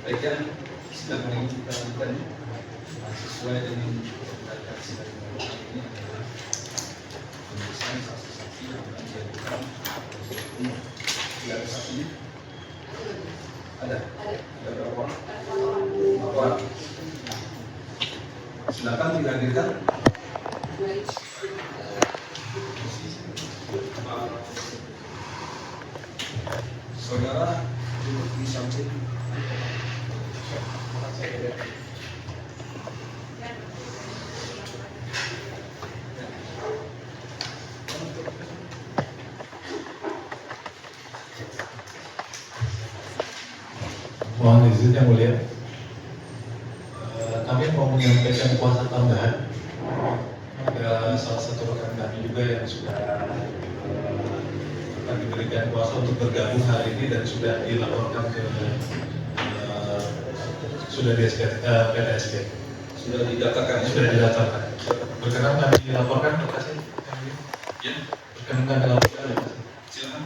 Baik ya, sidang hari ini kita lakukan sesuai dengan rekomendasi dari Bapak ini adalah pemeriksaan saksi-saksi yang akan diajukan oleh umum. Tidak ada saksinya? Ada? Ada berapa orang? 4 orang. Silakan dihadirkan. Saudara duduk di samping. Mohon izin yang mulia, kami mau menyampaikan kuasa tambahan. Ada salah satu rekan kami juga yang sudah akan diberikan kuasa untuk bergabung hari ini dan sudah dilaporkan ke sudah di PDSP. Sudah didaftarkan? Sudah didaftarkan. Berkenan kami dilaporkan, terima kasih. Ya. Berkenan kami dilaporkan, terima kasih. Silakan.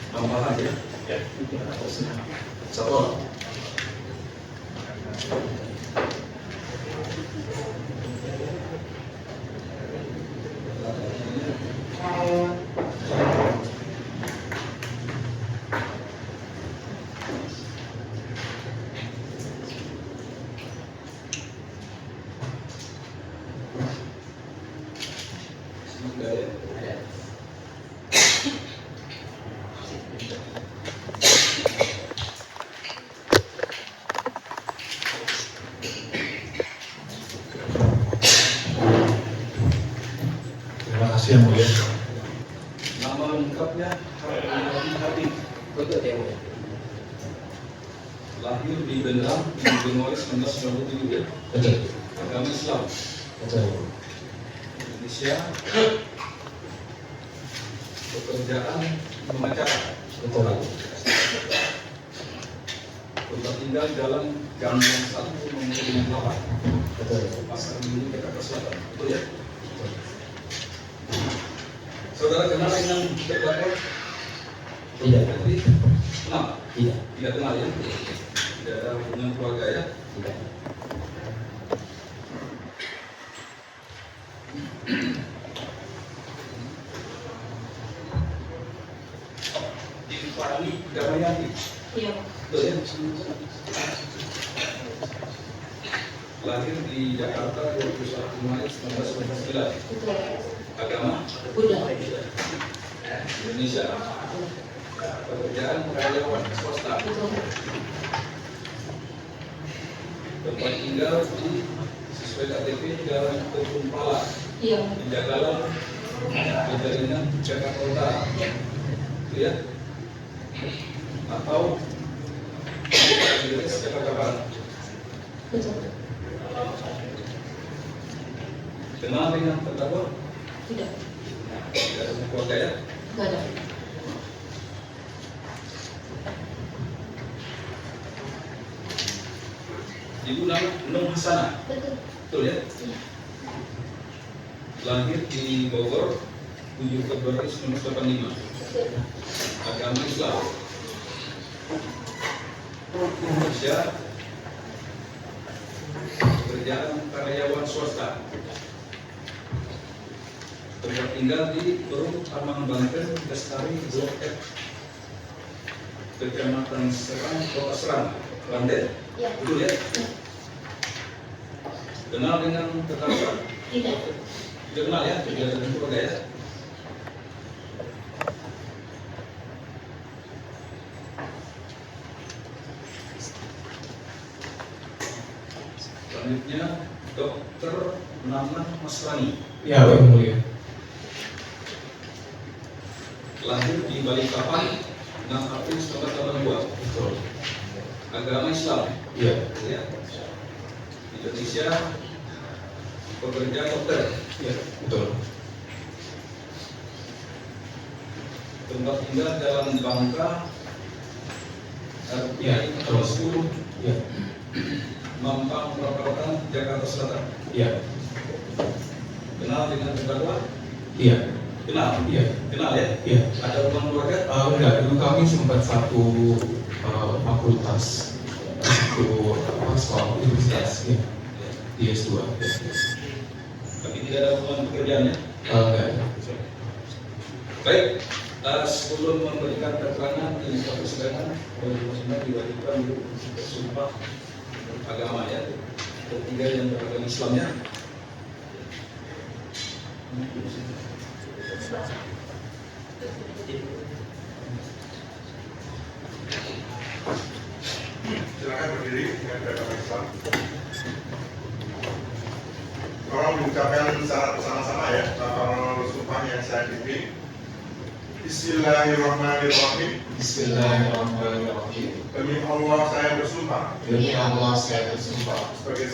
Tambahan ya? Ya. Satu orang. Sudah ya? Terima kasih yang mulia. Nama lengkapnya Habib. Betul ya, Bu. Lahir di Benerang, di Januari 1997 ya. Betul. Agama Islam. Betul. Indonesia. Pekerjaan pengacara. Betul. Tempat tinggal Jalan Gambang 1 nomor 58. Betul. Pasar Minggu, Jakarta Selatan. Betul ya? Saudara kenal dengan terdakwa? Tidak. Kenal? Tidak. Tidak kenal ya? Tidak ada hubungan keluarga ya? Tidak. Dipahami Damayanti. Iya. Betul ya? Lahir di Jakarta 21 Maret 1999. Betul. Agama Buddha. Indonesia. Pekerjaan karyawan swasta. Betul. Tempat tinggal di sesuai KTP Jalan Kebun Pala Iya. di Jagalan Veteriner Jakarta Utara. Itu ya? Atau di Jakarta Barat. Betul. Kenal dengan terdakwa? Tidak. Tidak ada keluarga ya? Enggak ada. Ibu nama Nur Hasanah. Betul. Betul ya? Iya. Lahir di Bogor 7 Februari 1985. Betul. Agama Islam. Indonesia. Pekerjaan karyawan swasta. Tempat tinggal di Perung Taman Banten, Lestari, Blok F, Kecamatan Serang, Kota Serang, Banten. Iya. Betul ya? Kenal dengan terdakwa? Tidak. Tidak kenal ya? Tidak ada keluarga ya? Selanjutnya Dr. Naman Masrani. Ya, yang mulia. Lahir di Balikpapan 6 April 1982. Betul. Agama Islam. Iya. Ya. Indonesia. Pekerja dokter. Iya. Betul. Tempat tinggal Jalan Bangka, Ya, RPI 10. Iya. Mampang Perapatan, Jakarta Selatan. Iya. Kenal dengan terdakwa? Iya. Kenal? Iya. Kenal ya? Iya. Ada hubungan keluarga? Enggak, dulu kami sempat satu fakultas, satu sekolah universitas, ya, di S2. Ya. Tapi tidak ada hubungan pekerjaannya? Enggak. Baik, sebelum memberikan keterangan di muka persidangan, masing-masing diwajibkan untuk bersumpah agama ya. Ketiga yang beragama Islam ya. Silakan berdiri dengan beragama Islam. Tolong diucapkan secara bersama-sama ya, lafal sumpah yang saya pimpin. Bismillahirrahmanirrahim. Bismillahirrahmanirrahim. Demi Allah saya bersumpah Demi Allah saya bersumpah sebagai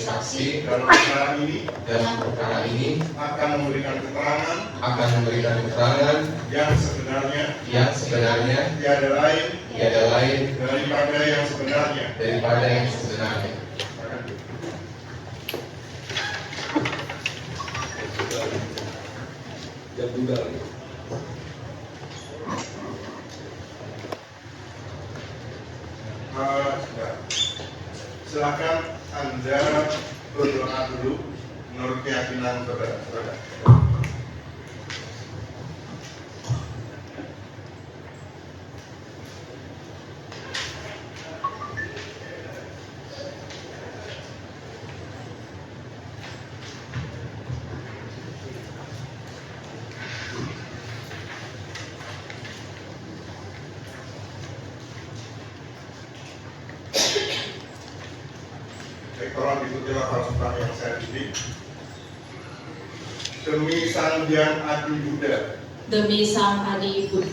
saksi dalam perkara ini dalam perkara ini akan memberikan keterangan akan memberikan keterangan yang sebenarnya tiada lain daripada yang sebenarnya. daripada yang sebenarnya. Jam budal. Silakan Anda berdoa dulu menurut keyakinan saudara-saudara. Tolong diikuti lafal sumpah yang saya pilih. Demi Sang Hyang Adi Buddha. Demi Sang Adi Buddha.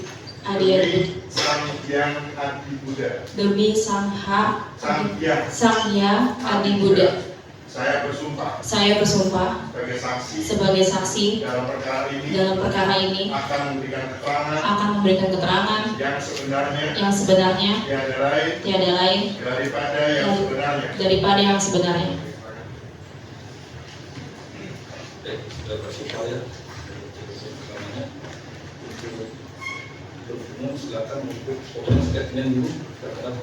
Demi Sang Hyang Adi Buddha. Demi Sang Hyang Adi Buddha. Saya bersumpah Saya bersumpah sebagai saksi dalam dalam perkara ini akan memberikan keterangan yang yang sebenarnya tiada lain daripada yang sebenarnya. Sudah bersumpah ya. Untuk umum silakan untuk statement dulu terhadap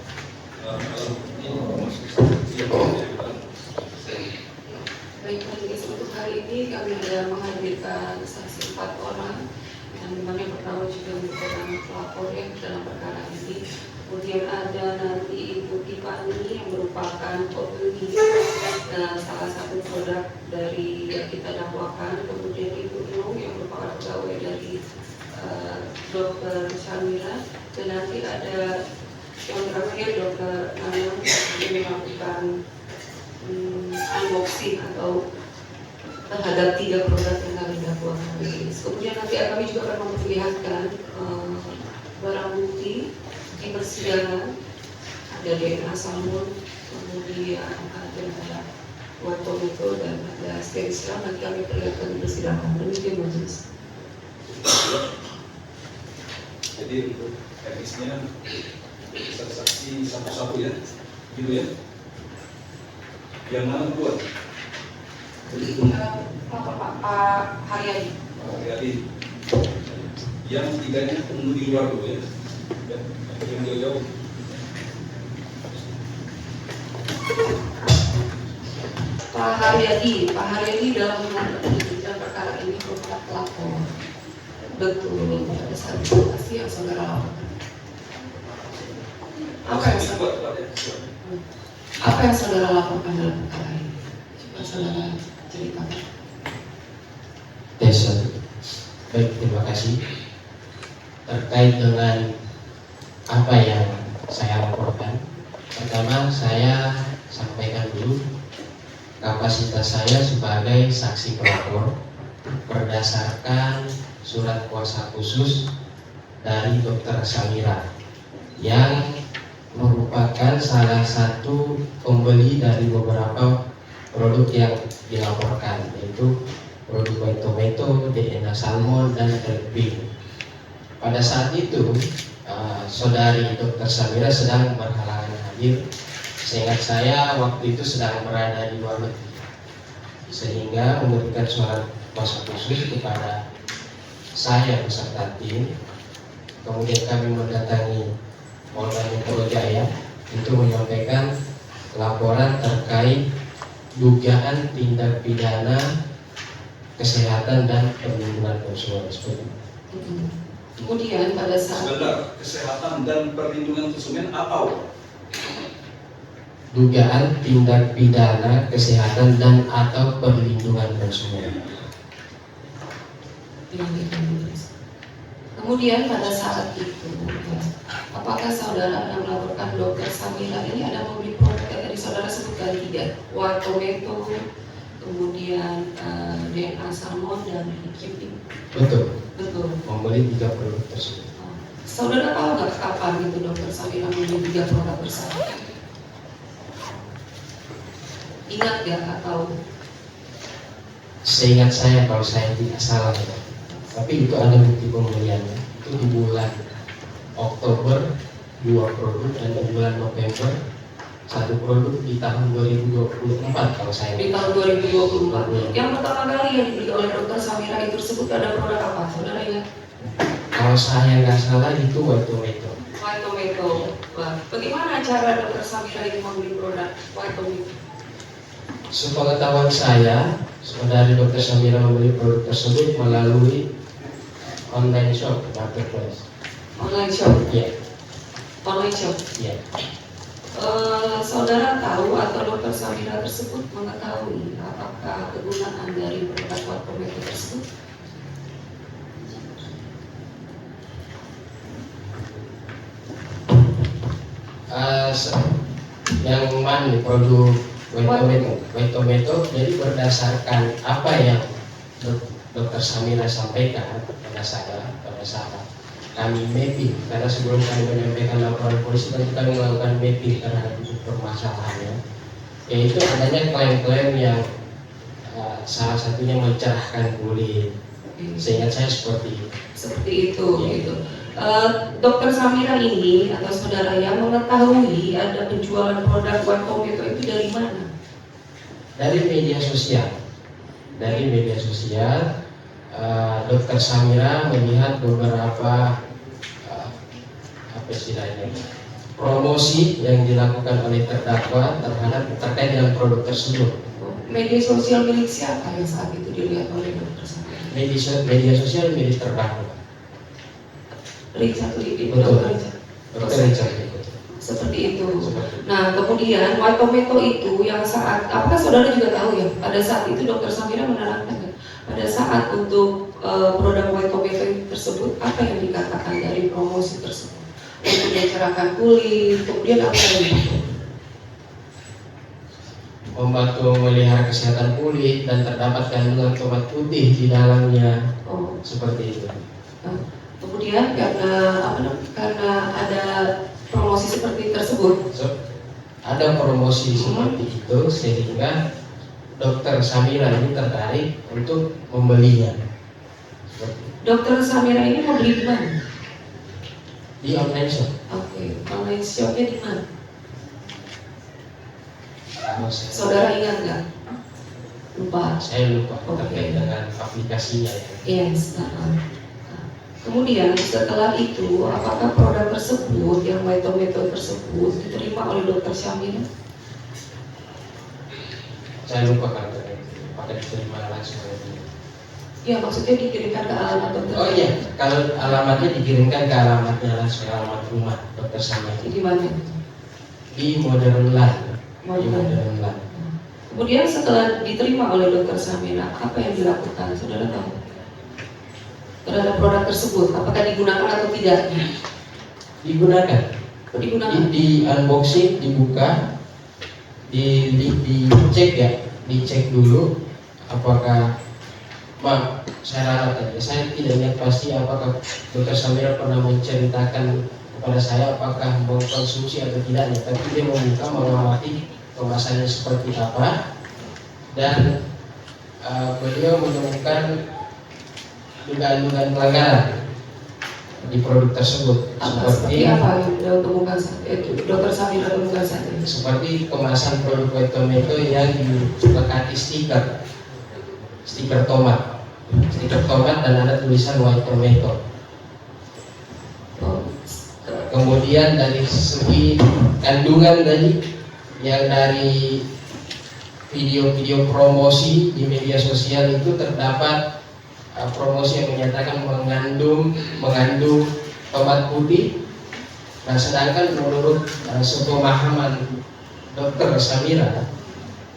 alat bukti masuk saksi yang diajukan. Baik, majelis untuk hari ini kami ada menghadirkan saksi 4 orang yang dimana yang pertama juga merupakan pelapor yang dalam perkara ini. Kemudian ada nanti Ibu Tiffany yang merupakan pembeli salah satu produk dari yang kita dakwakan. Kemudian Ibu Nung yang merupakan pegawai dari Dr. Samira, dan nanti ada yang terakhir Dr. Nanang yang melakukan unboxing atau terhadap 3 produk yang kami dakwakan. Kemudian nanti kami juga akan memperlihatkan barang bukti di persidangan, ada DNA salmon, kemudian ada foto dan ada sterislam. Nanti kami perlihatkan di persidangan. Demikian majelis. Jadi untuk teknisnya bisa saksi satu-satu ya, gitu ya. Yang mana buat? Pak Haryadi. Hari yang tiganya tunggu di luar dulu ya. Yang jauh-jauh. Pak Haryadi dalam menghadapi perkara ini merupakan pelapor. Betul, pada saat informasi yang saudara lakukan. Apa yang saudara lakukan dalam perkara ini? Coba saudara ceritakan. Baik, terima kasih. Terkait dengan apa yang saya laporkan, pertama saya sampaikan dulu kapasitas saya sebagai saksi pelapor berdasarkan surat kuasa khusus dari Dr. Samira yang merupakan salah satu pembeli dari beberapa produk yang dilaporkan, yaitu produk tomato, DNA salmon, dan terping. Pada saat itu saudari Dr. Samira sedang berhalangan hadir Seingat saya waktu itu sedang berada di luar negeri, sehingga memberikan surat kuasa khusus kepada saya beserta tim. Kemudian kami mendatangi Polda Metro Jaya untuk menyampaikan laporan terkait dugaan tindak pidana kesehatan dan perlindungan konsumen. Kemudian pada saat Sebentar, kesehatan dan perlindungan konsumen apa? Dugaan tindak pidana kesehatan dan atau perlindungan konsumen. Kemudian pada saat itu, apakah saudara yang melaporkan Dokter Samira ini ada membeli produk yang tadi saudara sebutkan tidak? White tomato, kemudian DNA salmon dan kiwi. Betul, Betul. membeli 3 produk tersebut. Saudara tahu nggak kapan itu Dokter Samira membeli 3 produk bersama? Ingat nggak atau? Seingat saya kalau saya tidak salah ya. Tapi itu ada bukti pembeliannya. Itu di bulan Oktober 2 produk dan di bulan November 1 produk di tahun 2024 kalau saya Di tahun 2024. Yang pertama kali yang dibeli oleh Dokter Samira itu tersebut ada produk apa? Saudara ingat? Kalau saya nggak salah itu white tomato. White tomato. Wah, bagaimana cara Dokter Samira ini membeli produk white tomato? Sepengetahuan saya, saudari Dokter Samira membeli produk tersebut melalui online shop marketplace. Online shop. Ya, Online shop. ya. Saudara tahu atau Dokter Samira tersebut mengetahui apakah kegunaan dari produk white tomato tersebut? Yang mana nih produk white tomato, jadi berdasarkan apa yang Dokter Samira sampaikan pada saat kami mapping, karena sebelum kami menyampaikan laporan polisi tentu kami melakukan mapping terhadap permasalahannya, yaitu adanya klaim-klaim yang salah satunya mencerahkan kulit. Seingat saya seperti itu. Seperti itu, gitu. Dokter Samira ini atau saudara yang mengetahui ada penjualan produk white tomato itu dari mana? Dari media sosial. Dari media sosial, Dokter Samira melihat beberapa apa istilahnya, promosi yang dilakukan oleh terdakwa terkait dengan produk tersebut. Media sosial milik siapa yang saat itu dilihat oleh Dokter Samira? Media sosial milik terdakwa. Richard Lee, Betul. Dokter Richard. Seperti itu. Nah, kemudian white tomato itu yang saat, apakah saudara juga tahu ya, pada saat itu Dokter Samira menerangkan pada saat untuk produk white tomato tersebut apa yang dikatakan dari promosi tersebut? Untuk mencerahkan kulit, kemudian apa lagi? Membantu memelihara kesehatan kulit dan terdapat kandungan tomat putih di dalamnya. Oh, Seperti itu. kemudian karena ada promosi seperti tersebut, Ada promosi seperti itu sehingga Dokter Samira ini tertarik untuk membelinya. Dokter Samira ini mau beli di mana? Di online shop. Oke, online shopnya di mana? Kalau saya, Saudara ingat nggak? Lupa. saya lupa Oke. terkait dengan aplikasinya. Yes. Kemudian setelah itu, apakah produk tersebut yang white tomato tersebut diterima oleh Dokter Samira? Saya lupa kalau terkait apakah diterima langsung oleh dia. Ya, maksudnya dikirimkan ke alamat dokter. Oh iya, kalau alamatnya dikirimkan ke alamatnya langsung, alamat rumah Dokter Samira Di mana? di Modern Land. Di Modern. Modern Land. Kemudian setelah diterima oleh Dokter Samira, apa yang dilakukan? Saudara tahu? Terhadap produk tersebut, apakah digunakan atau tidak? Digunakan. Digunakan. Di unboxing, dibuka, dicek ya, dicek dulu apakah, maaf, saya ralat aja, saya tidak ingat pasti apakah Dokter Samira pernah menceritakan kepada saya apakah mengkonsumsi atau tidaknya, tapi dia membuka, mengamati kemasannya seperti apa, dan beliau menemukan dugaan pelanggaran di produk tersebut Seperti apa yang beliau temukan Dokter Samira temukan saat ini? seperti kemasan produk White Tomato yang dilekati stiker tomat dan ada tulisan White Tomato. Kemudian dari segi kandungan tadi yang dari video-video promosi di media sosial itu terdapat promosi yang menyatakan mengandung tomat putih. Nah, sedangkan menurut sepemahaman Dokter Samira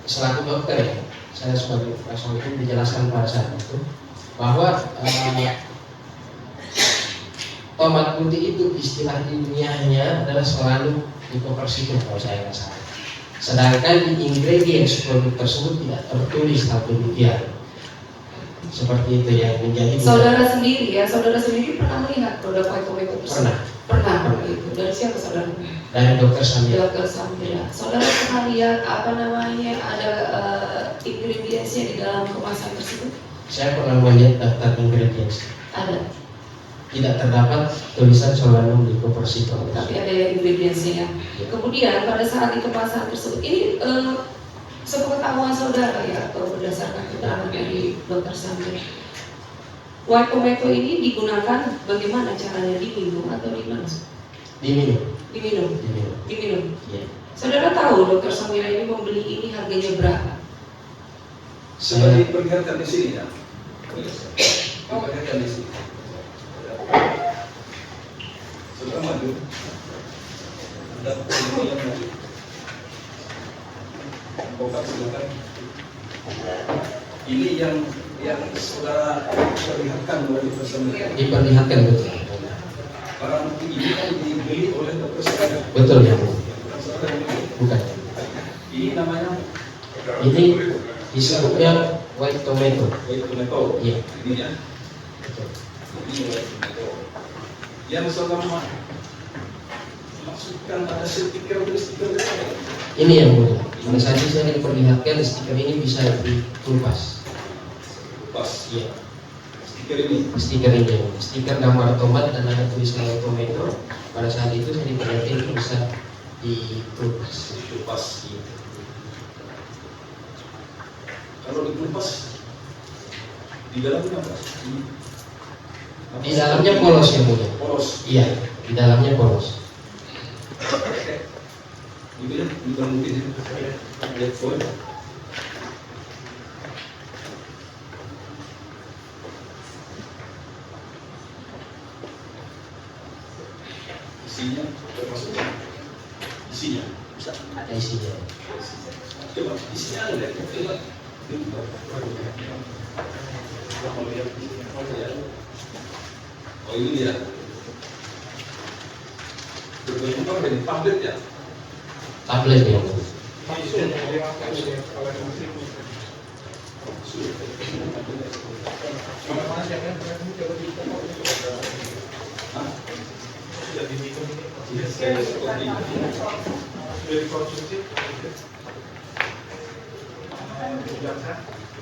selaku dokter ya, saya sebagai profesor itu dijelaskan pada saat itu bahwa tomat putih itu istilah ilmiahnya adalah selalu lipopersicum kalau saya nggak salah. Sedangkan di ingredients produk tersebut tidak tertulis hal demikian. Seperti itu yang menjadi Saudara sendiri pernah melihat produk White Tomato tersebut? Pernah. Itu dari siapa saudara? Dari Dokter Samira. Dokter Samira. Saudara pernah lihat ada ingredientsnya di dalam kemasan tersebut? Saya pernah melihat daftar ingredients. Ada. Tidak terdapat tulisan Solanum lipopersicum. Tapi ada ingredientsnya. Kemudian pada saat di kemasan tersebut ini sepengetahuan saudara ya atau berdasarkan keterangan dari Dokter Samira, White Tomato ini digunakan bagaimana caranya, diminum atau gimana? Diminum. Ya. Saudara tahu Dokter Samira ini membeli ini harganya berapa? Coba diperlihatkan di sini ya. Diperlihatkan di sini. Sudah maju. Ada yang maju. Buka silakan. Ini yang saudara perlihatkan oleh Dokter Samira. Diperlihatkan betul. Barang ini kan dibeli oleh Dokter Samira. Betul ya, Bu. Bukan. Ini namanya Ini disebutnya White Tomato. White Tomato. Iya. Ini ya. Betul. Ini White Tomato. Yang saudara maksudkan ada stiker. Ini yang mulia. Pada saat ini saya diperlihatkan stiker ini bisa ditulis. Pas. Iya. Stiker ini. Stiker gambar tomat dan ada tulisan White Tomato. Pada saat itu saya diperlihatkan itu bisa ditulis. Pas. Iya. Kalau dikupas di dalamnya apa? Di dalamnya polos yang mulia. Polos. Iya, di dalamnya polos. Ini bukan mungkin lihat foil. Isinya termasuk isinya bisa. Ada isinya. Coba isinya ada. Coba. Oh ini dia. Berbentuk dari tablet ya. Tablet yang mulia.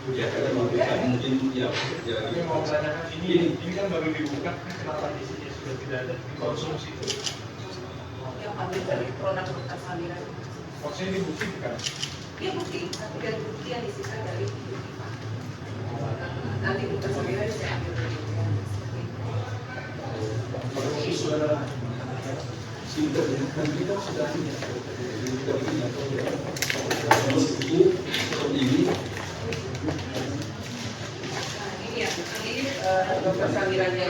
Ya, mungkin ya. Tapi mau menanyakan ini kan baru dibuka, kenapa di sini sudah tidak ada dikonsumsi? Yang ambil dari produk Dokter Samira. Maksudnya ini bukti bukan? Iya bukti, tapi dari bukti yang disita dari nanti Dokter Samira bisa ambil dari Kalau saudara cinta dengan kita sudah punya. Itu seperti ini. Ini Dokter Samiranya.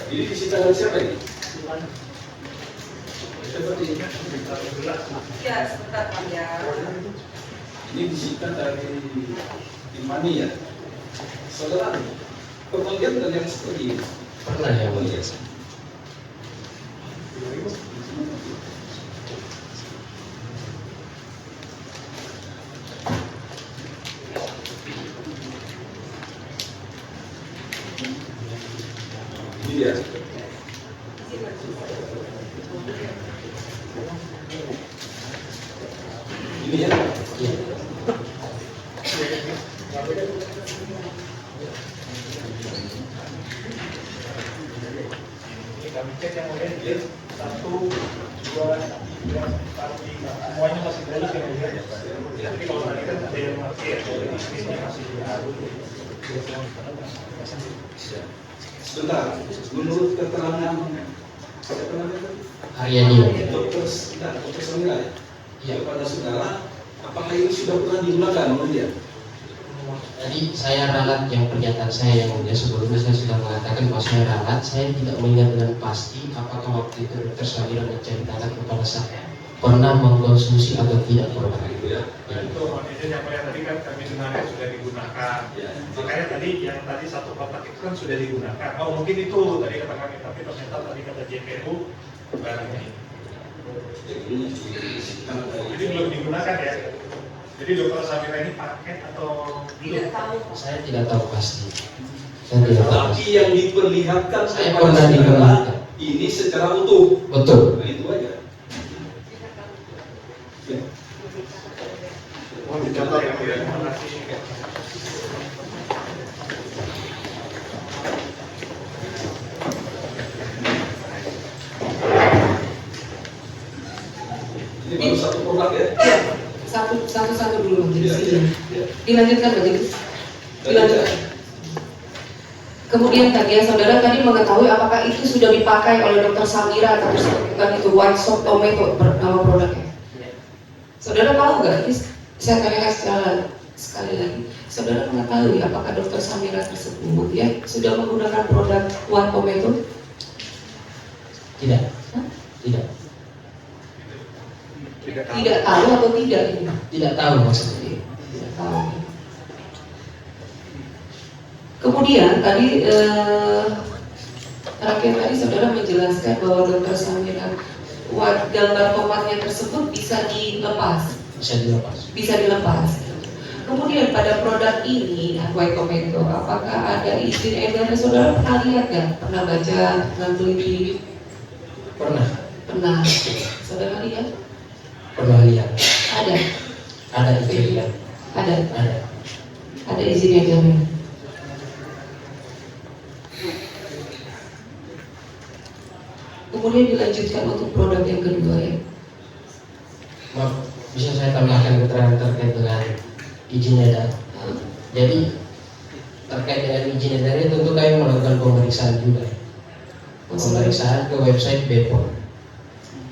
Ini disita dari siapa ini? Seperti ini. Ya, sebentar Pak ya. Ini disita dari Timani ya. Saudara, pernah lihat dan yang seperti ini? Pernah yang mulia. Ini dia. Ini ya. Iya. kami cek yang mulia dia 1, 2, 3, 4, 5 semuanya masih lulus yang mulia. Jadi kalau tadi kan ada yang mati ya, jadi ini masih baru. Sebentar, menurut keterangan siapa namanya? Haryani. Dokter Samira ya pada saudara, apakah ini sudah pernah digunakan oleh dia? Tadi saya ralat yang pernyataan saya yang mulia sebelumnya saya sudah mengatakan bahwa saya ralat, saya tidak mengingat dengan pasti apakah waktu itu Dr. Samira menceritakan kepada saya pernah mengkonsumsi atau tidak produk itu ya. Itu izin yang mulia tadi kan kami dengarnya sudah digunakan. Makanya tadi yang tadi 1 kotak itu kan sudah digunakan. Oh mungkin itu tadi kata kami, tapi ternyata tadi kata JPU barangnya ini. Jadi belum digunakan ya. Jadi Dokter Samira ini paket atau Tidak tahu. Saya tidak tahu pasti. Saya tidak tahu Tapi pasti. yang diperlihatkan Saya kepada pernah saudara digunakan. ini secara utuh. Betul. Nah, itu aja. Ya. Mohon dicatat yang mulia. Terima kasih. Ini baru 1 produk ya. Satu dulu Ya, Majelis. ya, ya. Dilanjutkan Majelis. Dilanjutkan. Kemudian tadi ya saudara tadi mengetahui apakah itu sudah dipakai oleh Dokter Samira atau bukan itu White Soft Tomato nama produknya. Saudara tahu nggak? Ini saya tanyakan sekali lagi. Saudara mengetahui apakah Dokter Samira tersebut ya sudah menggunakan produk White Tomato? Tidak. Hah? Tidak. Tidak tahu atau tidak ini? Tidak tahu maksudnya. Tidak tahu. Kemudian tadi terakhir tadi saudara menjelaskan bahwa Dokter Samira gambar tomatnya tersebut bisa dilepas. Bisa dilepas. Bisa dilepas. Kemudian pada produk ini White Tomato, apakah ada izin edar? Saudara pernah lihat nggak? Pernah baca, pernah beli? Pernah. Pernah. Saudara lihat? Pernah lihat. Ada. Ada izin. Ada. Ada. Ada izin edarnya. Kemudian dilanjutkan untuk produk yang kedua ya. Maaf, bisa saya tambahkan keterangan terkait dengan izin edar. Jadi terkait dengan izin edarnya tentu kami melakukan pemeriksaan juga. Pemeriksaan ke website BPOM.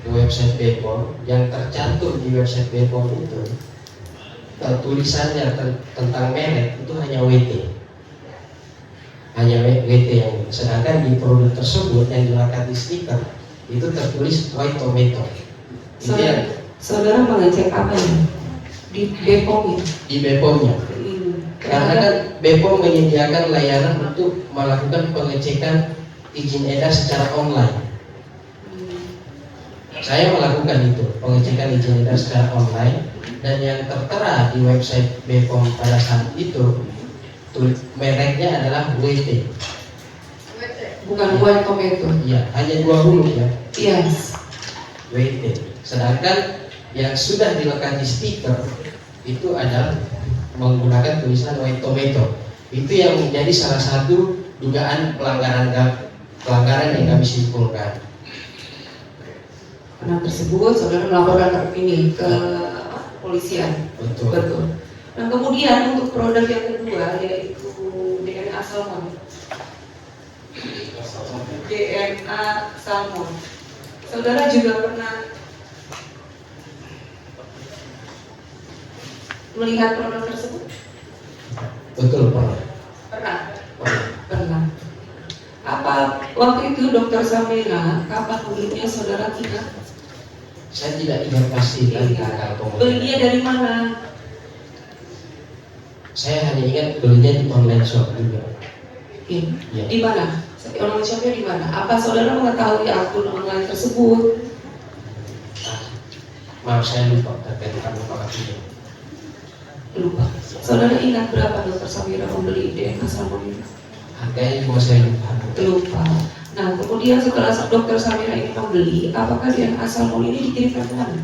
Ke website BPOM yang tercantum di website BPOM itu tulisannya tentang merek itu hanya WT. Hanya WT yang sedangkan di produk tersebut yang dilengkapi stiker itu tertulis White Tomato. Itu yang Saudara mengecek apa ya? Di BPOM ya? di BPOM-nya. Karena kan BPOM menyediakan layanan untuk melakukan pengecekan izin edar secara online. Saya melakukan itu, pengecekan izin edar secara online, dan yang tertera di website BPOM pada saat itu mereknya adalah WT. Bukan White Tomato. Iya, hanya 2 huruf ya, Yes. WT. Sedangkan yang sudah dilengkapi stiker itu adalah menggunakan tulisan White Tomato. Itu yang menjadi salah satu dugaan pelanggaran yang kami simpulkan. Karena tersebut saudara melaporkan ini ke polisian. Betul. Nah kemudian untuk produk yang kedua yaitu DNA salmon. DNA salmon. Saudara juga pernah melihat produk tersebut? Betul, Pak. Pernah. Pernah. Pernah. Apa waktu itu Dokter Samira kapan belinya saudara tidak? Saya tidak ingat pasti tanggal Belinya pembelian. dari mana? Saya hanya ingat belinya di online shop juga. Ya. Di mana? Online shopnya di mana? Apa saudara mengetahui akun online tersebut? Maaf saya lupa terkait dengan itu. Lupa. Saudara ingat berapa Dokter Samira membeli DNA salmon ini? Harganya juga saya lupa. Lupa. Nah, kemudian setelah Dokter Samira ini membeli, apakah DNA salmon ini dikirimkan ke mana?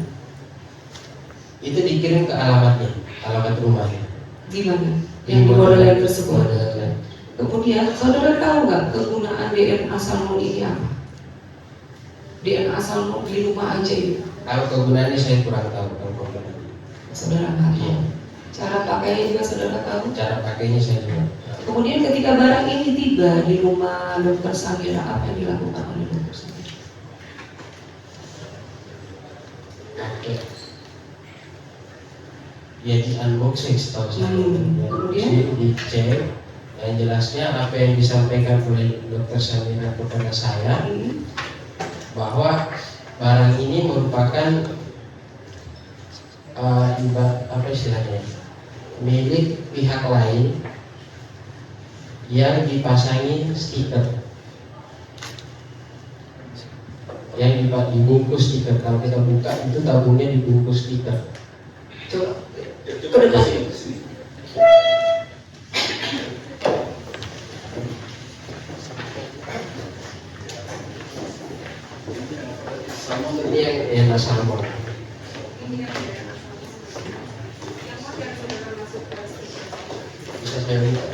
Itu dikirim ke alamatnya, alamat rumahnya. Di mana? Yang di Borderland tersebut. Borderland. Kemudian, saudara tahu nggak kegunaan DNA salmon ini apa? DNA asal di rumah aja itu. Kalau kegunaannya saya kurang tahu kalau kegunaan. Saudara nggak Iya. tahu. Cara pakainya juga saudara tahu. Cara pakainya saya juga. Kemudian ketika barang ini tiba di rumah Dokter Samira, apa yang dilakukan oleh Dokter Samira? Oke. Ya di unboxing setahu saya. Kemudian? Dicek. Yang jelasnya apa yang disampaikan oleh Dokter Samira kepada saya bahwa barang ini merupakan apa istilahnya, milik pihak lain yang dipasangi stiker, yang dibungkus stiker. Kalau kita buka itu tabungnya dibungkus stiker. Coba Coba kasih ke sini. Ini yang salmon. Bisa saya minta?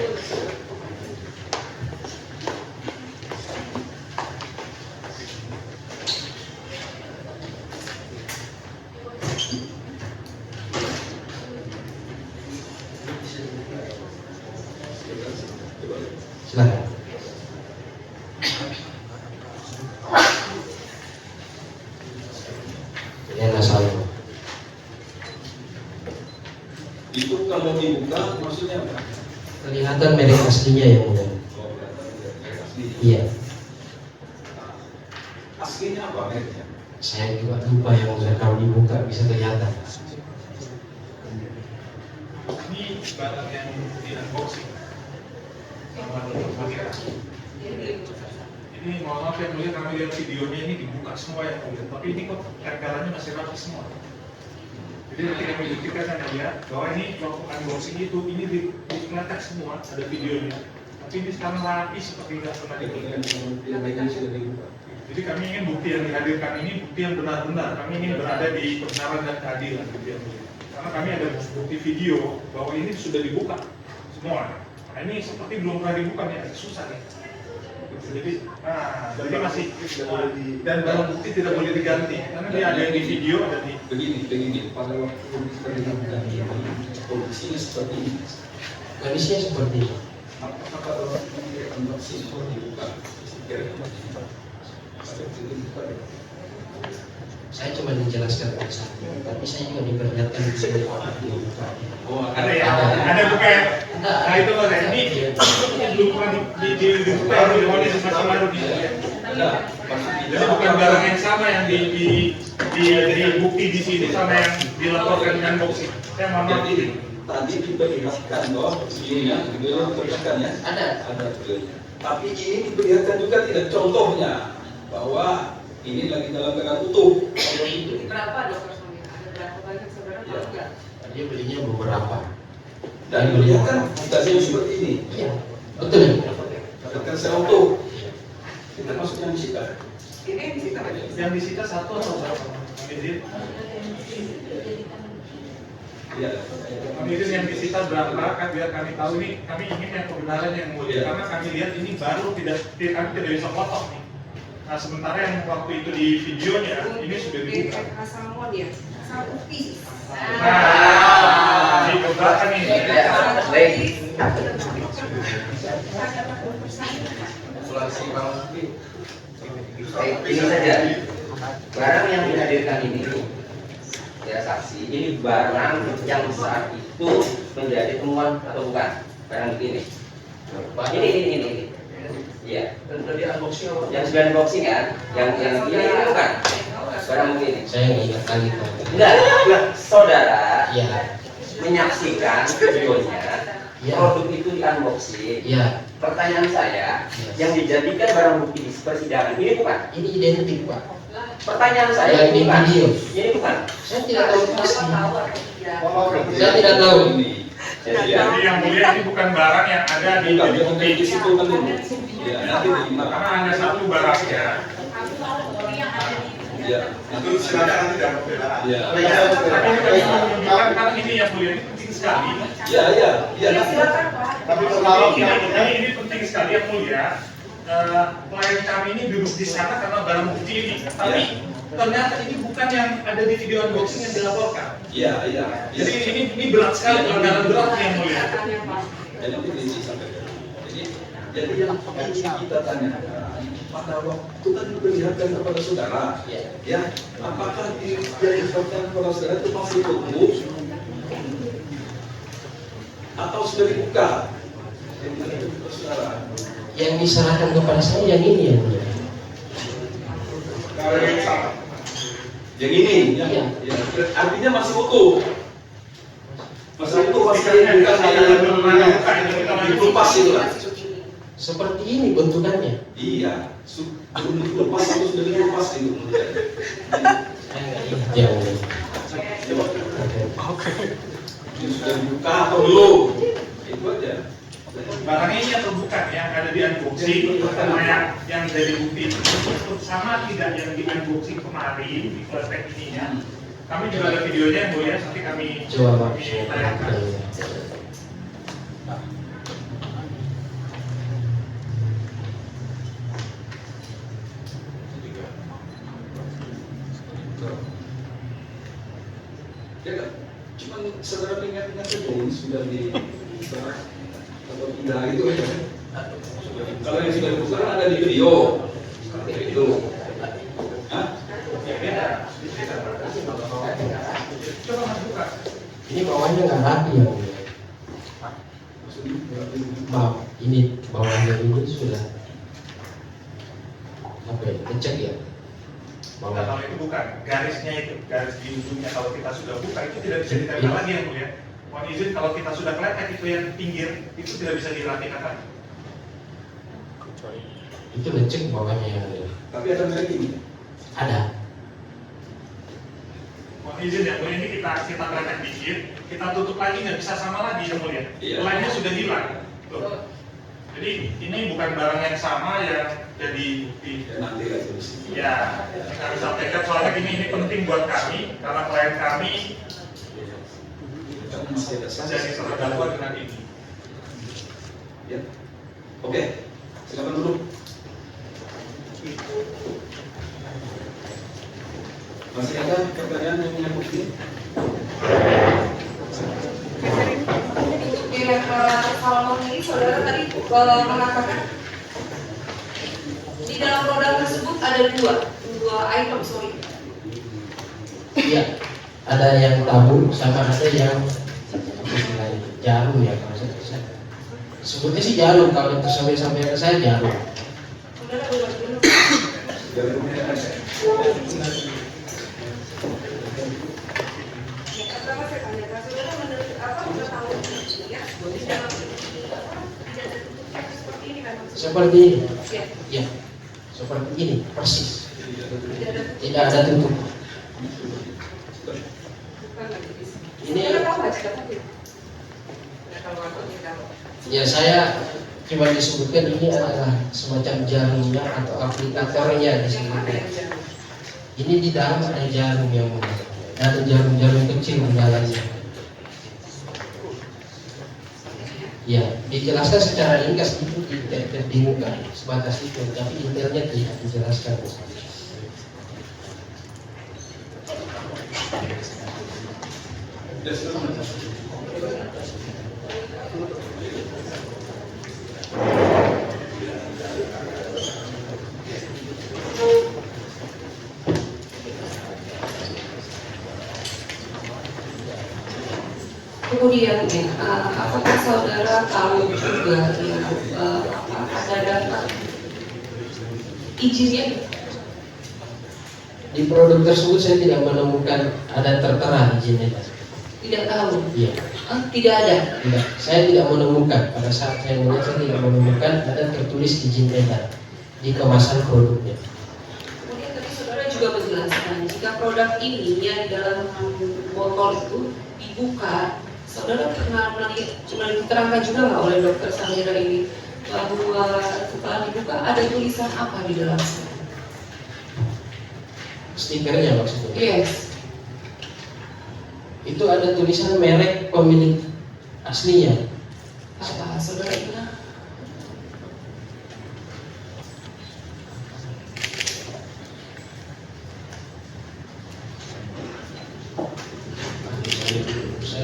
Silakan. Ini salmon. Itu kalau dibuka maksudnya apa? Kelihatan merek aslinya ya mudah. Oh, asli. Iya. Aslinya apa mereknya? Saya juga lupa yang mudah, kalau dibuka bisa kelihatan. Ini barang yang di unboxing sama Dokter Samira. Ini mohon maaf yang mulia, kami lihat videonya ini dibuka semua yang mulia, tapi ini kok tempelannya masih rapi semua. Jadi ketika kita kan lihat bahwa ini waktu unboxing itu ini dikelihatan semua, ada videonya. Tapi ini sekarang rapi seperti nggak pernah dibuka. Jadi kami ingin bukti yang dihadirkan ini bukti yang benar-benar. Kami ingin berada di kebenaran dan keadilan, gitu ya, mulia. Karena kami ada bukti video bahwa ini sudah dibuka semua. Nah ini seperti belum pernah dibuka nih, agak susah nih. Jadi, jadi masih dan barang bukti tidak boleh diganti karena dia ada yang di video, ada di Begini, pada waktu kita dilakukan ini, kondisinya seperti ini. Kondisinya seperti ini. Apakah orang ini unboxing kok dibuka? Stikernya masih dibuka. Saya cuma menjelaskan konsepnya, tapi saya juga diperlihatkan di sini dibuka. Oh, ada ya, ada bukan? Nah itu loh, ini belum pernah dibuka, di masih baru di. Ada. Jadi bukan barang yang sama yang di bukti di sini sama yang dilaporkan dengan unboxing. Saya mohon maaf. Jadi tadi diperlihatkan loh, videonya diperlihatkan ya. Ada. Ada videonya. Tapi ini diperlihatkan juga tidak contohnya bahwa ini lagi dalam keadaan utuh. Berapa Dokter Samira? Ada berapa banyak saudara tahu nggak? Dia belinya beberapa. Dan diperlihatkan dikasih seperti ini. Iya, betul. Dapatkan secara utuh. Kita masuk yang disita. Ini yang disita Pak? Yang disita satu atau berapa? Iya. Kemudian yang disita berapa kan biar kami tahu ini, kami ingin yang kebenaran yang mulia karena kami lihat ini baru kami tidak bisa potong nih. Nah sementara yang waktu itu di videonya ini sudah dibuka. Salmon ya? Sapi. Nah, dibuka nih. Baik. Baik, ini saja. Barang yang dihadirkan ini, ya saksi, ini barang yang saat itu menjadi temuan atau bukan? Barang ini. Ini. Iya. Yang sudah unboxing kan? Yang ini bukan? Barang ini. Saya nggak ingat lagi. Enggak, saudara Iya, menyaksikan videonya, Iya. produk itu di unboxing. iya. Pertanyaan saya, Iya. yang dijadikan barang bukti di persidangan ini bukan? Ini identik Pak. Pertanyaan saya, Yang di bukan? video. Ini bukan? Saya tidak tahu pasti. Saya Saya tidak tahu. Jadi Jadi yang mulia ini bukan barang yang ada di bukti di situ kan dulu. Ya, nanti diimak. karena hanya satu barangnya. Ya, Itu silakan nanti dalam pembelaan. ya. Tapi ini menunjukkan kan ini yang mulia ini penting sekali. Ya. Tapi Ini penting sekali yang mulia klien kami ini duduk di sana karena barang bukti ini, tapi ternyata ini bukan yang ada di video unboxing yang dilaporkan. Iya. Jadi ini berat sekali, pelanggaran berat yang mulia. Jadi prinsip sampai. Jadi yang kita tanyakan pada waktu kan diperlihatkan kepada saudara, ya, apakah yang disampaikan kepada saudara itu masih utuh atau sudah dibuka? Saudara. Yang diserahkan kepada saya yang ini yang mulia. Kalau yang sama. Yang ini, Iya. ya, artinya masih utuh. Masih utuh, masih bukan hanya dikelupas itu lah. Seperti ini bentukannya. Iya, belum dikelupas atau sudah dikelupas itu. Yang mulia. Sudah dibuka atau belum? Itu aja. Barangnya ini atau bukan yang ada di unboxing sama yang dari bukti itu sama tidak yang di unboxing kemarin di flashback ininya. Kami juga ada videonya yang mulia, nanti kami Coba tayangkan. Ya kan? Cuman saudara ingat-ingat saja ini sudah diserah atau tidak itu ya. Kalau yang sudah dibuka ada di video seperti itu. Hah? Coba Mas buka. Ini bawahnya nggak rapi ya mulia. Ini bawahnya ini sudah apa ya? Lecek ya. Nah, kalau itu bukan garisnya itu, garis di ujungnya kalau kita sudah buka itu tidak bisa ditempel lagi yang mulia. Mohon izin kalau kita sudah kelihatan itu yang pinggir itu tidak bisa dirapikan lagi. Itu lecek bawahnya yang mulia. Tapi ada merek ini. Ada. Mohon izin ya mulia, ini kita kelihatan dikit, kita tutup lagi nggak bisa sama lagi yang mulia. Iya. Lainnya sudah hilang. Tuh. Jadi ini bukan barang yang sama yang jadi bukti. Ya, nanti aja di sini. Ya, kami sampaikan soalnya ini penting buat kami karena klien kami Kan masih ada menjadi terdakwa dengan ini. Ya. Oke. Silakan duduk. Masih ada pertanyaan yang menyangkut ini? Untuk di level Salomon ini saudara tadi mengatakan di dalam produk tersebut ada dua item, sorry. Iya, ada yang tabung sama ada yang jarum ya kalau saya. Sebutnya sih jarum, kalau yang sampai ke saya jarum. Saudara benar-benar Jarumnya ada. pertama saya tanyakan, saudara menurut apa mengetahui ya di dalam tidak ada tutupnya seperti ini kan maksudnya? Seperti ini. Ya, Ya, seperti ini persis. tidak ada Tidak ada tutup. bukan lagi di sini. Ini- Saudara tahu nggak jika tapi nggak tahu aku tidak tahu. Ya saya cuma disebutkan ini adalah semacam jarumnya atau aplikatornya di sini. Yang mana yang jarum? Ini di dalam ada jarum yang mulia. Ada jarum-jarum kecil di dalamnya. Ya, dijelaskan secara ringkas itu tidak di muka sebatas itu, tapi detailnya tidak dijelaskan. Ya, silakan. Kemudian, apakah saudara tahu juga ya, ada data izinnya? Di produk tersebut saya tidak menemukan ada tertera izinnya. Tidak tahu. Iya, Tidak ada. tidak. Saya tidak menemukan pada saat saya melihat saya tidak menemukan ada tertulis izin edar di kemasan produknya. Kemudian tadi saudara juga menjelaskan jika produk ini yang di dalam botol itu dibuka, saudara pernah diterangkan juga nggak oleh dokter Samira ini bahwa setelah dibuka ada tulisan apa di dalam sana? Stikernya maksudnya. Yes. Itu ada tulisan merek pemilik aslinya. Apa saudara ingat?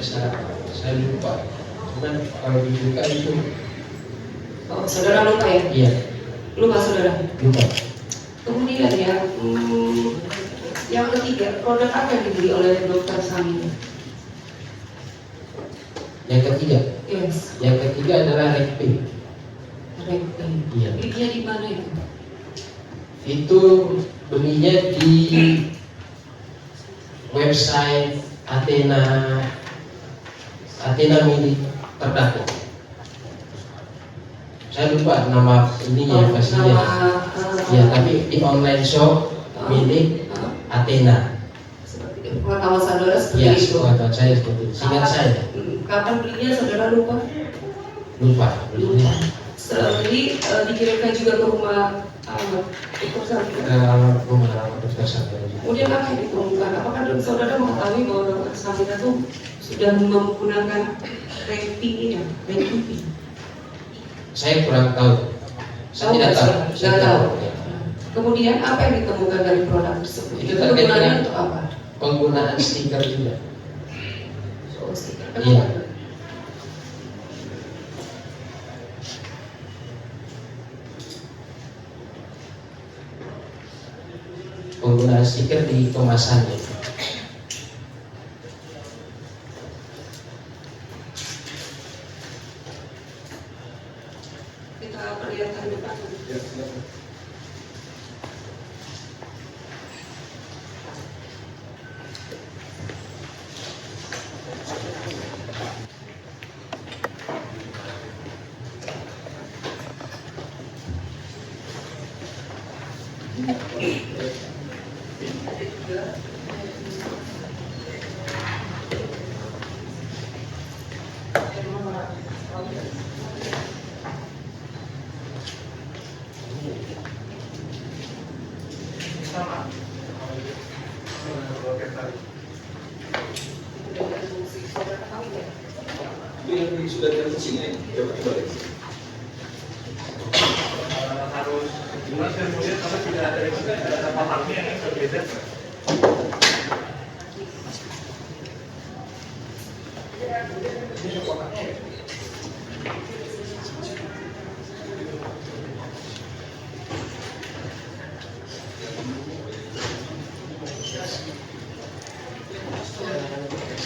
saya lupa. Cuman kalau dibuka itu Oh, saudara lupa ya? iya Lupa saudara. lupa. Kemudian ya, yang ketiga, produk apa yang dibeli oleh dokter Samira? Yang ketiga, Yes, yang ketiga adalah Rekpi. Rekti. Iya. Belinya di mana itu? Itu belinya di website Athena milik terdakwa. Saya lupa nama ininya pastinya. Ya, tapi di online shop milik Athena. Seperti itu. Pengetahuan saudara seperti Ya, itu. sepengetahuan saya seperti itu. Seingat saya Kapan belinya saudara lupa? lupa belinya. Setelah beli dikirimkan juga ke rumah dokter Samira. Ke rumah rawat dokter Samira. Kemudian apa yang ditemukan? Apakah saudara mengetahui bahwa dokter Samira itu sudah menggunakan Rekti ini, Rekti? Saya kurang tahu. Saya tidak tahu. Saya Tidak tidak tahu. tahu. Kemudian apa yang ditemukan dari produk tersebut? Itu Itu terkait gunanya dengan untuk apa? Penggunaan stiker juga. Oh, stiker. Iya. Penggunaan stiker di kemasannya. Kita perlihatkan depan. Ya, silakan. Sama. Saudara tahu ya? Itu yang sudah diadopsi ini, coba balik. Harus jelas dan kemudian kalau tidak ada pahamnya yang berbeda.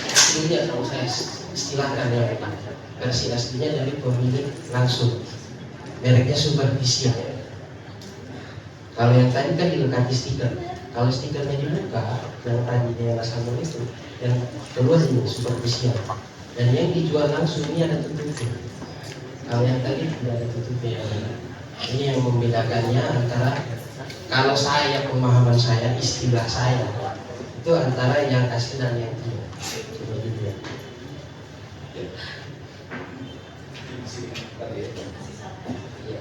Aslinya kalau saya istilahkan ya, versi aslinya dari pemilik langsung. Mereknya Supervision. Kalau yang tadi kan dilengkapi stiker. Kalau stikernya dibuka, yang tadi yang sama itu, yang keluar ini Supervision. Dan yang dijual langsung ini ada tutupnya. Kalau yang tadi tidak ada tutupnya. Ini yang membedakannya antara, kalau saya, pemahaman saya, istilah saya, itu antara yang asli dan yang tidak. Seperti itu ya. Tadi ya. Iya.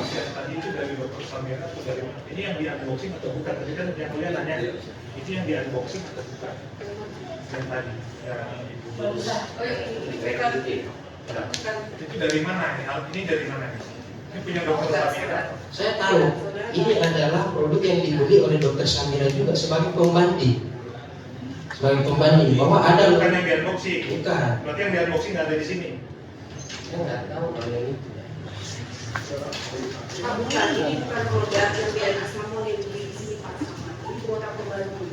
Tadi itu dari dokter Samira atau dari mana? Ini yang di unboxing atau bukan? Tadi kan yang mulia nanya, itu yang di unboxing atau bukan? Yang tadi, yang itu. Oh, ini mereka Itu dari mana? Ini dari mana? Ini punya dokter Samira. Saya tahu ini adalah produk yang dibeli oleh dokter Samira juga sebagai pembanding. Sebagai pembanding bahwa ada Bukan yang di unboxing. bukan. Berarti yang di unboxing nggak ada di sini. Saya nggak tahu kalau yang itu. Pak, bukan, ini bukan produk yang di atas nama yang di sini Pak. Ini produk pembantu.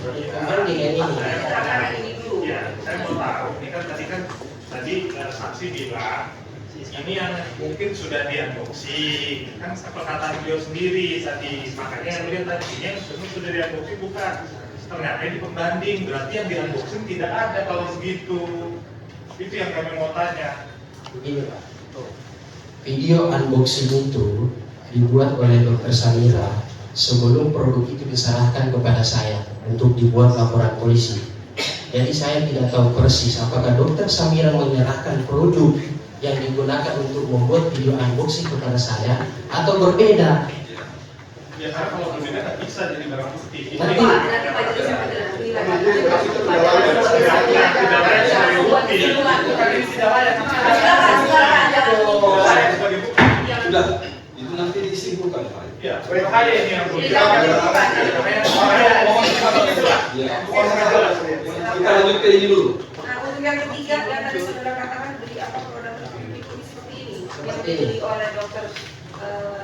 Pembanding yang ini. Sekarang ini dulu. Ya, saya mau tahu. Ini kan tadi saksi bilang ini yang mungkin sudah di unboxing. Kan perkataan beliau sendiri tadi. Makanya yang beliau tadi yang sudah di unboxing bukan. Ternyata di pembanding. Berarti yang di unboxing tidak ada kalau begitu. Itu yang kami mau tanya. Begini Pak. Video unboxing itu dibuat oleh dokter Samira sebelum produk itu diserahkan kepada saya untuk dibuat laporan polisi. Jadi saya tidak tahu persis apakah dokter Samira menyerahkan produk yang digunakan untuk membuat video unboxing kepada saya atau berbeda. Ya karena kalau berbeda nggak bisa jadi barang bukti. Ini Nanti- Nanti Pak jadi sampai dengan nilai. tidak layak sebagai bukti. Bukan ini tidak layak. Layak sebagai bukti. Sudah, itu nanti disimpulkan Pak. Ya, berbahaya ini yang bukti. Tidak, tidak, tidak. Makanya mohon Ya. Kita lanjut ke ini dulu. Nah, untuk yang ketiga, yang tadi saudara katakan beli apa produk ini seperti ini, yang dibeli oleh dokter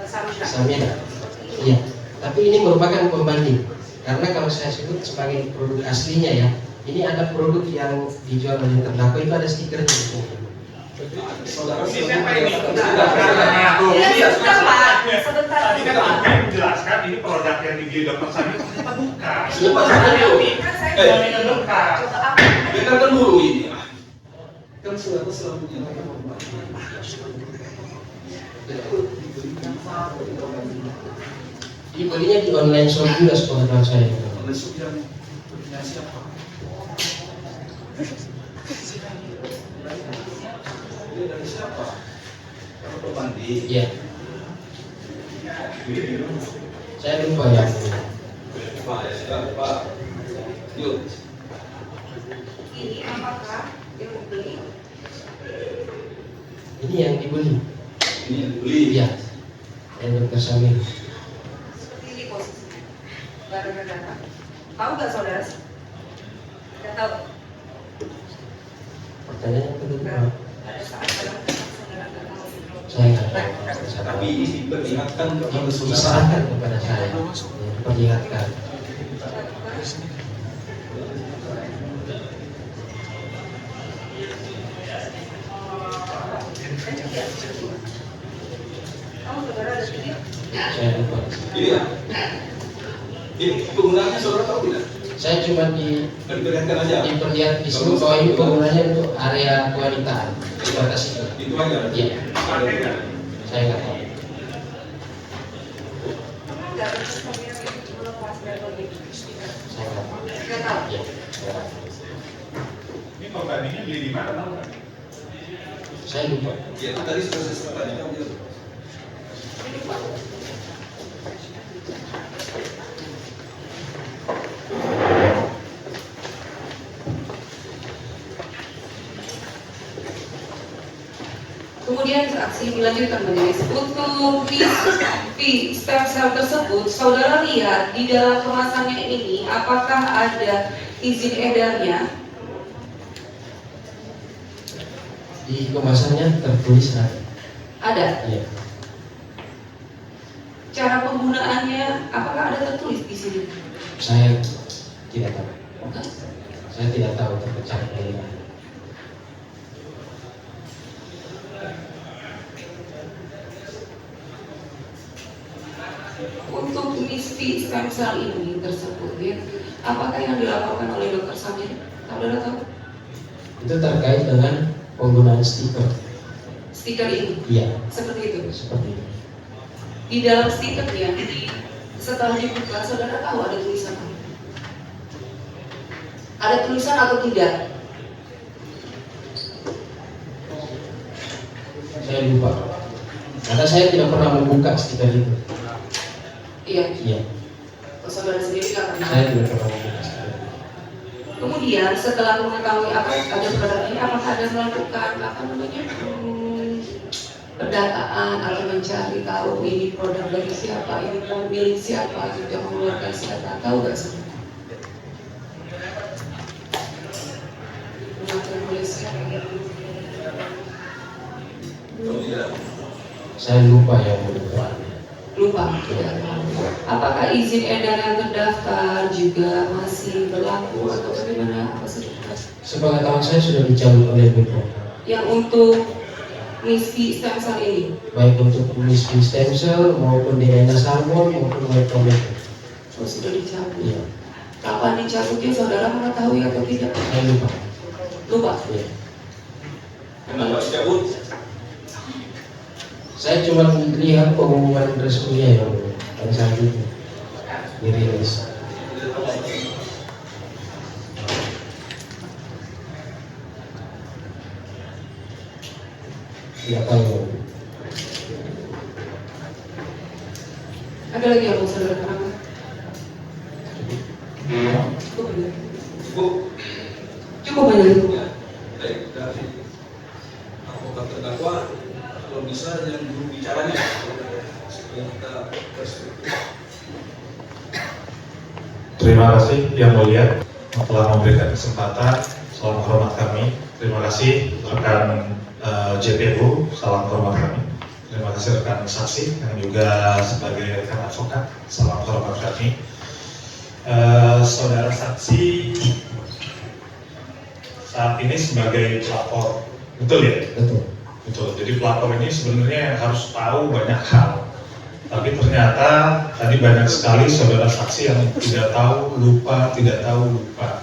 Samira. Samira. Iya. Tapi ini merupakan pembanding. Karena kalau saya sebut sebagai produk aslinya ya, ini ada produk yang dijual oleh terdakwa itu ada stikernya di sini. Saudara Ini siapa ini? Iya, sebentar Pak, sebentar. Tadi kan Anda menjelaskan ini produk yang dibeli dokter Samira, ternyata bukan. Siapa dulu? Ini bukan. Dengarkan dulu ini. Kan saudara selalu menyatakan Dibelinya di online shop juga sepengetahuan saya. Lesuk yang punya siapa? Dia dari siapa? Kalau pembanding. Iya. Saya lupa ya. Pak. Yuk. Ini apakah yang dibeli? Ini yang dibeli. Ini yang dibeli. Iya. Yang dokter Samira. Seperti ini posisinya. Gara-gara tahu nggak saudara? Nggak tahu. Pertanyaan kedua. Pada saat saudara nggak tahu. Saya nggak tahu. Tapi ini diperlihatkan kepada saudara. Diserahkan kepada saya. Perlihatkan. Tahu saudara ada video? Saya lupa. Ini ya. Ini penggunaannya saudara tahu tidak? Saya cuma Diperlihatkan aja. diperlihat di sini bahwa ini penggunanya untuk area kewanitaan. Sebatas itu. Itu aja. Iya. Pakainya. Saya nggak tahu. Nggak ada Samira yang melepas dari begitu. Saya nggak tahu. Nggak tahu. Iya. Saya nggak tahu. Ini pembandingnya beli di mana tahu nggak? Saya lupa. Ya itu tadi sudah saya tanyakan gitu. Ini Pak. Kemudian aksi dilanjutkan majelis. Untuk stem cell tersebut, saudara lihat di dalam kemasannya ini apakah ada izin edarnya? Di kemasannya tertulis ada. Ada. Iya. Cara penggunaannya apakah ada tertulis di sini? Saya tidak tahu. Saya tidak tahu terpecah dari mana. Untuk misi stem cell ini tersebut, ya, apakah yang dilaporkan oleh dokter Samir? Saudara tahu? Itu terkait dengan penggunaan stiker. Stiker ini, Iya, seperti itu. seperti itu. Di dalam stikernya, setelah dibuka, saudara tahu ada tulisan apa? Ada tulisan atau tidak? Saya lupa. Karena saya tidak pernah membuka stiker itu. Iya. Iya, Saudara sendiri nggak pernah. saya tidak pernah membuka stiker itu. Kemudian setelah mengetahui apa ada produk ini, apakah ada melakukan apa namanya pendataan atau mencari tahu ini produk dari siapa, ini pemilik siapa, juga mengeluarkan siapa, tahu nggak sih? Saya lupa yang lupa. Lupa, tidak tahu. Apakah izin edar yang terdaftar juga masih berlaku atau bagaimana? Apa sih? Sepengetahuan saya sudah dicabut oleh BPOM. Yang untuk misi stem cell ini, Baik untuk misi stem cell maupun DNA salmon maupun micrometer. sudah dicabut. Iya, Kapan dicabutnya, saudara mengetahui atau tidak? saya lupa. Lupa. Iya. Kenapa dicabut? Saya cuma lihat pengumuman resminya yang saat itu dirilis. Tidak tahu. Ada lagi yang mau saudara terangkan? Cukup ya? Bu, Cukup aja itu. ya, baik dari advokat terdakwa, kalau bisa yang juru bicaranya supaya kita terstruktur. Terima kasih Yang Mulia telah memberikan kesempatan. Salam hormat kami. Terima kasih rekan JPU. Salam hormat kami. Terima kasih rekan saksi yang juga sebagai rekan advokat. Salam hormat kami. Saudara saksi saat ini sebagai pelapor, betul ya? Betul. Betul. Jadi pelapor ini sebenarnya yang harus tahu banyak hal. Tapi ternyata tadi banyak sekali saudara saksi yang tidak tahu, lupa, tidak tahu, lupa.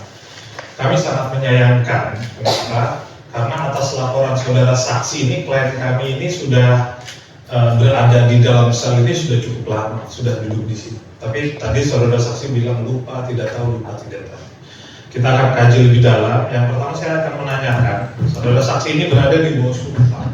Kami sangat menyayangkan. Kenapa? Karena atas laporan saudara saksi ini, klien kami ini sudah berada di dalam sel ini sudah cukup lama, sudah duduk di sini. Tapi tadi saudara saksi bilang lupa, tidak tahu, lupa, tidak tahu. Kita akan kaji lebih dalam. Yang pertama saya akan menanyakan, saudara saksi ini berada di bawah sumpah.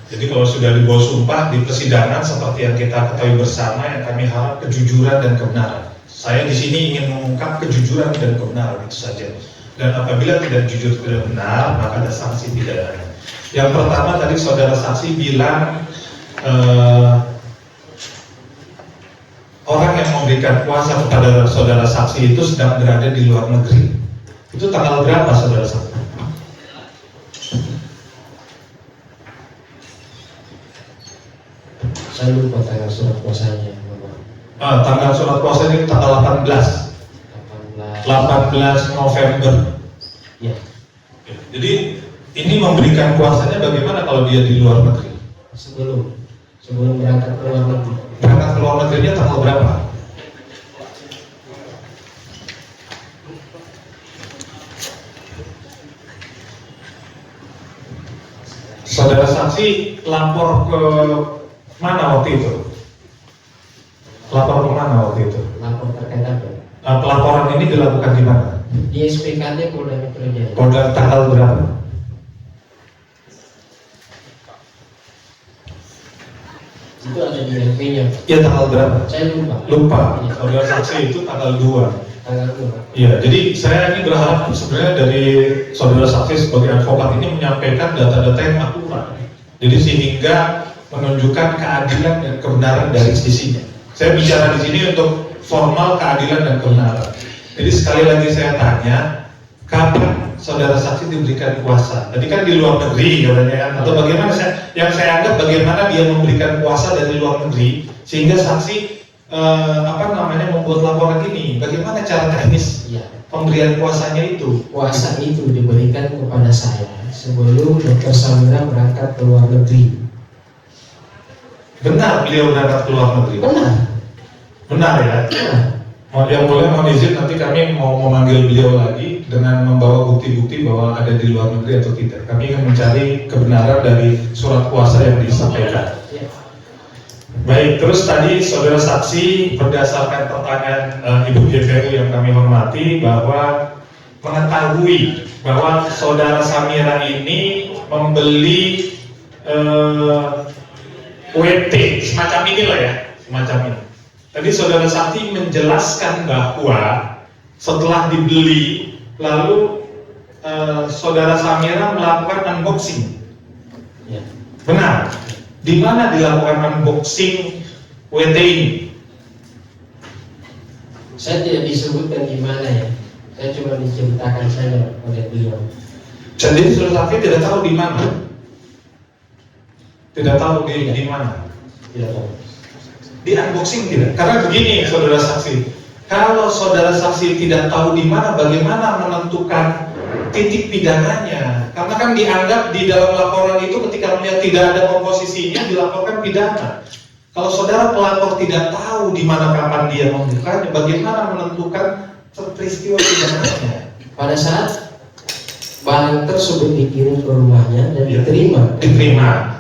Jadi kalau sudah di bawah sumpah di persidangan seperti yang kita ketahui bersama, yang kami harap kejujuran dan kebenaran. Saya di sini ingin mengungkap kejujuran dan kebenaran itu saja. Dan apabila tidak jujur tidak benar, maka ada sanksi pidananya. Yang pertama tadi saudara saksi bilang orang yang memberikan kuasa kepada saudara saksi itu sedang berada di luar negeri. Itu tanggal berapa saudara saksi? Saya lupa tanggal surat kuasanya. Tanggal surat kuasa ini tanggal 18 November. Ya. Jadi ini memberikan kuasanya bagaimana kalau dia di luar negeri? Sebelum berangkat ke luar negeri. Berangkat ke luar negerinya tanggal berapa? Saudara saksi lapor ke mana waktu itu? Lapor ke mana waktu itu? Lapor terkait apa? Pelaporan ini dilakukan di mana? Di SPKD Polda Metro Jaya. Pada tanggal berapa? Itu ada di LP-nya. Ya tanggal berapa? Saya lupa. Lupa. Iya. Saudara saksi itu tanggal 2. Tanggal 2. Iya, jadi saya ini berharap sebenarnya dari saudara saksi sebagai advokat ini menyampaikan data-data yang akurat. Jadi sehingga menunjukkan keadilan dan kebenaran dari sisinya. Saya bicara di sini untuk formal keadilan dan kebenaran. Jadi sekali lagi saya tanya, kapan saudara saksi diberikan kuasa? Tadi kan di luar negeri katanya kan, atau bagaimana? Yang saya anggap bagaimana dia memberikan kuasa dari luar negeri sehingga saksi membuat laporan ini. Bagaimana cara teknis Iya. pemberian kuasanya itu? Kuasa itu diberikan kepada saya sebelum Dr. Samira berangkat ke luar negeri. Benar beliau berangkat ke luar negeri? Benar. Benar ya? Benar. Yang boleh mohon izin nanti kami mau memanggil beliau lagi dengan membawa bukti-bukti bahwa ada di luar negeri atau tidak. Kami akan mencari kebenaran dari surat kuasa yang disampaikan. Ya. Baik, terus tadi saudara saksi berdasarkan pertanyaan Ibu JPU yang kami hormati bahwa mengetahui bahwa saudara Samira ini membeli WT semacam inilah ya, semacam ini. Tadi saudara saksi menjelaskan bahwa setelah dibeli lalu saudara Samira melakukan unboxing. Ya. Benar. Di mana dilakukan unboxing WT ini? Saya tidak disebutkan di mana ya. Saya cuma diceritakan saja oleh beliau. Jadi saudara saksi tidak tahu di mana. Tidak tahu di mana. Tidak tahu. Di unboxing tidak. Karena begini saudara saksi, kalau saudara saksi tidak tahu di mana, bagaimana menentukan titik pidananya? Karena kan dianggap di dalam laporan itu ketika melihat tidak ada komposisinya dilaporkan pidana. Kalau saudara pelapor tidak tahu di mana kapan dia membukanya, bagaimana menentukan peristiwa pidananya? Pada saat barang tersebut dikirim ke rumahnya dan Ya. diterima.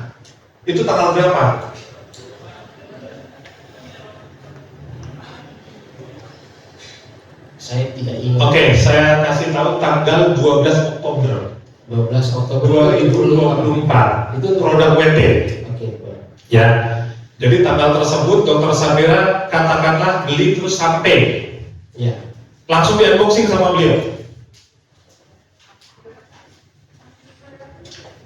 Itu tanggal berapa? Saya tidak ingat. Oke, saya kasih tahu tanggal 12 Oktober 12 Oktober 2024. Itu Produk WT. Oke. Ya. Jadi tanggal tersebut Dr. Samira katakanlah beli terus sampai. Ya. Langsung di unboxing sama beliau.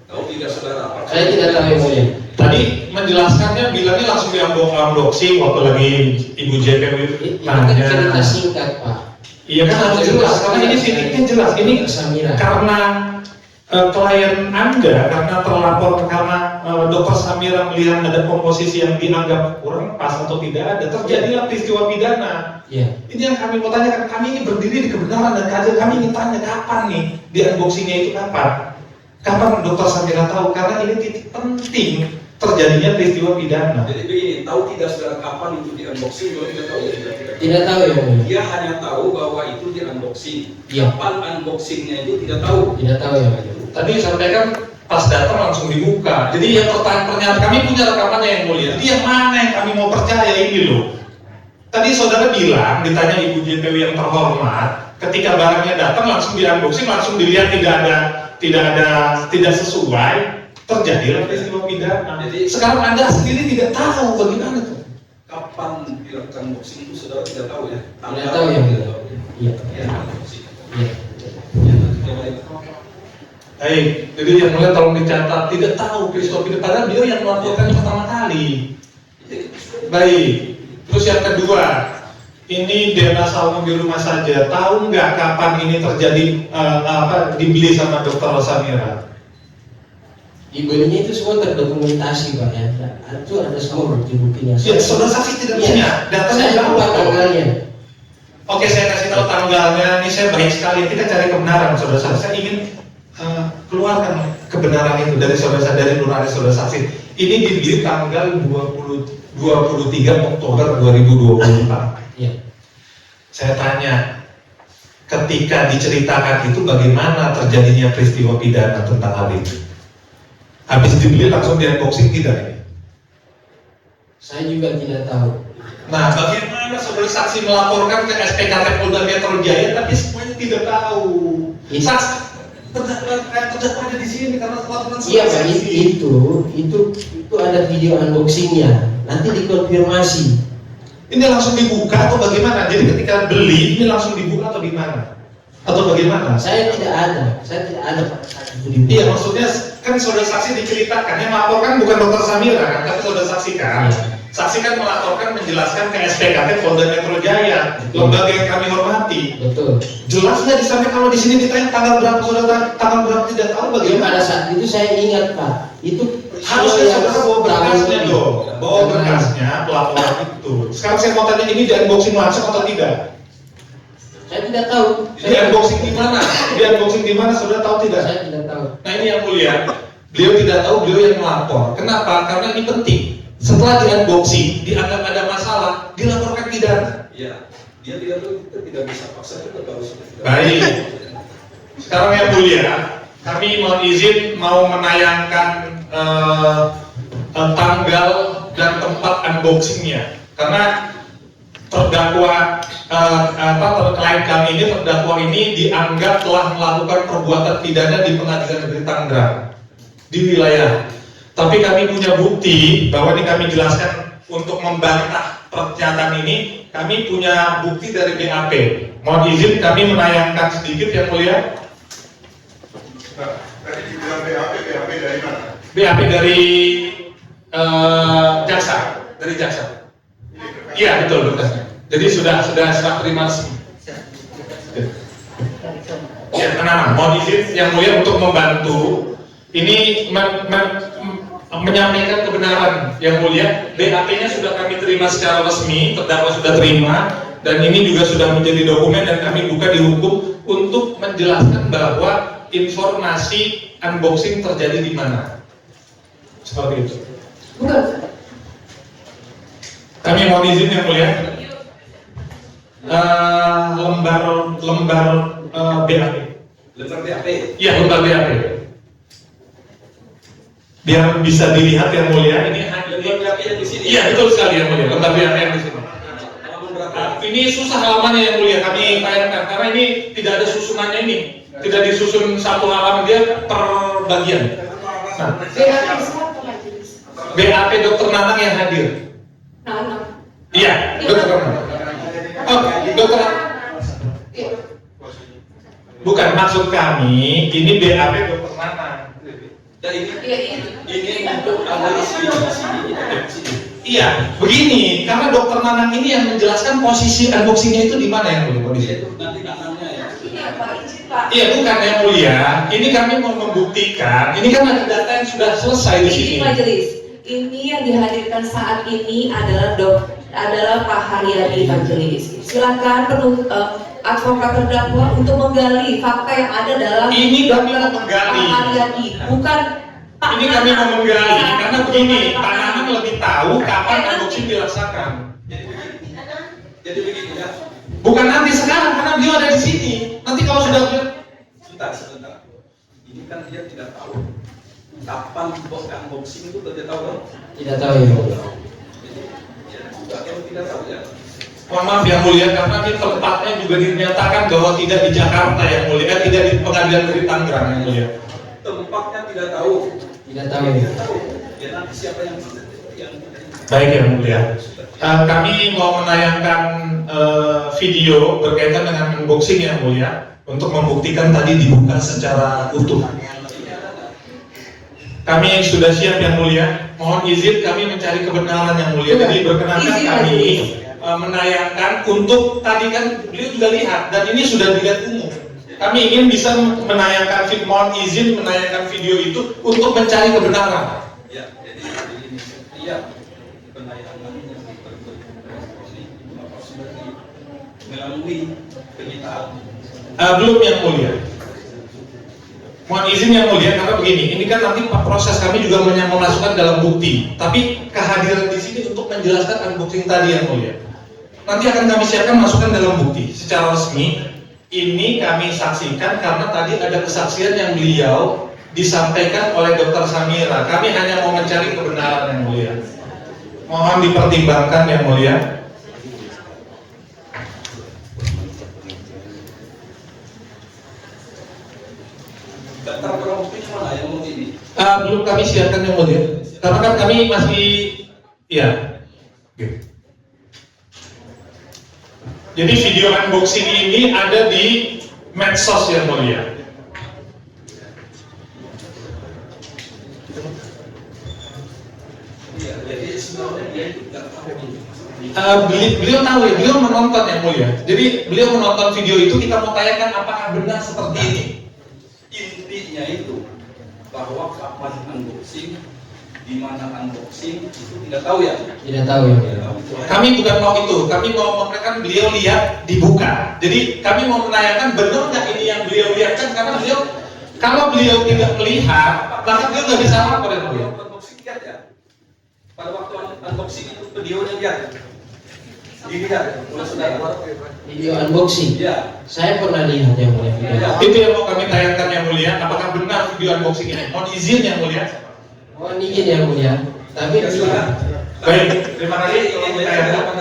Tahu tidak saudara? Saya tidak tahu yang mulia. Tadi menjelaskannya bilangnya langsung di unboxing waktu lagi Ibu JPW Itu kan cerita nanya. singkat Pak. Iya kan harus jelas, karena ini titiknya jelas. Ini Samira. karena klien Anda, karena terlapor, karena Dokter Samira melihat ada komposisi yang dianggap kurang pas atau tidak ada, terjadilah peristiwa pidana. Iya. Ini yang kami mau tanyakan, kami ini berdiri di kebenaran dan keadilan. Kami ingin tanya kapan nih di unboxingnya itu kapan? Kapan Dokter Samira tahu? Karena ini titik penting terjadinya peristiwa pidana. Jadi begini, tahu tidak saudara kapan itu di unboxing, kalau tidak tahu ya tidak. Tidak tahu ya Mulia. Dia hanya tahu bahwa itu di unboxing. Iya. Kapan unboxingnya itu tidak tahu. Tidak tahu ya Mulia. Tadi sampaikan pas datang langsung dibuka. Jadi yang pertanyaan kami punya rekamannya yang mulia. Jadi yang mana yang kami mau percaya ini loh? Tadi saudara bilang ditanya Ibu JPW yang terhormat, ketika barangnya datang langsung di unboxing, langsung dilihat tidak sesuai, terjadilah peristiwa pidana. Jadi Sekarang Anda sendiri tidak tahu bagaimana tuh. kapan dilakukan unboxing itu saudara tidak tahu ya? Tidak tahu ya Mulia. Iya. Ya, unboxing. Iya. Ya, nanti yang lain. Baik, jadi yang mulia tolong dicatat, tidak tahu peristiwa pidana, padahal dia yang melaporkan pertama kali. Baik, terus yang kedua, ini Dena Salmon di rumah saja, tahu nggak kapan ini terjadi dibeli sama Dokter Samira? Dibelinya itu semua terdokumentasi Pak ya. Itu ada semua bukti-buktinya. Ya, saudara saksi tidak punya, datanya Saya lupa berapa? tanggalnya. Oke, saya kasih tahu tanggalnya. Ini saya baik sekali. Kita cari kebenaran, saudara saksi. Saya ingin keluarkan kebenaran itu dari saudara, dari nurani saudara saksi. Ini dibeli tanggal 23 Oktober 2024. Iya. Saya tanya, ketika diceritakan itu bagaimana terjadinya peristiwa pidana tentang hal itu? Habis dibeli langsung di unboxing tidak ini? Saya juga tidak tahu. Nah, bagaimana saudara saksi melaporkan ke SPKT Polda Metro Jaya tapi semuanya tidak tahu? Saksi terdakwa ada di sini karena laporan Iya Pak, saksi. itu ada video unboxingnya. Nanti dikonfirmasi. Ini langsung dibuka atau bagaimana? Jadi ketika beli ini langsung dibuka atau gimana? Atau bagaimana? Saya tidak ada pada saat itu dibuka. Iya, maksudnya kan saudara saksi diceritakan, yang melaporkan bukan Dokter Samira kan, tapi saudara saksi kan. Iya. Saksi kan melaporkan menjelaskan ke SPKT Polda Metro Jaya, lembaga yang kami hormati. Betul. Jelas nggak di sana kalau di sini ditanya tanggal berapa saudara, tanggal berapa tidak tahu Jadi pada bagaimana? saat itu saya ingat Pak, itu Harusnya saudara bawa berkasnya tahun- dong, bawa berkasnya pelaporan itu. Sekarang saya mau tanya, ini di unboxing langsung atau tidak? Saya tidak tahu. Di unboxing di mana? Di unboxing di mana saudara tahu tidak? Saya tidak tahu. Nah ini yang mulia, beliau tidak tahu, beliau yang melapor. Kenapa? Karena ini penting. Setelah di unboxing, dianggap ada masalah, dilaporkan pidana. Ya, dia tidak tahu, kita tidak bisa paksa juga kalau sudah tidak. Baik. Sekarang yang mulia, kami mohon izin mau menayangkan tanggal dan tempat unboxingnya. Karena terdakwa klien kami ini, terdakwa ini dianggap telah melakukan perbuatan pidana di Pengadilan Negeri Tangerang di wilayah. Tapi kami punya bukti bahwa ini kami jelaskan untuk membantah pernyataan ini. Kami punya bukti dari BAP. Mohon izin kami menayangkan sedikit yang mulia. Nah, tadi dibilang BAP dari mana? BAP dari jaksa, dari jaksa. Iya betul berkasnya. Jadi sudah serah terima resmi. Ya tenang, mohon izin yang mulia untuk membantu. Ini menyampaikan kebenaran yang mulia. BAP-nya sudah kami terima secara resmi, terdakwa sudah terima, dan ini juga sudah menjadi dokumen dan kami buka di hukum untuk menjelaskan bahwa informasi unboxing terjadi di mana. Seperti itu. Bukan. Kami mohon izin yang mulia. Lembar BAP. Lembar BAP. Iya, lembar BAP. Biar bisa dilihat yang mulia, ini Lembar BAP yang di sini. iya betul sekali yang mulia, lembar BAP yang di sini. Halaman berapa? Ini susah halamannya yang mulia, kami tayangkan karena ini tidak ada susunannya ini, tidak disusun satu halaman, dia per bagian. Nah, BAP siapa lagi? BAP Dokter Nanang yang hadir. Nana. Iya, Dokter Nanang. Oh, Dokter. Bukan maksud kami, ini BAP Dokter Nanang. Dan ini Iya. untuk analis di sini. Iya, begini, karena Dokter Nanang ini yang menjelaskan posisi unboxingnya itu di mana yang mulia kondisi. Itu nanti nanamnya ya. Ini apa? Izin Pak. Iya, bukan yang mulia. Ini kami mau membuktikan. Ini kan ada data yang sudah selesai di sini. Ini majelis. Ini yang dihadirkan saat ini adalah Pak Haryadi majelis. Silakan advokat terdakwa untuk menggali fakta yang ada dalam Ini kami mau menggali. Pak Haryadi, bukan Pak Ini kami mau Nanang. menggali karena begini, Pak Pak Nanang lebih tahu kapan unboxing dilaksanakan. Jadi begini ya. Bukan nanti sekarang karena beliau ada di sini. Nanti kalau sudah Sebentar. Ini kan dia tidak tahu kapan unboxing itu tidak tahu kan? Tidak tahu yang mulia. Ya, kalau tidak tahu ya. mohon maaf yang mulia karena di tempatnya juga dinyatakan bahwa tidak di Jakarta yang mulia, tidak di Pengadilan Negeri Tangerang yang mulia. Tempatnya tidak tahu. Tidak tahu ya. Tidak tahu. Ya nanti siapa yang Baik yang mulia. Kami mau menayangkan video berkaitan dengan unboxing yang mulia untuk membuktikan tadi dibuka secara utuh. Kami sudah siap yang mulia. Mohon izin kami mencari kebenaran yang mulia. Jadi berkenankan kami menayangkan untuk tadi kan beliau juga lihat dan ini sudah dilihat umum. Kami ingin bisa menayangkan, mohon izin menayangkan video itu untuk mencari kebenaran. Ya, jadi ini setiap penayangan yang sudah melalui penyitaan. Belum yang mulia. Mohon izin yang mulia karena begini, ini kan nanti proses kami juga memasukkan dalam bukti. Tapi kehadiran di sini untuk menjelaskan unboxing tadi yang mulia. Nanti akan kami siapkan masukkan dalam bukti secara resmi. Ini kami saksikan karena tadi ada kesaksian yang beliau disampaikan oleh Dr. Samira. Kami hanya mau mencari kebenaran yang mulia. Mohon dipertimbangkan yang mulia. Daftar barang bukti mana yang mau ini? Belum kami siapkan yang mulia. Karena kan kami masih, ya. Oke. Jadi video unboxing ini ada di medsos yang mulia. Iya, jadi sebenarnya dia itu tidak tahu. Beliau tahu ya, beliau menonton yang mulia. Jadi beliau menonton video itu, kita mau tanyakan apakah benar seperti ini. Intinya itu bahwa kapan unboxing, di mana unboxing itu tidak tahu ya. Tidak tahu ya. Kami bukan mau itu, kami mau memberikan beliau lihat dibuka. Jadi kami mau menanyakan benar nggak ini yang beliau lihatkan karena beliau, kalau beliau tidak melihat, maka beliau nggak bisa lapor ya beliau. Unboxing lihat ya. Pada waktu unboxing itu videonya lihat. Dilihat oleh saudara. Video unboxing. Ya. Saya pernah lihat yang mulia video. Itu yang mau kami tayangkan yang mulia. Apakah benar video unboxing ini? Mohon izin yang mulia. Mohon izin yang mulia. Tapi Ya sudah. Baik, terima kasih. Kalau Intinya ditayangkan.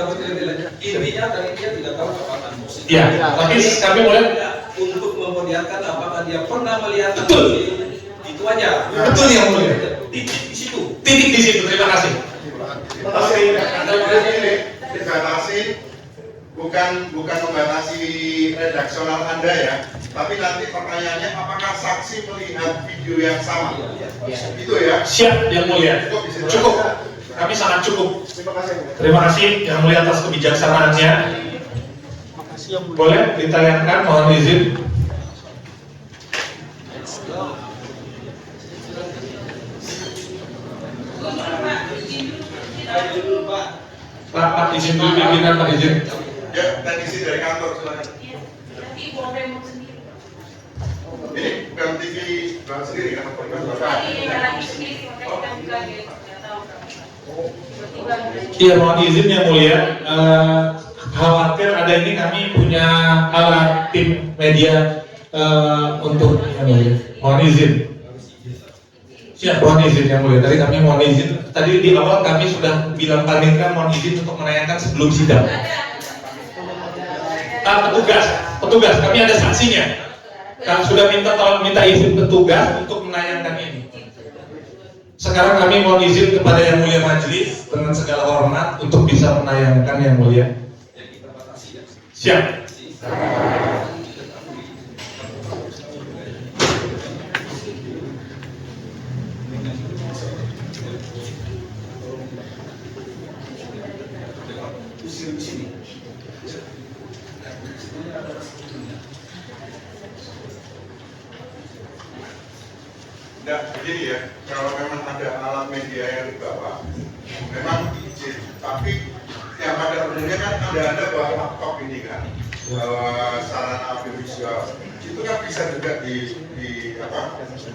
intinya tadi dia tidak tahu kapan unboxing. Ya, tapi kami mulai. Untuk memperlihatkan apakah dia pernah melihat Betul. unboxing, itu aja. Betul yang mulia. Titik di situ. Titik di situ. Terima kasih. Dibatasi bukan membatasi redaksional Anda ya, tapi nanti pertanyaannya apakah saksi melihat video yang sama? Itu ya. Siap yang mulia. Cukup. Kami sangat cukup. Terima kasih yang mulia atas kebijaksanaannya. Boleh ditayangkan, mohon izin. Pak, izin dulu pimpinan, Pak izin. Ya, teknisi dari kantor silakan. Ini bukan TV bukan sendiri kan? Iya, mohon izin yang mulia. Khawatir ada ini kami punya alat tim media untuk yang mulia. Mohon izin. Siap, mohon izin yang mulia. Tadi kami mohon izin. Tadi di awal kami sudah bilang panitera mohon izin untuk menayangkan sebelum sidang. Petugas, kami ada saksinya. Kami sudah minta izin petugas untuk menayangkan ini. Sekarang kami mohon izin kepada yang mulia majelis dengan segala hormat untuk bisa menayangkan yang mulia. Siap. Enggak, begini ya, kalau memang ada alat media yang dibawa, memang izin. Tapi yang pada umumnya kan ada bawa laptop ini kan, bawa sarana audiovisual, itu kan bisa juga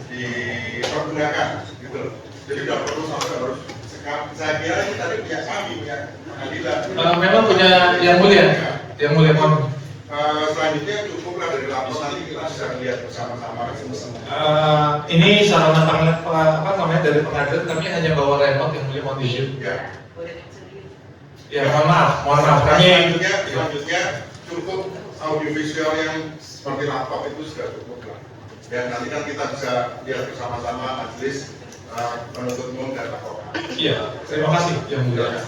dipergunakan gitu. Jadi tidak perlu sampai harus sekarang. Saya kira ini tadi punya kami, punya pengadilan. Memang punya yang mulia mohon. Selanjutnya cukuplah dari laptop, nanti kita bisa lihat bersama-sama. Ini sarana dari pengadilan, kami hanya bawa remote yang mulia mohon izin. Ya. Ya mohon maaf kami. Selanjutnya cukup audiovisual yang seperti laptop itu sudah cukup lah. Dan nanti kan kita bisa lihat bersama-sama majelis penuntut umum dan advokat. Iya, terima kasih yang mulia.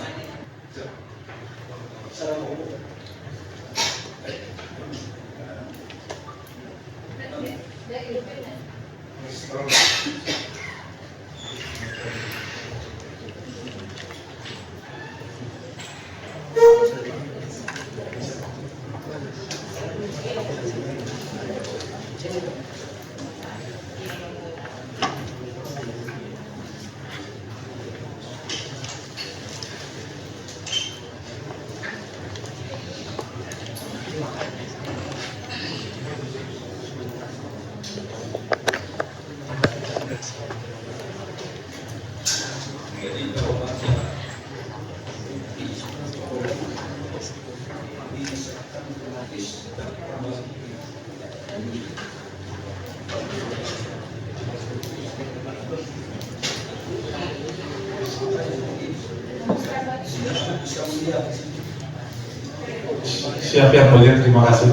Siap yang mulia, terima kasih.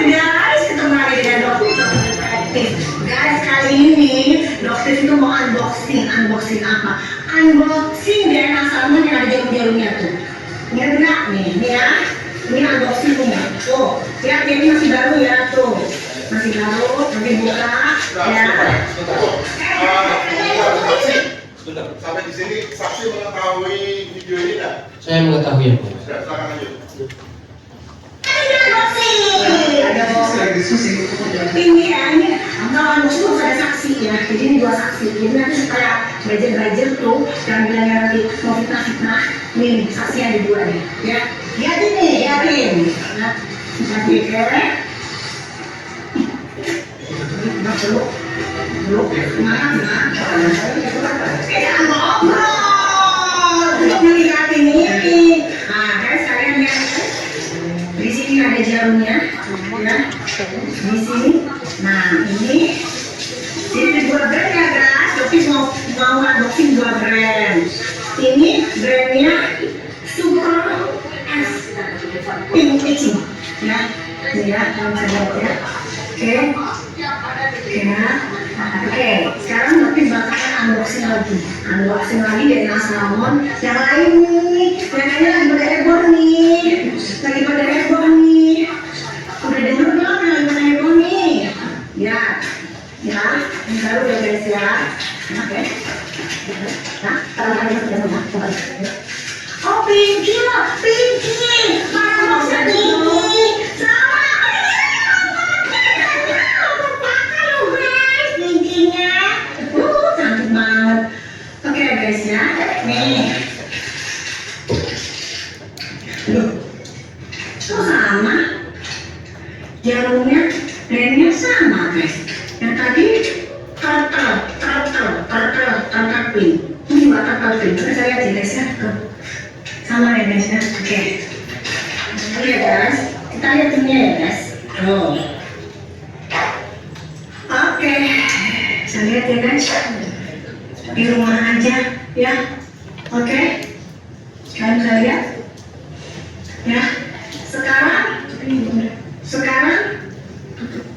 Guys, ketemu lagi dengan Dokter Aktif. Guys, kali ini Dokter itu mau unboxing apa? Unboxing DNA salmon yang ada jarum-jarumnya tuh. Ingat nggak nih ya? Ini unboxing nih. Tuh, lihat ini masih baru ya tuh. Masih baru, nanti buka ya. Sebentar, sampai di sini saksi mengetahui video ini enggak? Saya mengetahui ya, Bu. Sudah, silakan lanjut. Ini ya, ini kalau musuh harus ada saksi ya. Jadi ini dua saksi. Jadi nanti supaya belajar tuh dan bilangnya nanti mau fitnah. Nih saksi ada dua nih. Ya, lihatin nih, lihatin. Lihatin ya. Belum. Mana? Kita ngobrol. Lihat ini. Nah, guys kalian lihat. Di sini ada jarumnya, ya. Di sini. Nah, ini dua brand ya guys. Tapi mau unboxing 2 brand. Ini brandnya Super S Pink Itching, ya. Ini ya, kalau bisa lihat ya. Oke. Oke, sekarang nanti bakalan unboxing lagi dari salmon yang lain nih. Yang lainnya lagi pada heboh nih. Udah denger belum yang lagi pada heboh nih? Ya, ini baru ya guys ya. Oke. Nah, oh Pinky loh, mana boxnya Pinky? Sama. Cantik banget. Oke guys ya. Nih. Loh. Kok sama? Jarumnya, brandnya sama guys. Yang tadi turtle pink. Ini juga turtle pink. Terus saya lihat ya guys ya. Sama ya guys ya. Oke. Oke guys. Kita lihat ini ya guys. Oh. Oke. Saya lihat ya guys. Di rumah aja ya. Oke. Kalian bisa lihat. Ya. Sekarang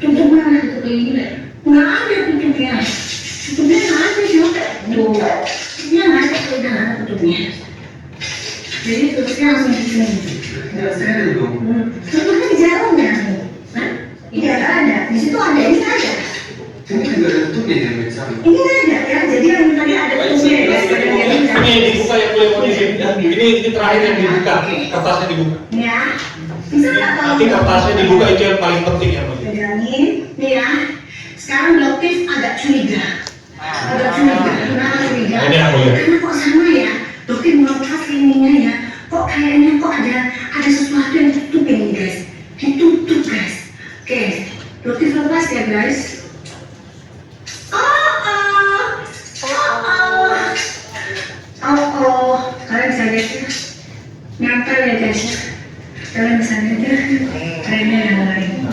tutup mana? Nggak ada tutupnya. Tutupnya nggak ada sih. Tuh. Tutupnya nggak ada. Udah nggak ada tutupnya. Jadi tutupnya langsung di sini. Tutupnya di jarumnya. Hah? Ini nggak ada. Di situ ada. Ini nggak ada. Ini juga ada tutupnya di sana. Ini nggak ada ya. Jadi yang tadi ada tutupnya ya. Ini dibuka yang boleh mau izin. Ini terakhir yang dibuka. Kertasnya dibuka. ya. Bisa nggak tolong? Nanti kertasnya dibuka, itu yang paling penting ya mulia. Pegangin, nih ya. Sekarang dokter agak curiga. Kenapa curiga? Ini yang mulia. Karena kok sama ya, dokter melepas ininya ya. Kok kayaknya kok ada sesuatu yang ditutupin nih guys. Ditutup guys. Oke, dokter lepas ya guys. Kalian bisa lihat ya. Nyata ya guys ya. Kalian bisa lihat ya. Trennya yang lain.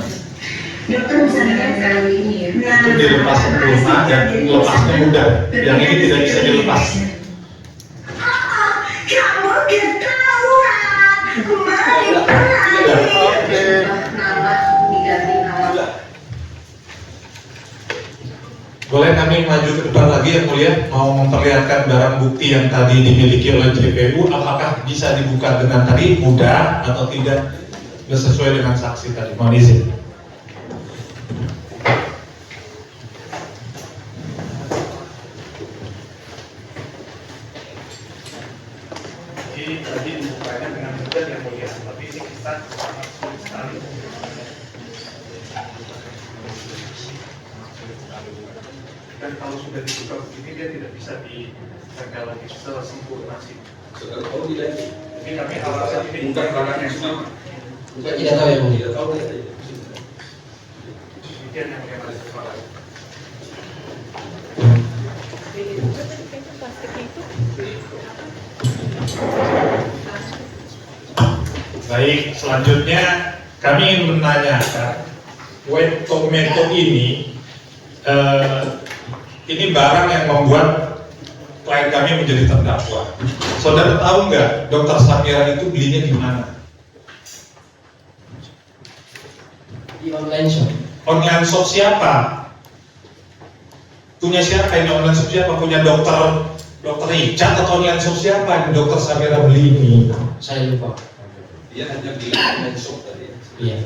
Dokter bisa lihat kalau ini ya. Itu dilepasnya belum ada, lepasnya mudah. Yang ini tidak bisa dilepas. Kamu ketahuan. Kembali nama diganti nama. Boleh kami maju ke depan lagi yang mulia, mau memperlihatkan barang bukti yang tadi dimiliki oleh JPU, apakah bisa dibuka dengan tadi mudah atau tidak sesuai dengan saksi tadi. Mohon izin. Jadi tadi dibukanya dengan mudah yang mulia, tapi ini kita sangat sulit sekali. Dan kalau sudah dibuka begini dia tidak bisa dijaga lagi secara sempurna sih. Kalau tidak, Jadi kami alasan ini bukan barangnya semua. Tidak tahu ya mulia. Tidak tahu ya. demikian yang mulia masih kepala. Baik, selanjutnya kami ingin menanyakan, wet tomato ini barang yang membuat klien kami menjadi terdakwa. Saudara tahu nggak, Dokter Samira itu belinya di mana? Di online shop. Online shop siapa? Punya siapa ini online shop siapa? Punya dokter Richard atau online shop siapa? Dokter Samira beli ini. Saya lupa. Dia hanya bilang online shop tadi. Iya.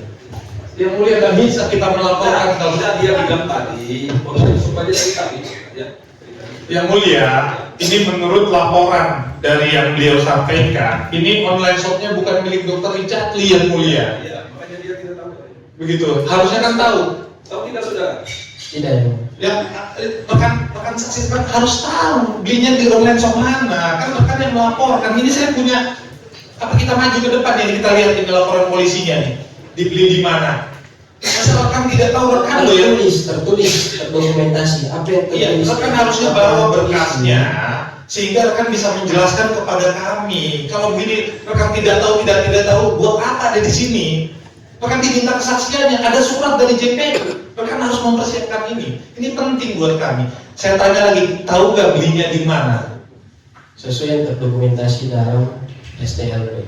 Yang mulia nggak bisa kita melaporkan kalau Tidak, dia bilang tadi online shop aja dari kami. Ya. Yang mulia, ini menurut laporan dari yang beliau sampaikan, ini online shopnya bukan milik Dokter Richard Lee yang mulia. Iya, makanya dia tidak tahu. Begitu, harusnya kan tahu. Tahu tidak saudara? Tidak ya. Ya, rekan saksi kan harus tahu belinya di online shop mana. Kan rekan yang melaporkan. Ini saya punya, apa kita maju ke depan ya, kita lihat ini laporan polisinya nih, dibeli di mana. Masa rekan tidak tahu, rekan loh ya. Tertulis, terdokumentasi. Apa yang Iya, tertulis? rekan harusnya bawa berkasnya sehingga rekan bisa menjelaskan kepada kami. Kalau begini rekan tidak tahu, buat apa ada di sini? Rekan diminta kesaksiannya, ada surat dari JPU. Rekan harus mempersiapkan ini. Ini penting buat kami. Saya tanya lagi, tahu nggak belinya di mana? Sesuai yang terdokumentasi dalam STLP.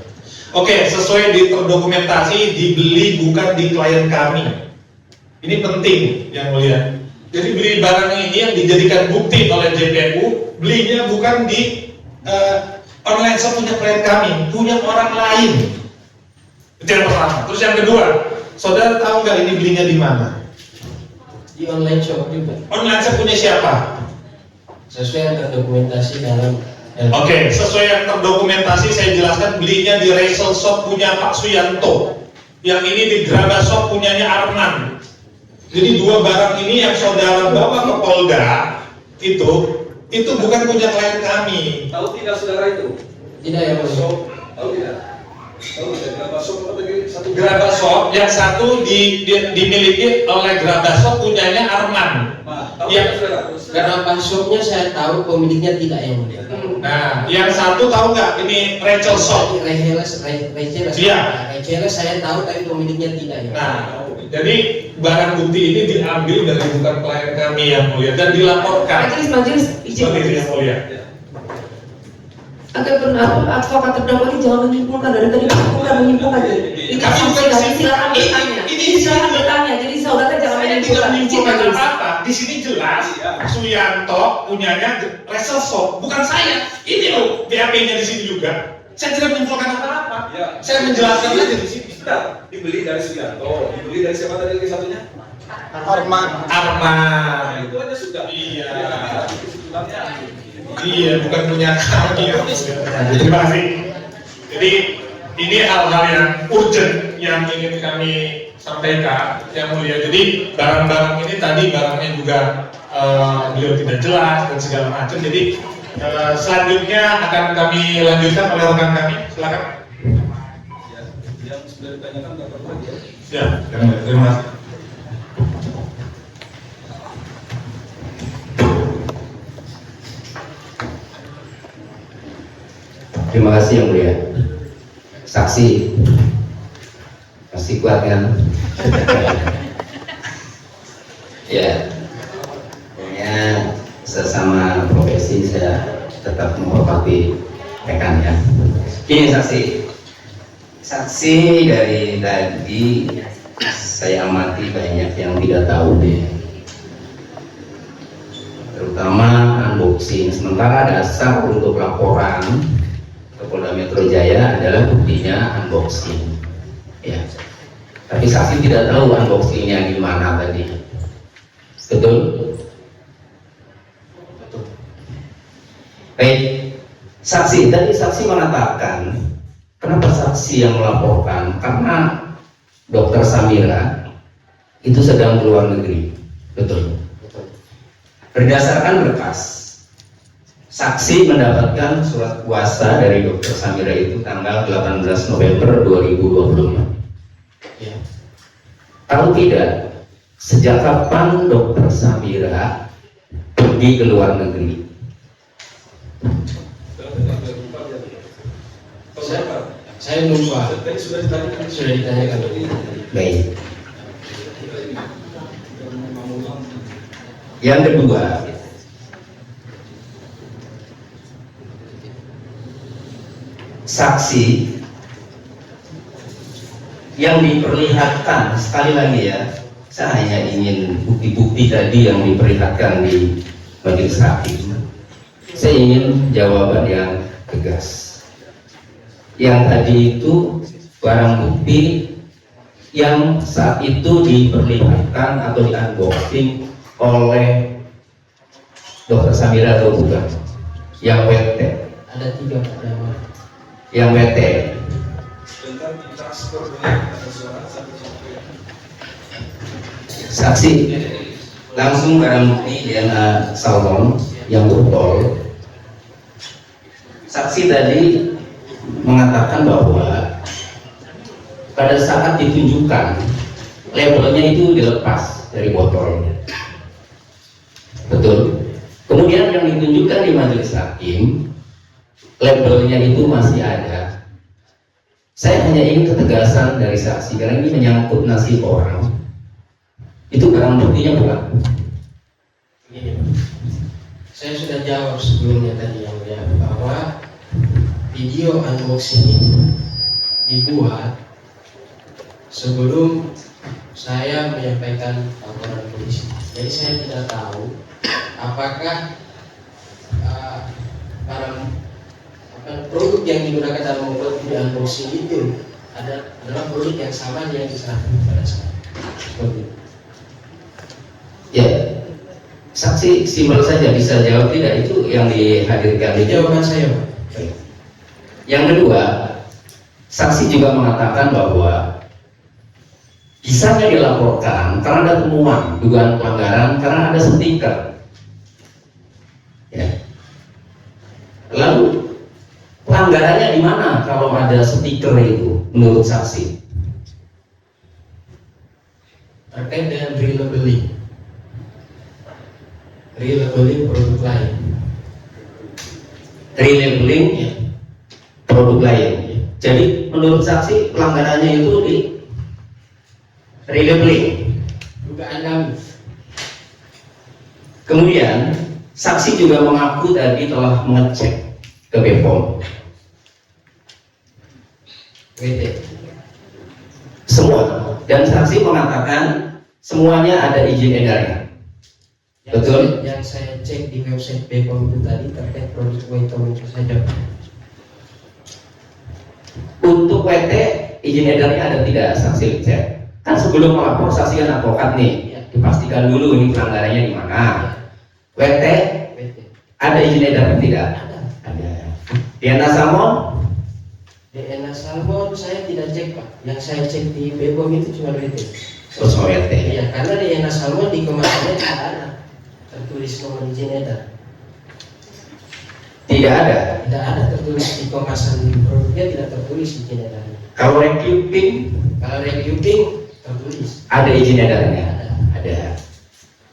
Oke, sesuai terdokumentasi dibeli bukan di klien kami. Ini penting yang mulia. Jadi beli barang ini yang dijadikan bukti oleh JPU, belinya bukan di online shop punya klien kami, punya orang lain. Itu yang pertama. Terus yang kedua, saudara tahu nggak ini belinya di mana? Di online shop juga. Online shop punya siapa? Sesuai yang terdokumentasi dalam Oke, sesuai yang terdokumentasi saya jelaskan belinya di Resel Shop punya Pak Suyanto. Yang ini di Graga Shop punyanya Arman. Jadi dua barang ini yang saudara bawa ke Polda itu bukan punya klien kami. Tahu tidak saudara itu? Tidak ya mulia. Shop, tahu tidak? Tahu tidak? Berapa shop atau satu? Graga Shop yang satu dimiliki oleh Graga Shop punyanya Arman. Tahu Ya. tidak saudara? Karena shopnya saya tahu pemiliknya tidak ya mulia. Nah, yang satu tahu nggak ini Rachel Shop? Recheles Iya. Recheles saya tahu tapi pemiliknya tidak ya. Nah, jadi barang bukti ini diambil dari bukan klien kami yang mulia dan dilaporkan. Majelis izin. Seperti itu yang mulia. Agar benar advokat terdakwa ini jangan menyimpulkan dari tadi menyimpulkan. Ini Kami bukan saksi silakan bertanya. ini Silakan bertanya. Jadi saudara jangan Saya tidak menyimpulkan. menyimpulkan apa-apa. Di sini jelas Suyanto punyanya Resel Shop, bukan saya. Ini loh BAP-nya di sini juga. Saya tidak menyimpulkan apa-apa. Ya. Saya menjelaskan aja di sini. Sudah, dibeli dari Suyanto, dibeli dari siapa tadi lagi satunya? Arman. Nah, itu aja sudah. Iya. Kesimpulannya. Iya, bukan punya kami. Ya. Terima kasih. Jadi ini hal-hal yang urgent yang ingin kami sampaikan, yang mulia. Jadi barang-barang ini tadi barangnya juga beliau tidak jelas dan segala macam. Jadi selanjutnya akan kami lanjutkan oleh rekan kami. Silakan. Ya, yang sudah ditanyakan nggak perlu lagi ya. Ya, terima kasih. Terima kasih yang mulia. Saksi masih kuat kan? Ya, pokoknya sesama profesi saya tetap menghormati rekan ya. Ini saksi dari tadi saya amati banyak yang tidak tahu deh, terutama unboxing. Sementara dasar untuk laporan Polda Metro Jaya adalah buktinya unboxing, ya. Tapi saksi tidak tahu unboxingnya di mana tadi, betul? Betul. Baik, saksi tadi saksi mengatakan, kenapa saksi yang melaporkan? Karena Dokter Samira itu sedang keluar negeri, betul? Betul. Berdasarkan berkas, saksi mendapatkan surat kuasa dari Dr. Samira itu tanggal 18 November 2025. Ya. Tahu tidak, sejak kapan Dr. Samira pergi ke luar negeri? Saya lupa. Sudah ditanyakan. Sudah ditanyakan. Baik. Yang kedua, saksi yang diperlihatkan, sekali lagi ya, saya hanya ingin bukti-bukti tadi yang diperlihatkan di majelis hakim. Saya ingin jawaban yang tegas. Yang tadi itu barang bukti yang saat itu diperlihatkan atau di-unboxing oleh Dr. Samira atau bukan? Yang WT. Ada 3 nama. Yang WT. Saksi langsung barang bukti DNA salmon yang botol. Saksi tadi mengatakan bahwa pada saat ditunjukkan labelnya itu dilepas dari botolnya, betul? Kemudian yang ditunjukkan di majelis hakim, labelnya itu masih ada. Saya hanya ingin ketegasan dari saksi karena ini menyangkut nasib orang. Itu barang buktinya bukan? Saya sudah jawab sebelumnya tadi yang mulia bahwa video unboxing ini dibuat sebelum saya menyampaikan laporan polisi. Jadi saya tidak tahu apakah barang produk yang digunakan dalam membuat video unboxing itu adalah produk yang sama yang diserahkan kepada saya. Seperti itu. Ya, saksi simpel saja bisa jawab tidak itu yang dihadirkan itu. Jawaban saya, Pak. Yang kedua, saksi juga mengatakan bahwa bisanya dilaporkan karena ada temuan dugaan pelanggaran karena ada stiker. Ya. Lalu pelanggarannya di mana kalau ada stiker itu menurut saksi? Terkait dengan relabeling produk lain. Relabeling ya, produk lain. Jadi menurut saksi pelanggarannya itu di relabeling. Dugaan kami. Kemudian saksi juga mengaku tadi telah mengecek ke BPOM. WT. Semua, dan saksi mengatakan semuanya ada izin edarnya. Betul? Yang saya cek di website BPOM itu tadi terkait produk Waitom itu saja. Untuk WT izin edarnya ada tidak, saksi cek? Kan sebelum melapor saksi kan advokat nih, dipastikan dulu ini pelanggarannya di mana. WT ada izin edarnya tidak? Ada. DNA salmon DNA salmon saya tidak cek Pak. Yang saya cek di BPOM itu cuma BT. Oh, cuma BT. Iya, karena DNA salmon di kemasannya tidak ada tertulis nomor izin edar. Tidak ada. Tidak ada tertulis di kemasan produknya, tidak tertulis izin edarnya. Kalau recupping Kalau reviewing tertulis. ada izin edarnya. Ada. Ada.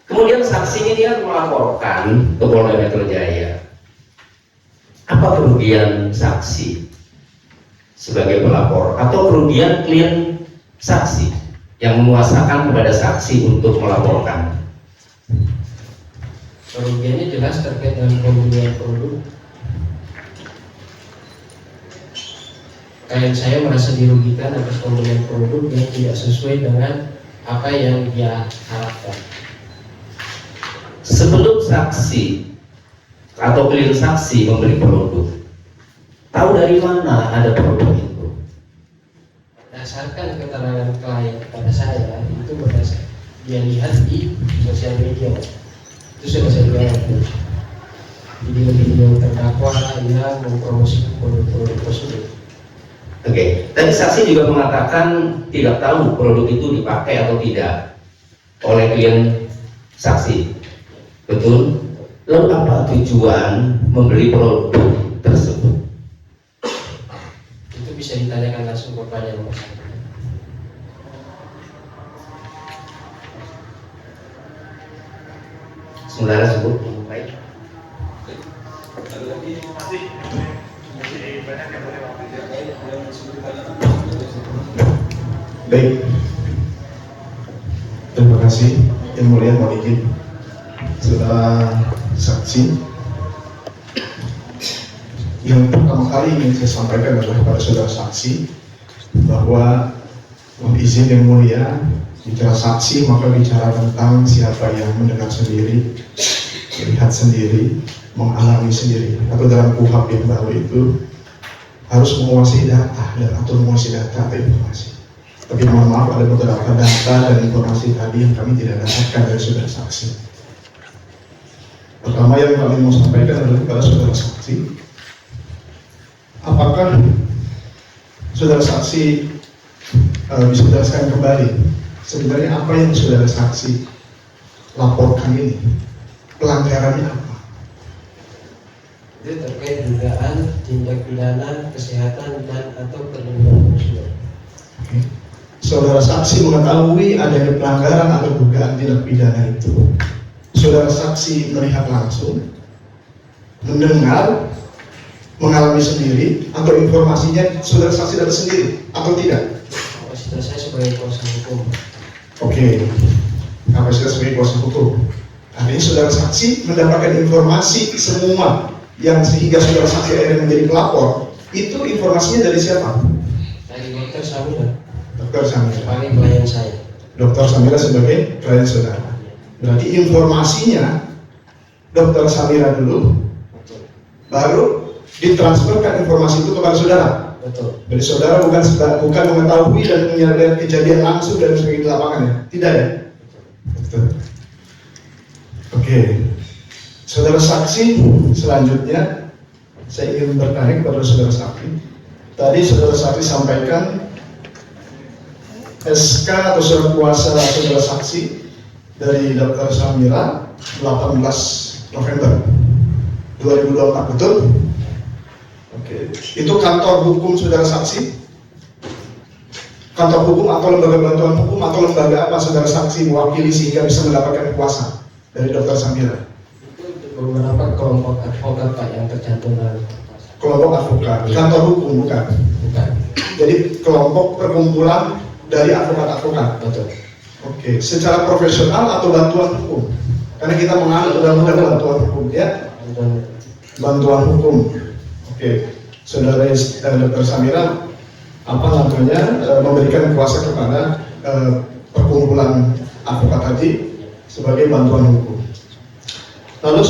Kemudian saksi ini kan melaporkan ke Polda Metro Jaya. Apa kerugian saksi sebagai pelapor atau kerugian klien saksi yang menguasakan kepada saksi untuk melaporkan? Kerugiannya jelas terkait dengan pembelian produk. Klien saya merasa dirugikan atas pembelian produk yang tidak sesuai dengan apa yang dia harapkan. Sebelum saksi atau klien saksi membeli produk, tahu dari mana ada produk itu? Berdasarkan keterangan klien kepada saya, itu berdasarkan dia lihat di sosial media. Itu sudah saya bilang, video-video terdakwa yang mempromosikan produk-produk tersebut. Oke, tadi saksi juga mengatakan tidak tahu produk itu dipakai atau tidak oleh klien saksi. Betul? Lalu apa tujuan membeli produk tersebut? Itu bisa ditanyakan langsung kepada yang bersangkutan. Saudara sebut yang baik. Masih banyak yang boleh waktu. Baik, terima kasih Yang Mulia mohon izin saudara saksi. Yang pertama kali ingin saya sampaikan adalah kepada saudara saksi bahwa mohon izin Yang Mulia, bicara saksi maka bicara tentang siapa yang mendengar sendiri, melihat sendiri, mengalami sendiri, atau dalam KUHP yang baru itu harus menguasai data atau menguasai data atau informasi. Tapi mohon maaf, ada beberapa data dan informasi tadi yang kami tidak dapatkan dari saudara saksi. Pertama yang kami mau sampaikan adalah kepada saudara saksi, apakah saudara saksi bisa jelaskan kembali sebenarnya apa yang saudara saksi laporkan ini, pelanggarannya apa? Itu terkait dugaan tindak pidana kesehatan dan atau perlindungan konsumen. Saudara saksi mengetahui adanya pelanggaran atau dugaan tindak pidana itu. Saudara saksi melihat langsung, mendengar, mengalami sendiri, atau informasinya saudara saksi dapat sendiri atau tidak? Kapasitas saya sebagai kuasa hukum. Oke, kapasitas sebagai kuasa hukum. Artinya saudara saksi mendapatkan informasi semua yang sehingga saudara saksi akhirnya menjadi pelapor. Itu informasinya dari siapa? Dari Dr. Samira. Dr. Samira sebagai klien saya. Dr. Samira sebagai klien saudara. Berarti informasinya Dr. Samira dulu, baru ditransferkan informasi itu kepada saudara. Betul. Jadi saudara bukan mengetahui dan melihat kejadian langsung dan sebagainya di lapangan ya? Tidak ya? Betul. Oke. Saudara saksi selanjutnya saya ingin bertanya kepada saudara saksi. Tadi saudara saksi sampaikan SK atau surat kuasa saudara saksi dari Dr. Samira 18 November 2024, betul? Oke. Itu kantor hukum saudara saksi? Kantor hukum atau lembaga bantuan hukum atau lembaga apa saudara saksi mewakili sehingga bisa mendapatkan kuasa dari Dr. Samira? Itu beberapa kelompok advokat Pak yang tercantum dalam Kelompok advokat, kantor hukum bukan? bukan. Jadi kelompok perkumpulan dari advokat-advokat. Betul. Oke, secara profesional atau bantuan hukum? Karena kita menganut undang-undang bantuan hukum, ya? Bantuan hukum. Oke, saudara Dr. Samira apa namanya memberikan kuasa kepada perkumpulan advokat tadi sebagai bantuan hukum. Lalu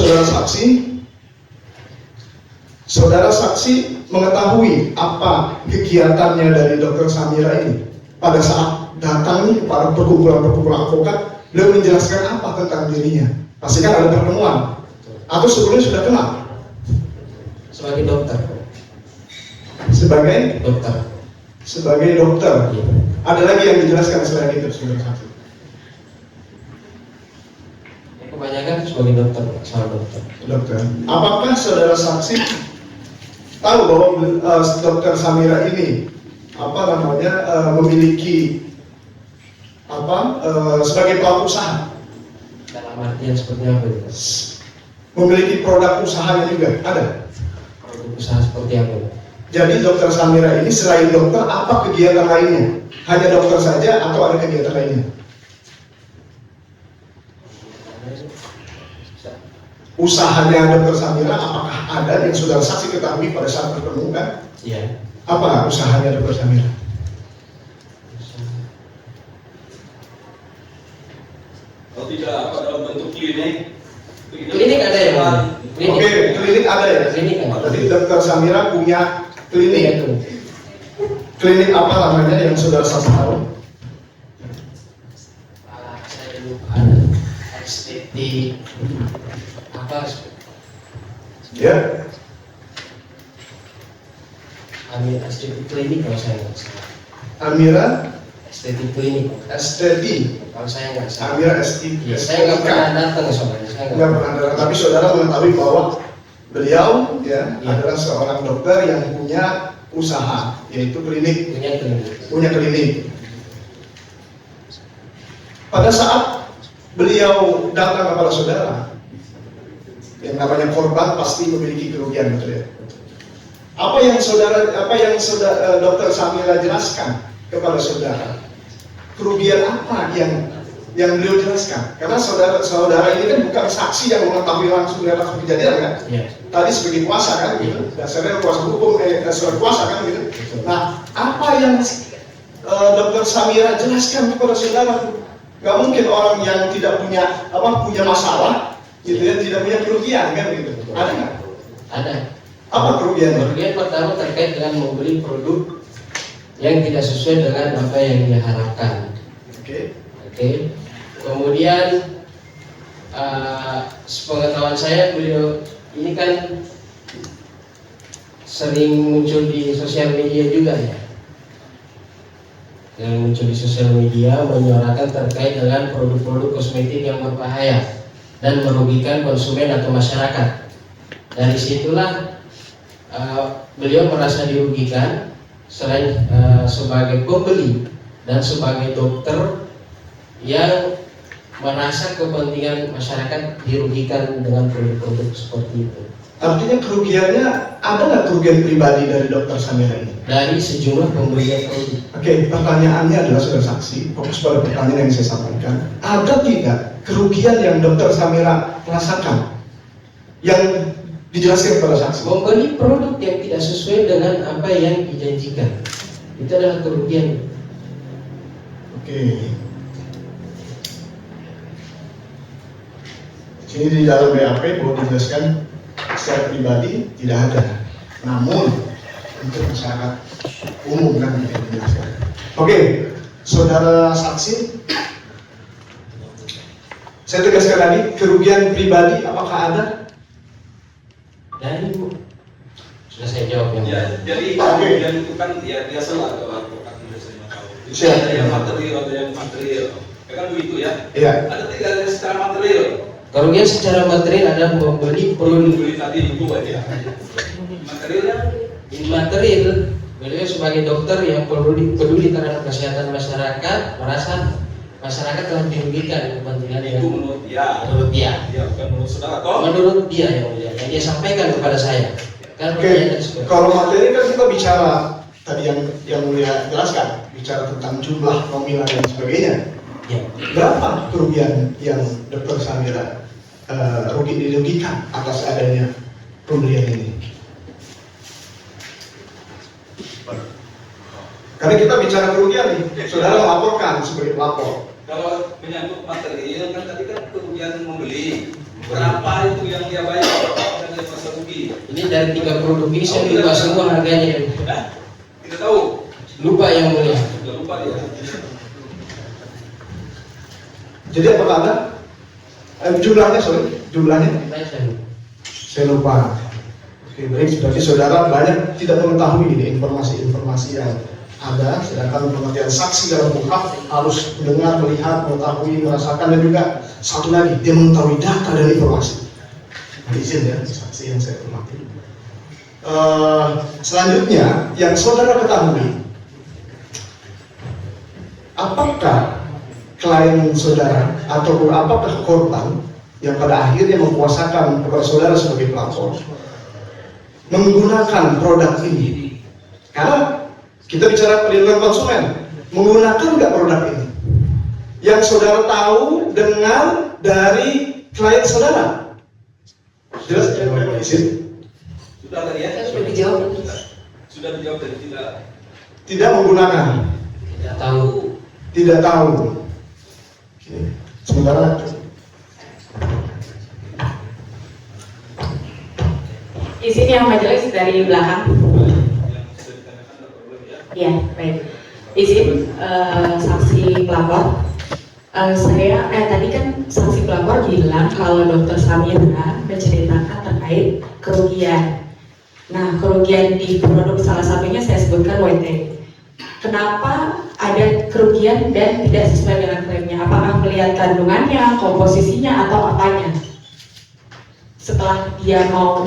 saudara saksi mengetahui apa kegiatannya dari Dr. Samira ini pada saat datang nih kepada perkumpulan advokat, beliau menjelaskan apa tentang dirinya. Pasti kan ada pertemuan atau sebelumnya sudah kenal Sebagai dokter. Sebagai dokter. sebagai dokter. Iya. Ada lagi yang dijelaskan selain itu, saudara saksi? Kebanyakan sebagai dokter, salah dokter. Dokter. Apakah saudara saksi tahu bahwa dokter Samira ini memiliki sebagai pelaku usaha? Dalam artian seperti apa itu? Memiliki produk usahanya juga ada. Produk usaha seperti apa? Jadi dokter Samira ini selain dokter apa kegiatan lainnya? Hanya dokter saja atau ada kegiatan lainnya? Usahanya dokter Samira apakah ada yang saudara saksi ketahui pada saat bertemu kan? Iya. Apa usahanya dokter Samira? Kalau tidak apa dalam bentuk klinik? Klinik ada ya, Pak? Klinik. Oke, klinik ada ya? Klinik ada. Jadi dokter Samira punya klinik. Klinik apa namanya yang saudara saksi tahu? Saya lupa. Estetik. Apa? Ya. Amir estetik klinik kalau saya nggak salah. Amira Estetik klinik. Estetik. Kalau saya nggak salah. Amira Estetik. Ya, saya nggak pernah datang soalnya. Saya Nggak pernah datang, tapi saudara mengetahui bahwa beliau ya adalah seorang dokter yang punya usaha, yaitu klinik. Punya klinik. Pada saat beliau datang kepada saudara, yang namanya korban pasti memiliki kerugian, betul ya? Apa yang dokter Samira jelaskan kepada saudara? Kerugian apa yang beliau jelaskan? Karena saudara ini kan bukan saksi yang mengetahui langsung kejadian kan? Ya. Tadi sebagai kuasa kan, gitu. Dasarnya kuasa hukum, surat kuasa kan, gitu. Nah, apa yang dokter Samira jelaskan kepada saudara? Gak mungkin orang yang tidak punya masalah, gitu ya, tidak punya kerugian kan, gitu. Ada nggak? Ada. Apa kerugiannya? Kerugian pertama terkait dengan membeli produk yang tidak sesuai dengan apa yang dia harapkan. Oke. Kemudian sepengetahuan saya beliau ini kan sering muncul di sosial media juga ya. Yang muncul di sosial media menyuarakan terkait dengan produk-produk kosmetik yang berbahaya dan merugikan konsumen atau masyarakat. Dari situlah beliau merasa dirugikan selain sebagai pembeli dan sebagai dokter yang merasa kepentingan masyarakat dirugikan dengan produk-produk seperti itu. Artinya kerugiannya, ada nggak kerugian pribadi dari dokter Samira ini? Dari sejumlah pembelian produk. Oke, pertanyaannya adalah saudara saksi, fokus pada pertanyaan yang saya sampaikan. Ada tidak kerugian yang dokter Samira rasakan yang dijelaskan kepada saksi? Membeli produk yang tidak sesuai dengan apa yang dijanjikan, itu adalah kerugian. Oke. Sini di dalam BAP bahwa dijelaskan secara pribadi tidak ada. Namun untuk masyarakat umum kan tidak dijelaskan. Oke, saudara saksi, saya tegaskan lagi, kerugian pribadi apakah ada? Dan sudah saya jawab yang Ya, jadi kemudian itu kan ya biasa lah kalau advokat biasanya tahu. Siap. Ada yang material, ada yang material. Ya kan begitu ya? Iya. Ada tiga yang secara material. kerugian secara material adalah membeli produk. Beli tadi itu aja. Materialnya Material, beliau sebagai dokter yang peduli terhadap kesehatan masyarakat, merasa masyarakat telah dirugikan kepentingan itu menurut dia. menurut dia. Ya, bukan menurut saudara toh. Menurut dia yang dia sampaikan kepada saya. Kan Oke, kalau materi kan kita bicara tadi yang mulia jelaskan, bicara tentang jumlah nominal dan sebagainya. Ya. Berapa kerugian yang Dr. Samira dirugikan atas adanya pembelian ini? Karena kita bicara kerugian nih, saudara laporkan sebagai pelapor. Kalau menyangkut material kan tadi kan kerugian membeli. Berapa itu yang dia bayar? Dan dia merasa rugi. Ini dari 3 produk ini saya lupa semua harganya. Tidak tahu. Lupa yang mulia. Sudah lupa dia. Jadi apakah ada jumlahnya? Sorry, jumlahnya? Saya lupa. Saya lupa. Oke. Baik, berarti saudara banyak tidak mengetahui ini informasi-informasi yang ada, sedangkan pengertian saksi dalam kuhap harus mendengar, melihat, mengetahui, merasakan, dan juga satu lagi dia mengetahui data dan informasi. Izin ya, saksi yang saya hormati. Selanjutnya, yang saudara ketahui, apakah klien saudara atau apakah korban yang pada akhirnya memkuasakan kepada saudara sebagai pelapor menggunakan produk ini? Karena kita bicara perlindungan konsumen, menggunakan nggak produk ini? Yang saudara tahu, dengar dari klien saudara. Jelas ya, izin? Sudah tadi ya? Sudah dijawab. Sudah dijawab tadi, tidak. Tidak menggunakan. Tidak tahu. Tidak tahu. Oke. Sementara Izin yang majelis dari belakang. Ya, baik. Izin saksi pelapor. Saya tadi kan saksi pelapor bilang kalau Dr. Samira menceritakan terkait kerugian. Nah, kerugian di produk salah satunya saya sebutkan WT. Kenapa ada kerugian dan tidak sesuai dengan klaimnya? Apakah melihat kandungannya, komposisinya, atau apanya? Setelah dia mau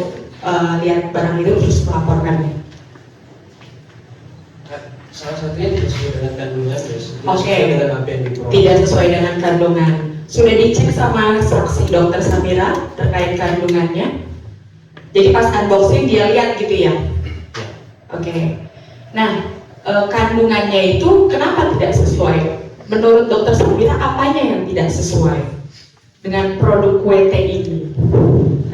lihat barang itu terus melaporkannya. Salah satunya tidak sesuai dengan kandungan, Oke. dengan apa yang diproduksi. Tidak sesuai dengan kandungan. Sudah dicek sama saksi Dr. Samira terkait kandungannya. Jadi pas unboxing dia lihat gitu ya. Oke. Nah, kandungannya itu kenapa tidak sesuai? Menurut Dr. Samira apanya yang tidak sesuai dengan produk WT ini?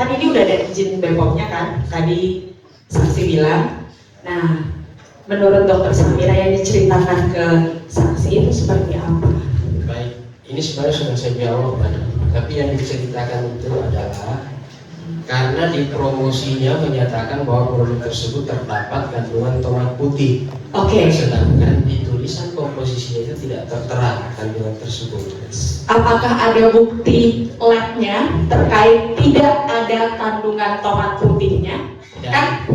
Kan ini udah ada izin BPOM-nya kan? Tadi saksi bilang. Nah, menurut Dr. Samira yang diceritakan ke saksi itu seperti apa? Baik, ini sebenarnya sudah saya jawab, Pak. Tapi yang diceritakan itu adalah karena di promosinya menyatakan bahwa produk tersebut terdapat kandungan tomat putih. Oke. Sedangkan di tulisan komposisinya itu tidak tertera kandungan tersebut. Apakah ada bukti labnya terkait tidak ada kandungan tomat putihnya? Kan?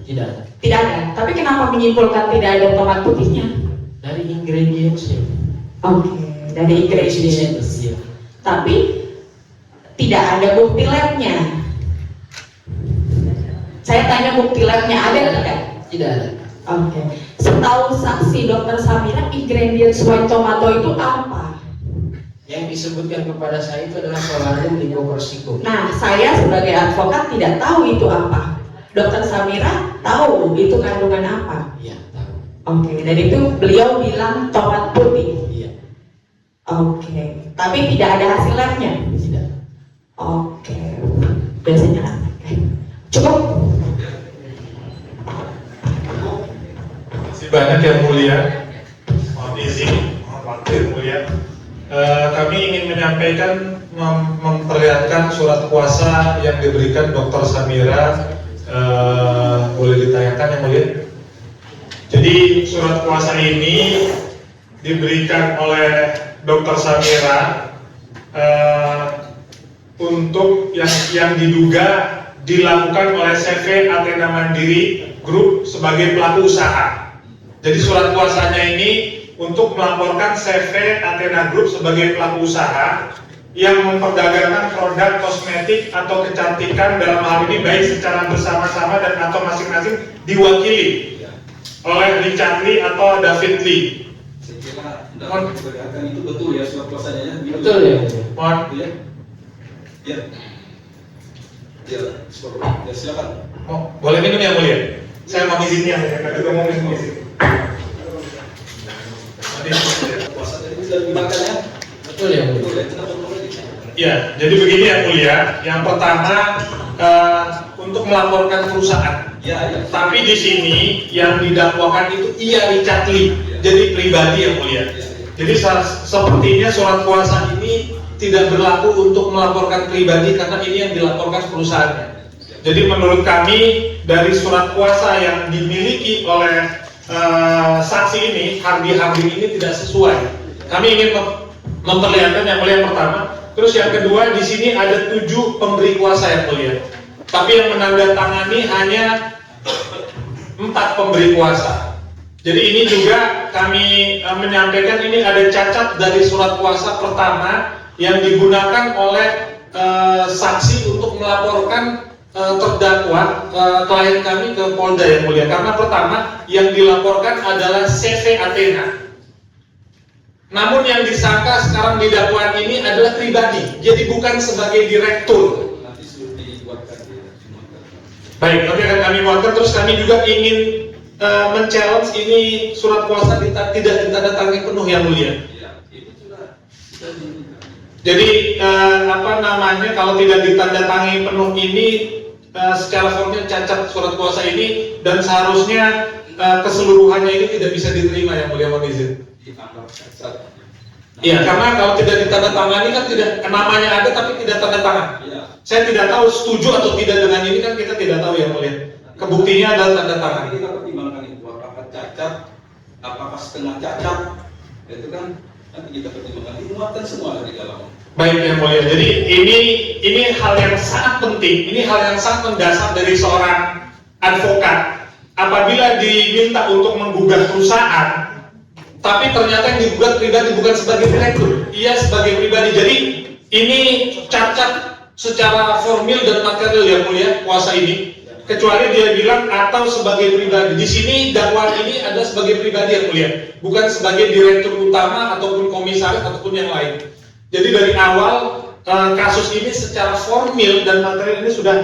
Tidak ada. Tidak ada. Tapi kenapa menyimpulkan tidak ada tomat putihnya? Dari ingredientsnya. Oke, dari ingredients. Iya. Tapi tidak ada bukti labnya. Saya tanya bukti labnya ada tidak? Tidak ada. Oke. Setahu saksi Dr. Samira, ingredients white tomato itu apa? Yang disebutkan kepada saya itu adalah solarium lipokorsikum. Nah, saya sebagai advokat tidak tahu itu apa. Dr. Samira tahu itu kandungan apa? Iya, tahu. Oke, dan itu beliau bilang tomat putih. Iya. Oke, tapi tidak ada hasil labnya? Tidak. Oke, biasanya cukup. Masih banyak yang mulia. Mohon izin, mohon waktu yang mulia. Kami ingin menyampaikan, memperlihatkan surat kuasa yang diberikan Dr. Samira. Boleh ditayangkan yang mulia. Jadi surat kuasa ini diberikan oleh Dr. Samira untuk yang diduga dilakukan oleh CV Athena Mandiri Group sebagai pelaku usaha. Jadi surat kuasanya ini untuk melaporkan CV Athena Group sebagai pelaku usaha yang memperdagangkan produk kosmetik atau kecantikan, dalam hal ini baik secara bersama-sama dan atau masing-masing diwakili oleh Richard Lee atau David Lee. Saya kira pergerakan itu betul ya surat kuasanya ya? Betul ya. Mohon. Ya. Ya. Ya, silakan. Oh, boleh minum ya mulia? Saya mau izinnya, saya juga mau minum izin. Kuasa tadi sudah digunakan ya? Betul ya. Betul ya, kenapa perlu lagi? Ya, jadi begini ya mulia. Yang pertama untuk melaporkan perusahaan. Ya. Tapi di sini yang didakwakan itu Richard Lee, jadi pribadi yang mulia. Jadi sepertinya surat kuasa ini tidak berlaku untuk melaporkan pribadi karena ini yang dilaporkan perusahaannya. Jadi menurut kami dari surat kuasa yang dimiliki oleh saksi ini, Hardi ini tidak sesuai. Kami ingin memperlihatkan yang mulia yang pertama. Terus yang kedua, di sini ada 7 pemberi kuasa yang mulia. Tapi yang menandatangani hanya 4 pemberi kuasa. Jadi ini juga kami menyampaikan ini ada cacat dari surat kuasa pertama yang digunakan oleh saksi untuk melaporkan terdakwa klien kami ke Polda yang mulia. Karena pertama yang dilaporkan adalah CV Athena. Namun yang disangka sekarang di dakwaan ini adalah pribadi, jadi bukan sebagai direktur. Nanti sudah dibuatkan Baik, nanti akan kami buatkan. Terus kami juga ingin men-challenge ini surat kuasa tidak ditandatangani penuh yang mulia. Jadi kalau tidak ditandatangani penuh ini secara formil cacat surat kuasa ini dan seharusnya keseluruhannya ini tidak bisa diterima yang mulia, mohon izin. Iya, karena kalau tidak ditandatangani kan tidak namanya ada tapi tidak tanda tangan. Saya tidak tahu setuju atau tidak dengan ini kan kita tidak tahu yang mulia. Kebuktinya adalah tanda tangan. Kita pertimbangkan itu apakah cacat, apakah setengah cacat, itu kan nanti kita pertimbangkan. Dimuatkan semua di dalam. Baik yang mulia. Jadi ini hal yang sangat penting, ini hal yang sangat mendasar dari seorang advokat. Apabila diminta untuk menggugat perusahaan, tapi ternyata yang digugat pribadi bukan sebagai direktur, ia sebagai pribadi. Jadi ini cacat secara formil dan material yang mulia kuasa ini. Kecuali dia bilang atau sebagai pribadi. Di sini dakwaan ini ada sebagai pribadi yang mulia, bukan sebagai direktur utama ataupun komisaris ataupun yang lain. Jadi dari awal kasus ini secara formil dan material ini sudah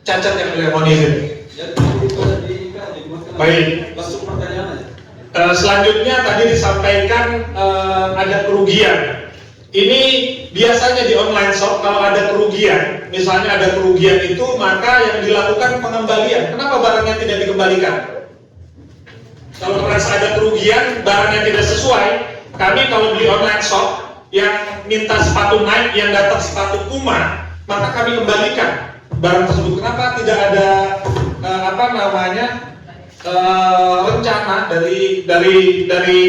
cacat yang mulia, mohon izin. Baik. Langsung pertanyaan aja. Selanjutnya tadi disampaikan ada kerugian. Ini biasanya di online shop kalau ada kerugian, misalnya ada kerugian itu maka yang dilakukan pengembalian. Kenapa barangnya tidak dikembalikan? Kalau merasa ada kerugian, barangnya tidak sesuai, kami kalau beli online shop yang minta sepatu Nike, yang datang sepatu Puma, maka kami kembalikan barang tersebut. Kenapa tidak ada rencana dari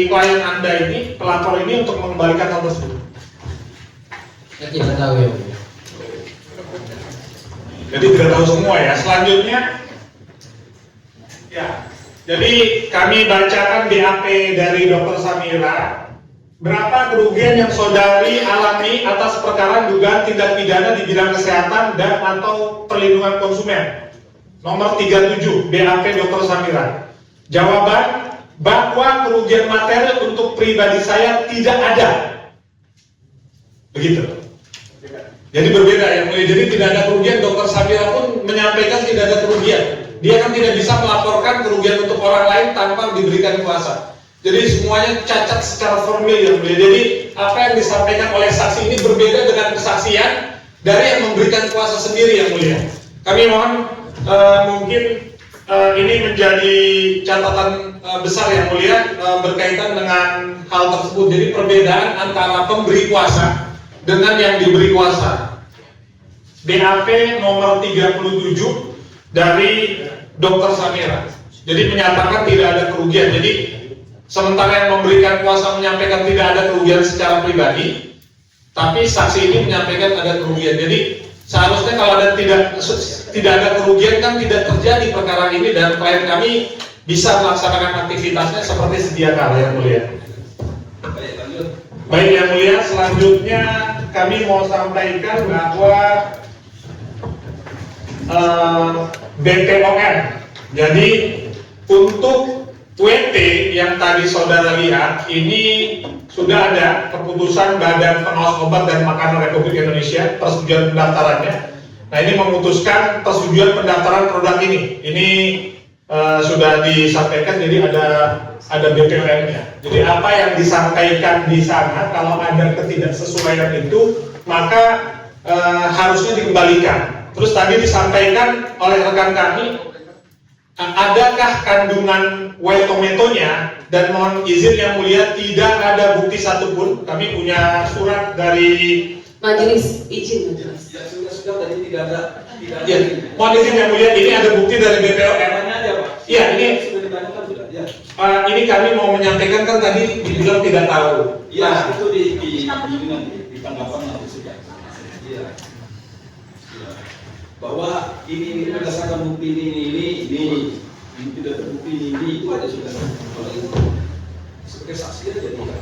klien Anda ini, pelapor ini untuk mengembalikan hal tersebut? Saya tidak tahu ya. Jadi tidak tahu semua ya. Selanjutnya, ya. Jadi kami bacakan BAP dari Dr. Samira. Berapa kerugian yang saudari alami atas perkara dugaan tindak pidana di bidang kesehatan dan atau perlindungan konsumen? Nomor 37 BAP Dr. Samira. Jawaban bahwa kerugian material untuk pribadi saya tidak ada. Begitu. Jadi berbeda yang mulia. Jadi tidak ada kerugian. Dr. Samira pun menyampaikan tidak ada kerugian. Dia kan tidak bisa melaporkan kerugian untuk orang lain tanpa diberikan kuasa. Jadi semuanya cacat secara formil yang mulia. Jadi apa yang disampaikan oleh saksi ini berbeda dengan kesaksian dari yang memberikan kuasa sendiri yang mulia. Kami mohon mungkin ini menjadi catatan besar yang mulia berkaitan dengan hal tersebut. Jadi perbedaan antara pemberi kuasa dengan yang diberi kuasa. BAP nomor 37 dari Dr. Samira. Jadi menyatakan tidak ada kerugian. Jadi sementara yang memberikan kuasa menyampaikan tidak ada kerugian secara pribadi, tapi saksi ini menyampaikan ada kerugian. Jadi seharusnya kalau ada tidak ada kerugian kan tidak terjadi perkara ini dan klien kami bisa melaksanakan aktivitasnya seperti sedia kala yang mulia. Baik yang mulia, selanjutnya kami mau sampaikan bahwa BPOM. Jadi untuk WT yang tadi saudara lihat ini sudah ada keputusan Badan Pengawas Obat dan Makanan Republik Indonesia persetujuan pendaftarannya. Nah ini memutuskan persetujuan pendaftaran produk ini. Ini sudah disampaikan, jadi ada BPOM-nya. Jadi apa yang disampaikan di sana kalau ada ketidaksesuaian itu maka harusnya dikembalikan. Terus tadi disampaikan oleh rekan kami, adakah kandungan tomatonya, dan mohon izin yang mulia tidak ada bukti satupun. Kami punya surat dari majelis izin majelis. Ya sudah tadi tidak ada. Ya, mohon izin yang mulia, ini ada bukti dari BPOM. Iya, ini sudah ditanyakan sudah. Ya. Ini kami mau menyampaikan kan tadi dibilang tidak tahu. Ya, itu di tanggapan nanti sudah. Iya. bahwa ini berdasarkan bukti ini tidak terbukti ini itu aja sudah. Kalau itu sebagai saksi aja tidak.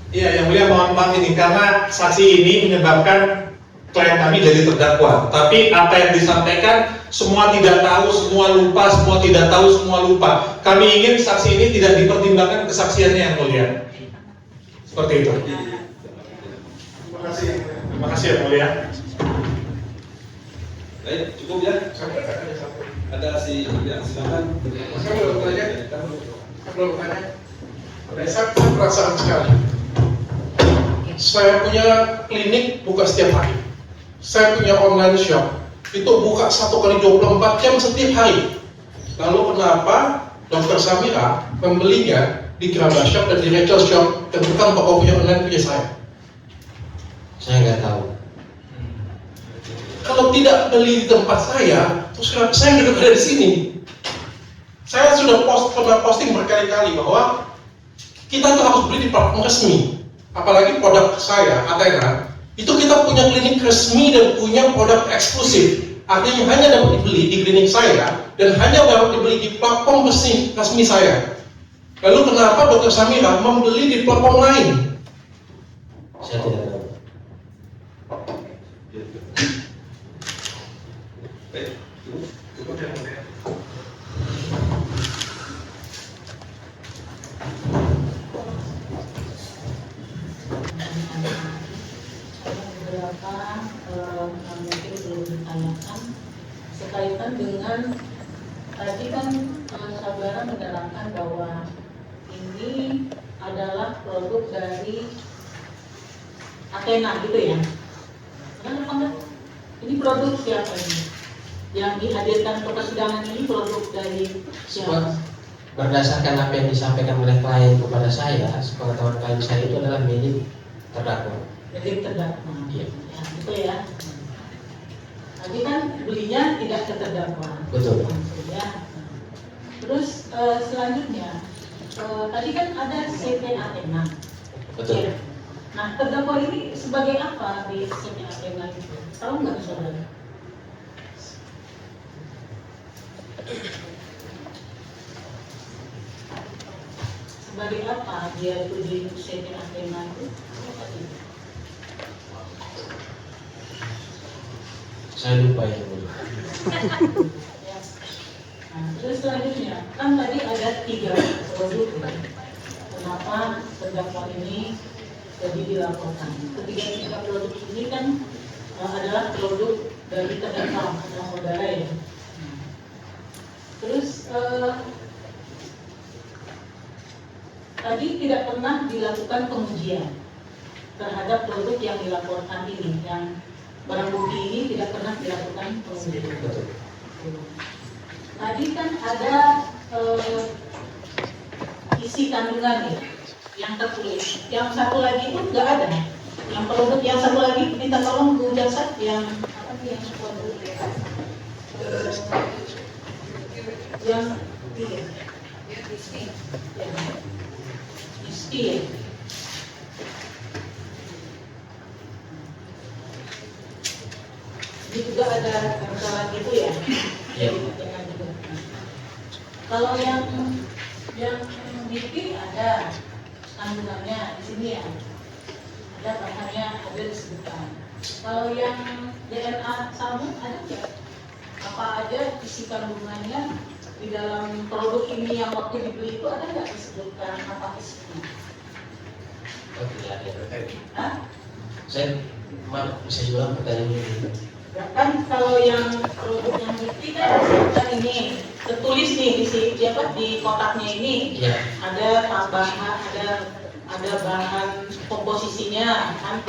Iya, yang mulia mohon maaf ini karena saksi ini menyebabkan klien kami jadi terdakwa. Tapi apa yang disampaikan semua tidak tahu, semua lupa, semua tidak tahu, semua lupa. Kami ingin saksi ini tidak dipertimbangkan kesaksiannya yang mulia. Seperti itu. Terima kasih yang mulia. Baik, cukup ya. Ada si yang silakan. Saya belum tanya. Saya perasaan sekali. Saya punya klinik buka setiap hari. Saya punya online shop. Itu buka 1x24 jam setiap hari. Lalu kenapa Dr. Samira membelinya di Kiraba Shop dan di Rachel Shop dan bukan toko punya online punya saya? Saya nggak tahu. Kalau tidak beli di tempat saya, terus kenapa saya duduk ada di sini? Saya sudah pernah posting berkali-kali bahwa kita tuh harus beli di platform resmi. Apalagi produk saya, Athena, itu kita punya klinik resmi dan punya produk eksklusif. Artinya hanya dapat dibeli di klinik saya dan hanya dapat dibeli di platform resmi saya. Lalu kenapa Dr. Samira membeli di platform lain? Saya tidak tahu. Mungkin belum ditanyakan sekaitan dengan tadi kan saudara menerangkan bahwa ini adalah produk dari Athena gitu ya. Ini produk siapa ini? Yang dihadirkan ke persidangan ini produk dari siapa? Berdasarkan apa yang disampaikan oleh klien kepada saya, sepengetahuan klien saya itu adalah milik terdakwa. Milik terdakwa. Iya. Ya, gitu ya. Tadi kan belinya tidak ke terdakwa. Betul. Ya. Terus selanjutnya, tadi kan ada CT Athena. Betul. Ya. Nah, terdakwa ini sebagai apa di CT Athena itu? Tahu nggak saudara? Sebagai apa dia itu di CT Athena itu? Saya lupa ya. Nah, terus selanjutnya, kan tadi ada 3 produk. Kenapa terdakwa ini jadi dilaporkan? Ketiga produk ini kan adalah produk dari terdakwa atau saudara ya. Terus tadi tidak pernah dilakukan pengujian terhadap produk yang dilaporkan ini, yang barang bukti ini tidak pernah dilakukan pengujian. Tadi kan ada isi kandungan ya, yang tertulis. Yang satu lagi itu nggak ada. Yang produk yang satu lagi minta tolong Bu Jasa yang apa nih yang produk yang ini ya. Ini juga ada masalah gitu ya. Iya. Kalau yang BP ada kandungannya di sini ya, ada bahannya ada disebutkan. Kalau yang DNA salmon ada nggak? Apa aja isi kandungannya di dalam produk ini yang waktu dibeli itu ada nggak disebutkan apa isinya? Oh, tidak ada. Hah? Saya bisa jual pertanyaan ini. Kan kalau yang produk yang BP kan ini tertulis nih di kotaknya ini ya. Ada tambahan, ada bahan komposisinya kan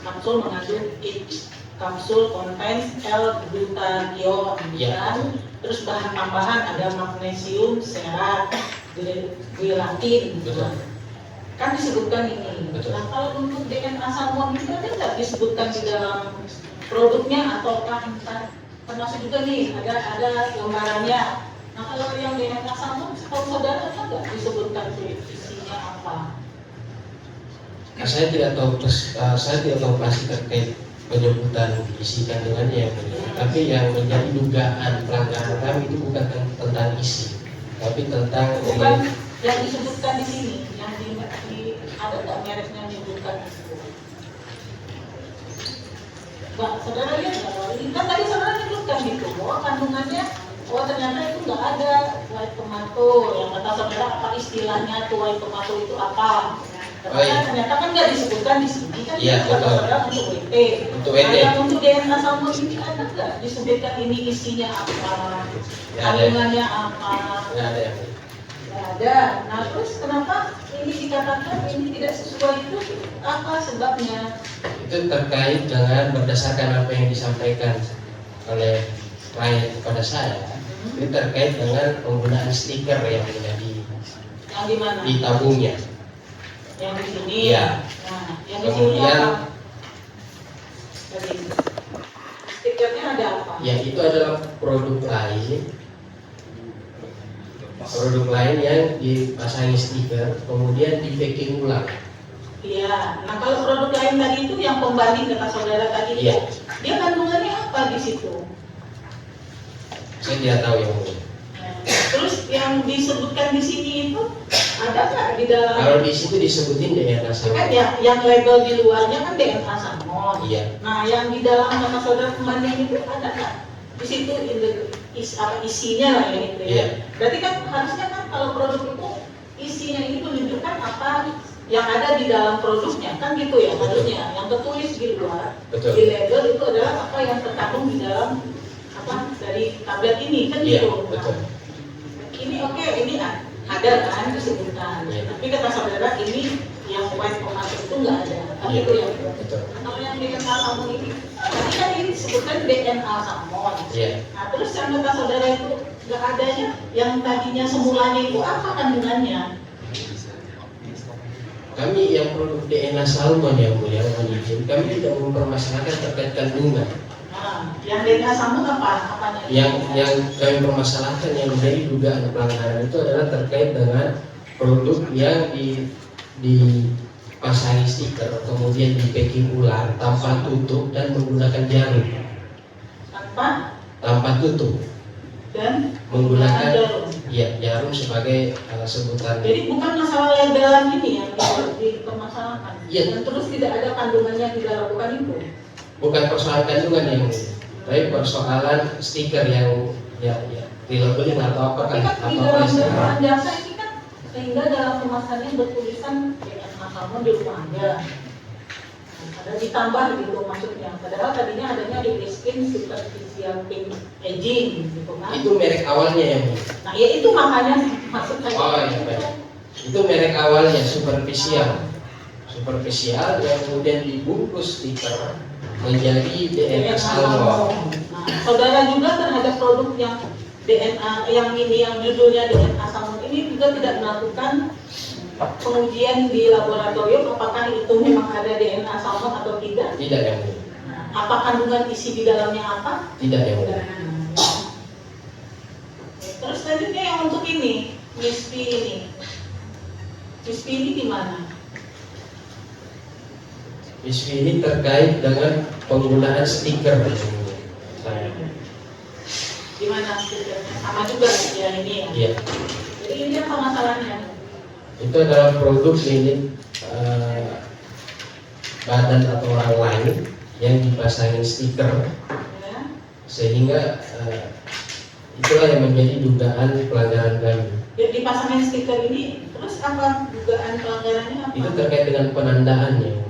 kapsul mengandung each kapsul contains L-glutathione kan. Terus bahan tambahan ada magnesium, serat, gelatin gitu. Kan disebutkan ini. Nah kalau untuk DNA salmon itu ada nggak disebutkan di dalam produknya ataukah termasuk juga nih ada lembarannya. Nah kalau yang DNA salmon setahu saudara ada nggak disebutkan isinya apa? Saya tidak tahu pasti terkait penyebutan isi kandungannya. Tapi yang menjadi dugaan pelanggaran kami itu bukan tentang isi, tapi tentang bukan yang disebutkan di sini, yang ada nggak mereknya yang disebutkan itu? Nggak, saudara lihat nggak? Ini kan tadi saudara menyebutkan gitu, bahwa kandungannya, oh ternyata itu nggak ada white tomato. Yang kata saudara apa istilahnya tuh white tomato itu apa? Ternyata kan nggak disebutkan di sini kan? Iya, kata betul. saudara untuk WT. Untuk WT. Nah, yang untuk DNA salmon ini ada nggak disebutkan ini isinya apa? Ya, Kandungannya apa? Nggak ada yang Nggak ada. Nah terus kenapa ini dikatakan ini tidak sesuai itu? Apa sebabnya? itu terkait dengan berdasarkan apa yang disampaikan oleh klien kepada saya. Itu terkait dengan penggunaan stiker yang menjadi Yang di mana? di tabungnya. Yang di sini. Iya. Nah, yang di sini Kemudian apa? Tadi. Stikernya ada apa? ya itu adalah produk lain yang dipasangi stiker kemudian di packing ulang. Iya. Nah kalau produk lain tadi itu yang pembanding kata saudara tadi itu, Iya. dia kandungannya apa di situ? Saya tidak tahu yang ini. Terus yang disebutkan di sini itu ada nggak di dalam? Kalau di situ disebutin DNA Kan salmon. ya, yang label di luarnya kan DNA salmon. Iya. Nah, yang di dalam kata saudara pembanding itu ada nggak? Di situ isinya lah ya itu ya. Iya. Berarti kan harusnya kan kalau produk itu isinya ini menunjukkan apa yang ada di dalam produknya kan gitu ya harusnya. Yang tertulis di luar Betul. di label itu adalah apa yang terkandung di dalam apa dari tablet ini kan Iya, gitu. betul. Ini oke, ini ada kan disebutkan. Iya. Tapi kata saudara ini yang white tomato itu nggak ada. Kan Iya, itu ya. betul. Kalau yang DNA salmon ini, tadi kan ini disebutkan DNA salmon. Iya. Nah terus yang kata saudara itu nggak adanya, yang tadinya semulanya itu apa kandungannya? Kami yang produk DNA salmon yang mulia mohon izin, kami tidak mempermasalahkan terkait kandungan. Nah, yang DNA salmon apa? Apanya? Yang kami permasalahkan yang menjadi dugaan pelanggaran itu adalah terkait dengan produk yang dipasangi stiker kemudian di packing ulang tanpa tutup dan menggunakan jarum. Tanpa tutup Dan menggunakan jarum. ya jarum sebagai sebutan. Jadi bukan masalah labelan ini yang dipermasalahkan. Iya. Dan terus tidak ada kandungannya di dalam, bukan itu. Bukan persoalan kandungan yang tapi persoalan stiker yang ya dilabelin atau apa kan Tapi kan atau di apa dalam istilah. dakwaan jasa ini kan sehingga dalam kemasannya bertulisan DNA salmon di rumah Anda. Ada ditambah gitu maksudnya. Padahal tadinya adanya di skin superficial pink aging gitu kan. Itu merek awalnya yang Nah ya itu makanya maksud saya. oh iya baik. Itu merek awalnya superficial yang kemudian dibungkus stiker menjadi DNA salmon. Nah, saudara juga terhadap produk yang DNA yang ini yang judulnya DNA salmon ini juga tidak melakukan pengujian di laboratorium apakah itu memang ada DNA salmon atau tidak? Tidak yang mulia. Apa kandungan isi di dalamnya apa? Tidak yang mulia. Terus selanjutnya yang untuk ini, crispy ini. Crispy ini di mana? Isu ini terkait dengan penggunaan stiker. Di mana stikernya? Sama juga ya ini ya. Iya. Jadi ini apa masalahnya? Itu adalah produk milik badan atau orang lain yang dipasangin stiker sehingga itulah yang menjadi dugaan pelanggaran kami. Ya, dipasangin stiker ini, terus apa dugaan pelanggarannya apa? Itu terkait dengan penandaannya.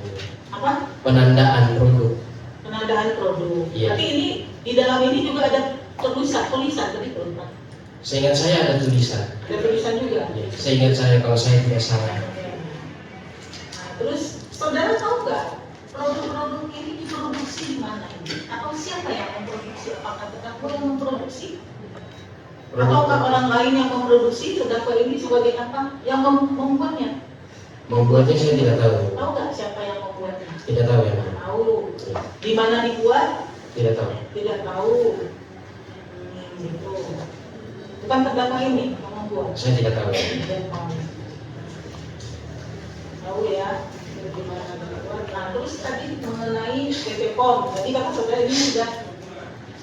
Apa? Penandaan produk. Penandaan produk. Iya. Tapi ini di dalam ini juga ada tulisan tadi Pak. Seingat saya ada tulisan. Ada tulisan juga. Ya, seingat saya kalau saya tidak salah. Nah, terus saudara tahu nggak produk-produk ini diproduksi di mana ini? Atau siapa yang memproduksi? Apakah terdakwa yang memproduksi? Ataukah orang lain yang memproduksi? Terdakwa ini sebagai apa? Yang membuatnya? Membuatnya saya tidak tahu. Tahu nggak siapa yang membuatnya? Tidak tahu ya. Tahu. Di mana dibuat? Tidak tahu. Tidak tahu. Gitu. Bukan terdakwa ini yang membuat. Saya tidak tahu. Tidak tahu. Tahu ya. Di mana dibuat. Nah terus tadi mengenai PP POM. Tadi kata saudara ini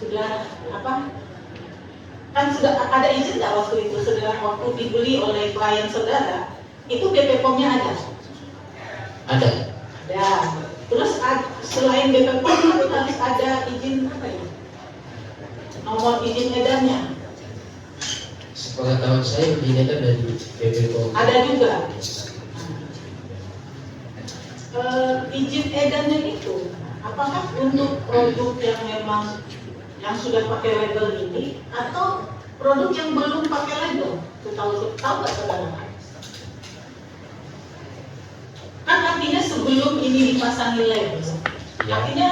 sudah apa? Kan sudah ada izin nggak waktu itu, sudah waktu dibeli oleh klien saudara, itu BPOM-nya ada? Ada. Ada. Terus selain BPOM itu harus ada izin apa ya? Nomor izin edarnya. Sepengetahuan saya izin edar dari BPOM. Ada juga. Izin edarnya itu, apakah untuk produk yang memang yang sudah pakai label ini atau produk yang belum pakai label? Tahu nggak saudara? Kan artinya sebelum ini dipasangi label, artinya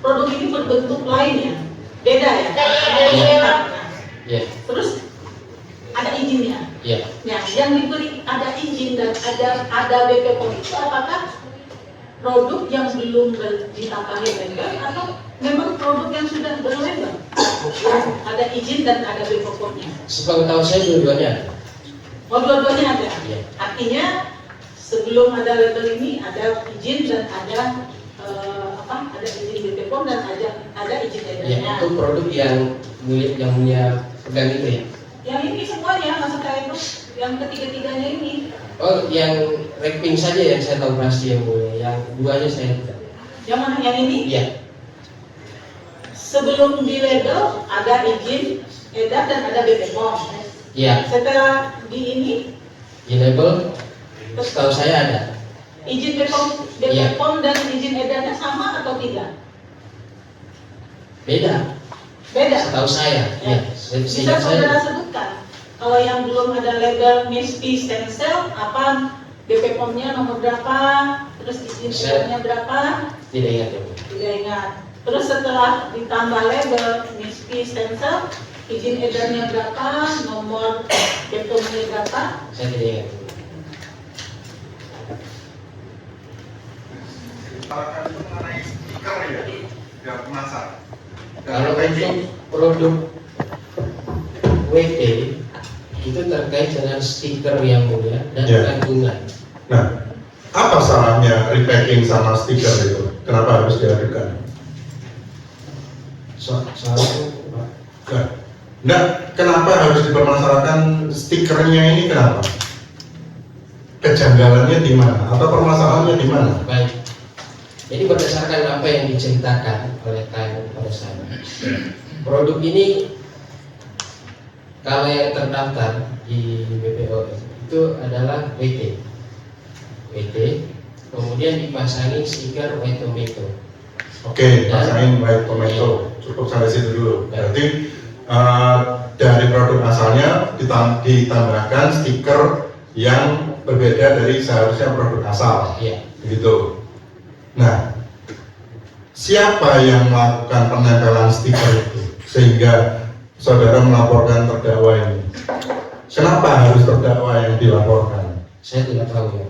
produk ini berbentuk lainnya, beda ya? Ya. Terus ada izinnya. Ya. Nah, yang diberi ada izin dan ada BPOM itu apakah produk yang belum ditambahi label atau memang produk yang sudah berlabel? Ada izin dan ada BPOM-nya. Sepengetahuan saya dua-duanya ada. Oh, dua-duanya ada. Ya. Artinya sebelum ada label ini ada izin dan ada ada izin BPOM dan ada izin edarnya. Ya, itu produk yang punya pegang itu ya. Yang ini semuanya maksud saya itu yang ketiga-tiganya ini. Oh, yang wrapping saja yang saya tahu pasti yang mulia. Yang duanya saya tidak. Yang mana? Yang ini? Iya. Sebelum di label ada izin edar dan ada BPOM. Iya. Setelah di ini Di label, setahu saya ada. izin BPOM dan izin edarnya sama atau tidak? Beda. Beda. Setahu saya. Iya. Bisa saudara sebutkan kalau yang belum ada label MISP stem cell apa BPOM-nya nomor berapa, terus izin edarnya berapa? Tidak ingat ya. Tidak ingat. Terus setelah ditambah label MISP stem cell, izin edarnya berapa, nomor BPOM-nya berapa? Saya tidak ingat. Kalau itu mengenai stiker ya, yang kemasan. Kalau untuk produk WT itu terkait dengan stiker yang mulia dan kandungan. Nah, apa salahnya repacking sama stiker itu? Kenapa harus dihadirkan? Soalnya Pak. Nah, kenapa harus dipermasalahkan stikernya ini? Kenapa? Kejanggalannya di mana? Atau permasalahannya di mana? Baik. Jadi berdasarkan apa yang diceritakan oleh klien pada saya, produk ini kalau yang terdaftar di BPOM itu adalah WT, kemudian dipasangi stiker White Tomato. Oke, pasangin White Tomato, cukup sampai situ dulu. Berarti dari produk asalnya ditambahkan stiker yang berbeda dari seharusnya produk asal. Iya. Begitu. Nah, siapa yang melakukan penempelan stiker itu sehingga saudara melaporkan terdakwa ini? Kenapa harus terdakwa yang dilaporkan? Saya tidak tahu ya.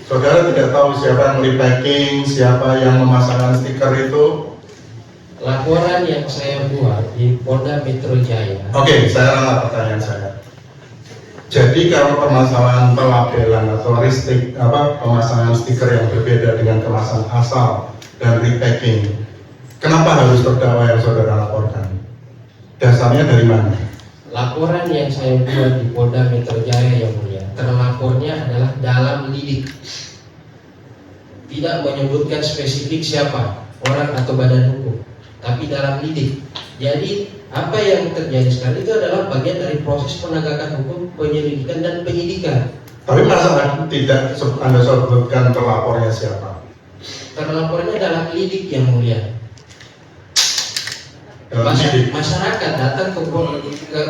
Saudara tidak tahu siapa yang repacking, siapa yang memasangkan stiker itu? Laporan yang saya buat di Polda Metro Jaya. Oke, saya ralat pertanyaan saya. Jadi kalau permasalahan pelabelan atau pemasangan stiker yang berbeda dengan kemasan asal dan repacking, kenapa harus terdakwa yang saudara laporkan? Dasarnya dari mana? Laporan yang saya buat di Polda Metro Jaya yang mulia, terlapornya adalah dalam lidik, tidak menyebutkan spesifik siapa orang atau badan hukum, tapi dalam lidik. Jadi apa yang terjadi sekarang itu adalah bagian dari proses penegakan hukum, penyelidikan dan penyidikan. Tapi masa tidak Anda sebutkan terlapornya siapa? Terlapornya dalam lidik yang mulia. Masyarakat datang ke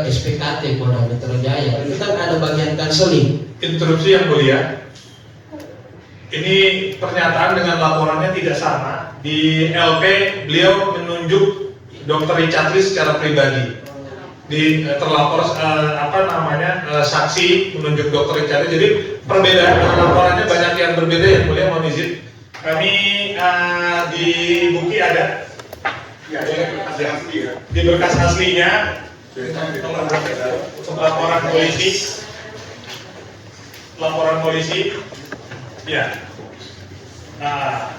SPKT Polda Metro Jaya, itu kan ada bagian kanseling. Interupsi yang mulia. Ini pernyataan dengan laporannya tidak sama. Di LP beliau menunjuk Dr. Richard Lee secara pribadi. Di terlapor saksi menunjuk Dr. Richard Lee. Jadi perbedaan laporannya banyak yang berbeda yang mulia, mohon izin. Kami di Buki ada. Ya, di berkas aslinya laporan polisi ya. Nah,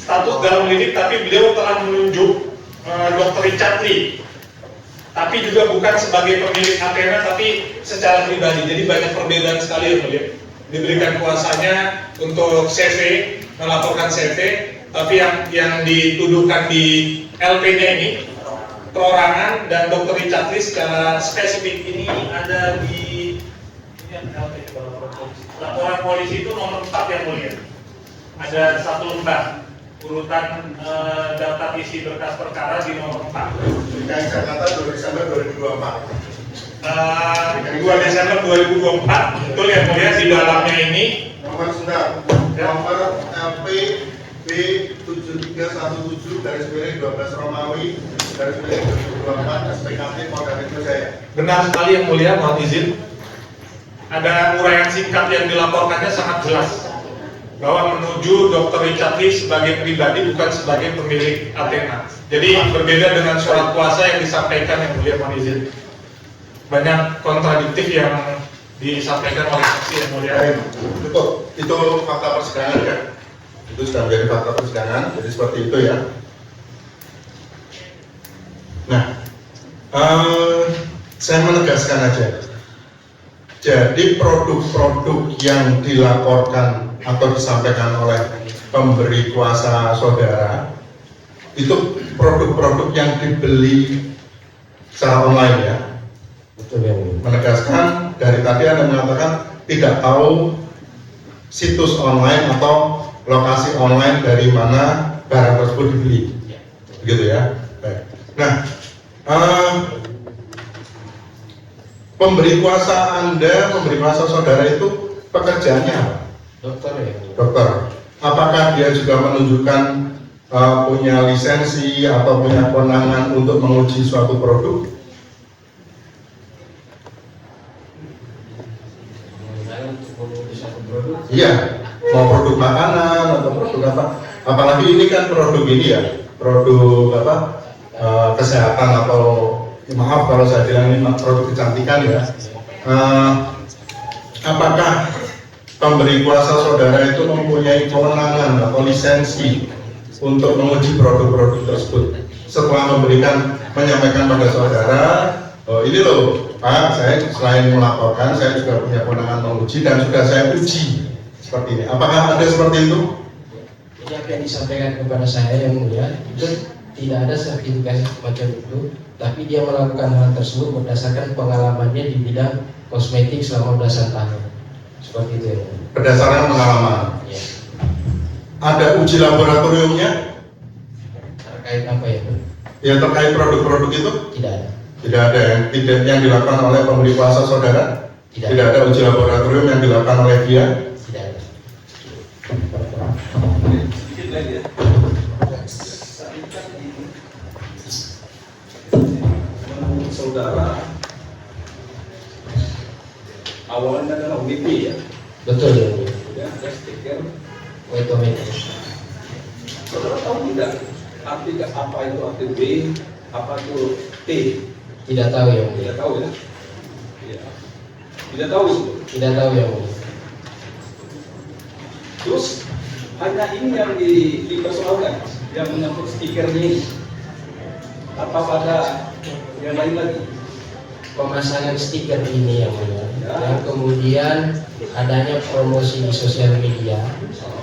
status dalam lidik, tapi beliau telah menunjuk Dr. Richard Lee. Tapi juga bukan sebagai pemilik Athena, tapi secara pribadi. Jadi banyak perbedaan sekali ya mulia. Diberikan kuasanya untuk CV, melaporkan CV, tapi yang dituduhkan di LP-nya ini perorangan, dan Dr. Richard Lee secara spesifik ini ada di LP, laporan polisi itu nomor 4 yang mulia. Ada satu lembar urutan daftar isi berkas perkara di nomor 4. DKI Jakarta 2 Desember 2024. 2 Desember 2024, betul ya mulia. Di dalamnya ini Nomor sebentar, nomor LP B7317 Romawi 2024 SPKT Polda Metro Jaya. benar sekali yang mulia, mohon izin. Ada uraian singkat yang dilaporkannya sangat jelas bahwa menuju Dr. Richard Lee sebagai pribadi, bukan sebagai pemilik Athena. Jadi berbeda dengan surat kuasa yang disampaikan yang mulia, mohon izin. Banyak kontradiktif yang disampaikan oleh saksi yang mulia. Cukup, itu fakta persidangan ya. Itu sudah menjadi fakta persidangan, jadi seperti itu ya. Nah, saya menegaskan aja. Jadi produk-produk yang dilaporkan atau disampaikan oleh pemberi kuasa saudara itu produk-produk yang dibeli secara online ya. Betul ya. Menegaskan dari tadi Anda mengatakan tidak tahu situs online atau lokasi online dari mana barang tersebut dibeli, begitu ya. Baik. Nah, pemberi kuasa Anda, pemberi kuasa saudara itu pekerjaannya apa? Dokter ya. Dokter. Apakah dia juga menunjukkan punya lisensi atau punya kewenangan untuk menguji suatu produk? Iya, mau produk makanan atau produk apa? Apalagi ini kan produk ini ya, produk apa? Kesehatan atau maaf kalau saya bilang ini produk kecantikan ya. Apakah pemberi kuasa saudara itu mempunyai kewenangan atau lisensi untuk menguji produk-produk tersebut setelah menyampaikan pada saudara, oh ini loh Pak, saya selain melaporkan, saya juga punya kewenangan menguji dan sudah saya uji seperti ini. Apakah ada seperti itu? Jadi apa yang disampaikan kepada saya yang mulia itu tidak ada sertifikasi semacam itu, tapi dia melakukan hal tersebut berdasarkan pengalamannya di bidang kosmetik selama belasan tahun. Seperti itu ya. Berdasarkan pengalaman. Ya. Ada uji laboratoriumnya? Terkait apa ya? Ya terkait produk-produk itu? Tidak ada. Tidak ada yang dilakukan oleh pemberi kuasa saudara? Tidak ada uji laboratorium yang dilakukan oleh dia? Tidak ada. Sedikit lagi ya. Menurut saudara, awalnya adalah WP ya? Betul ya. Kemudian ada stiker Wetometer. Saudara tahu tidak arti apa itu arti B, apa itu T? Tidak tahu ya. Tidak tahu ya? Iya. Tidak tahu itu. Tidak tahu ya. Terus hanya ini yang dipersoalkan, yang menyangkut stikernya ini. Apa pada yang lain lagi? Pemasangan stiker ini yang mulia, dan kemudian adanya promosi di sosial media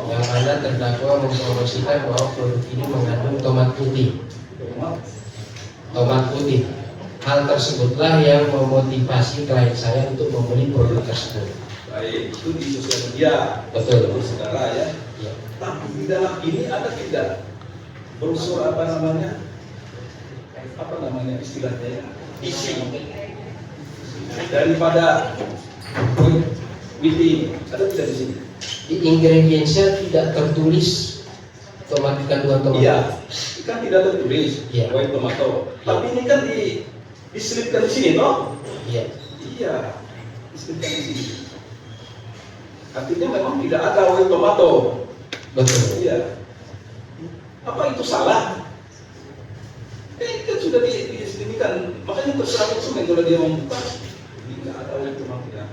yang mana terdakwa mempromosikan bahwa produk ini mengandung tomat putih. Tomat putih. Hal tersebutlah yang memotivasi klien saya untuk membeli produk tersebut. Baik, itu di sosial media. Betul. Saudara ya. Ya. Tapi di dalam ini ada tidak brosur apa namanya istilahnya ya? Isi daripada WP ini ada tidak di sini? Di ingredientsnya tidak tertulis kandungan tomat. Iya, kan tidak tertulis Iya. white tomato. Tapi ini kan diselipkan di sini toh? Iya. Iya, diselipkan di sini. Artinya memang tidak ada white tomato. Betul. Iya. Apa itu salah? Ini kan sudah disediakan, makanya terserah konsumen kalau dia membuka. Ini nggak ada white tomato ya.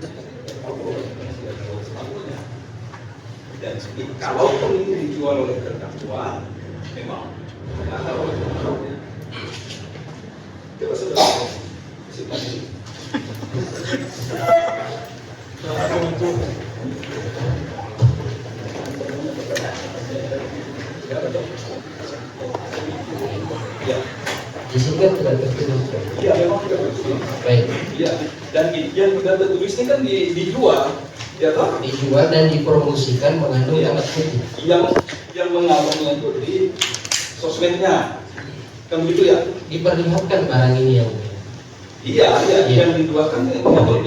Dan kalau ini dijual oleh terdakwa, memang nggak tahu. Coba saudara masih. Ya. Di sini kan sudah tertulis. Iya, memang sudah tertulis. Baik. Iya. Dan yang sudah tertulis ini kan dijual, ya toh? Dijual dan dipromosikan mengandung tanda kutip. Yang mengalami itu di sosmednya, kan begitu ya? Diperlihatkan barang ini yang. Iya. Yang dijual kan untuk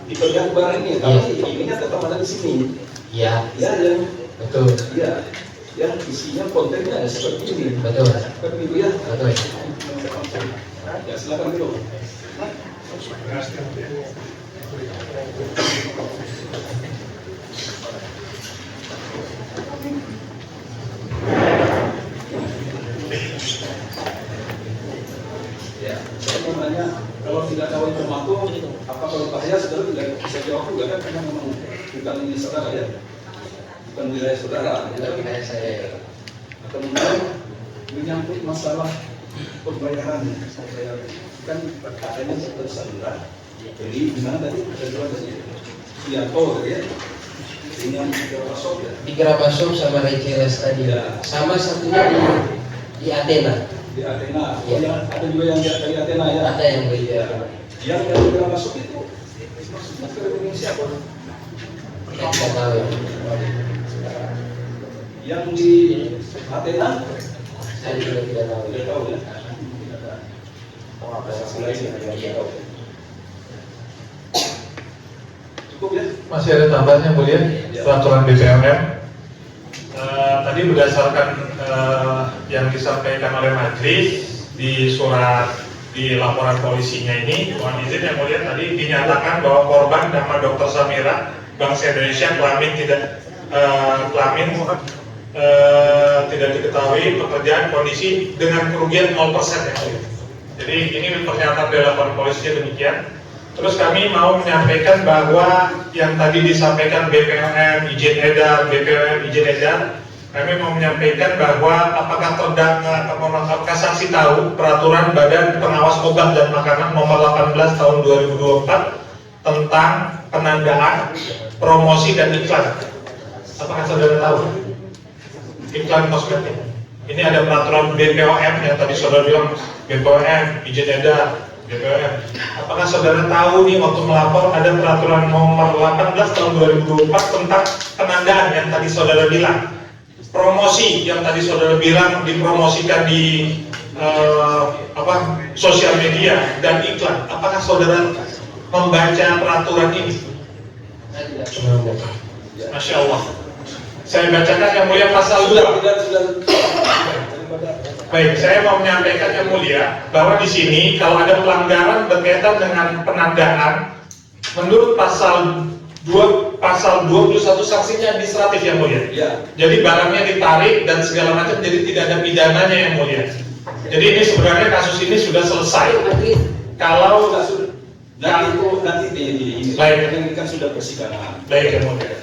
diperlihatkan barang ini, tapi ininya tetap ada di sini. Iya. Iya, yang betul. Iya. Yang isinya kontennya seperti ini. Betul. Seperti itu ya. Betul. Ya silakan dulu. Ya, saya mau nanya, kalau tidak tahu informator, apa kalau bahaya saudara tidak bisa jawab juga kan, karena memang bukan ini saudara ya, bukan wilayah saudara. Bukan wilayah saya. Kemudian menyangkut masalah pembayaran, kan katanya tersandra. Jadi gimana tadi kejuan dari Sianto ya, dengan Gerabasop ya. Di Gerabasop sama Receles tadi. Ya. Sama satunya di Athena. Di Athena. Ya. Yang ada juga yang dari Athena ya. Ada yang dari Yang dari Gerabasop itu maksudnya ke rekening siapa? Saya tidak tahu ya. Yang di Athena Saya juga tidak tahu. tidak tahu ya. Cukup ya. Masih ada tambahannya mulia peraturan BPOM. Tadi berdasarkan yang disampaikan oleh majelis di surat di laporan polisinya ini, mohon izin yang mulia, tadi dinyatakan bahwa korban nama Dr. Samira bangsa Indonesia tidak diketahui pekerjaan kondisi dengan kerugian 0% ya. Jadi ini pernyataan dari laporan polisinya demikian. Terus kami mau menyampaikan bahwa yang tadi disampaikan BPOM, izin edar, BPOM, izin edar, kami mau menyampaikan bahwa apakah terdakwa apakah saksi tahu peraturan Badan Pengawas Obat dan Makanan nomor 18 tahun 2024 tentang penandaan, promosi dan iklan. Apakah saudara tahu? Iklan kosmetik. Ini ada peraturan BPOM yang tadi saudara bilang BPOM, izin edar, BPOM. Apakah saudara tahu nih waktu melapor ada peraturan nomor 18 tahun 2024 tentang penandaan yang tadi saudara bilang, promosi yang tadi saudara bilang dipromosikan di sosial media dan iklan. Apakah saudara membaca peraturan ini? Masya Allah. Saya bacakan yang mulia pasal 2. Baik, saya mau menyampaikan yang mulia bahwa di sini kalau ada pelanggaran berkaitan dengan penandaan, menurut pasal 21 sanksinya administratif yang mulia. Ya. Jadi barangnya ditarik dan segala macam, jadi tidak ada pidananya yang mulia. Jadi ini sebenarnya kasus ini sudah selesai. Kalau nanti ini kan sudah persidangan. Baik yang mulia.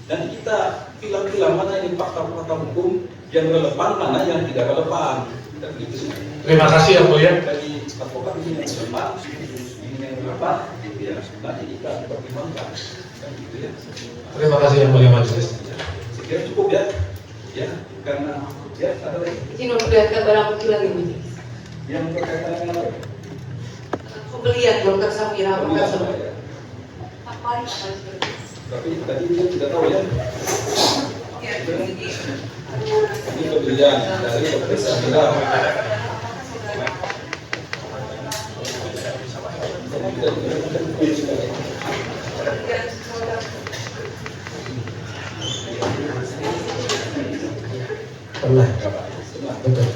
Dan kita pilah-pilah mana yang fakta-fakta hukum yang relevan, mana yang tidak relevan. Kita begitu. Terima kasih yang mulia. Dari advokat ini yang relevan, ini yang relevan, ya nanti kita pertimbangkan. Kan gitu ya. Terima kasih yang mulia majelis. Saya kira cukup ya. Ya, karena ya ada lagi. Izin memperlihatkan barang bukti lagi majelis. Yang berkaitan dengan apa? Pembelian Dr. Samira Pembelian apa ya? apa seperti itu. Tapi tadi dia tidak tahu ya. Ini pembelian dari Dr. Samira. Pernah. Betul.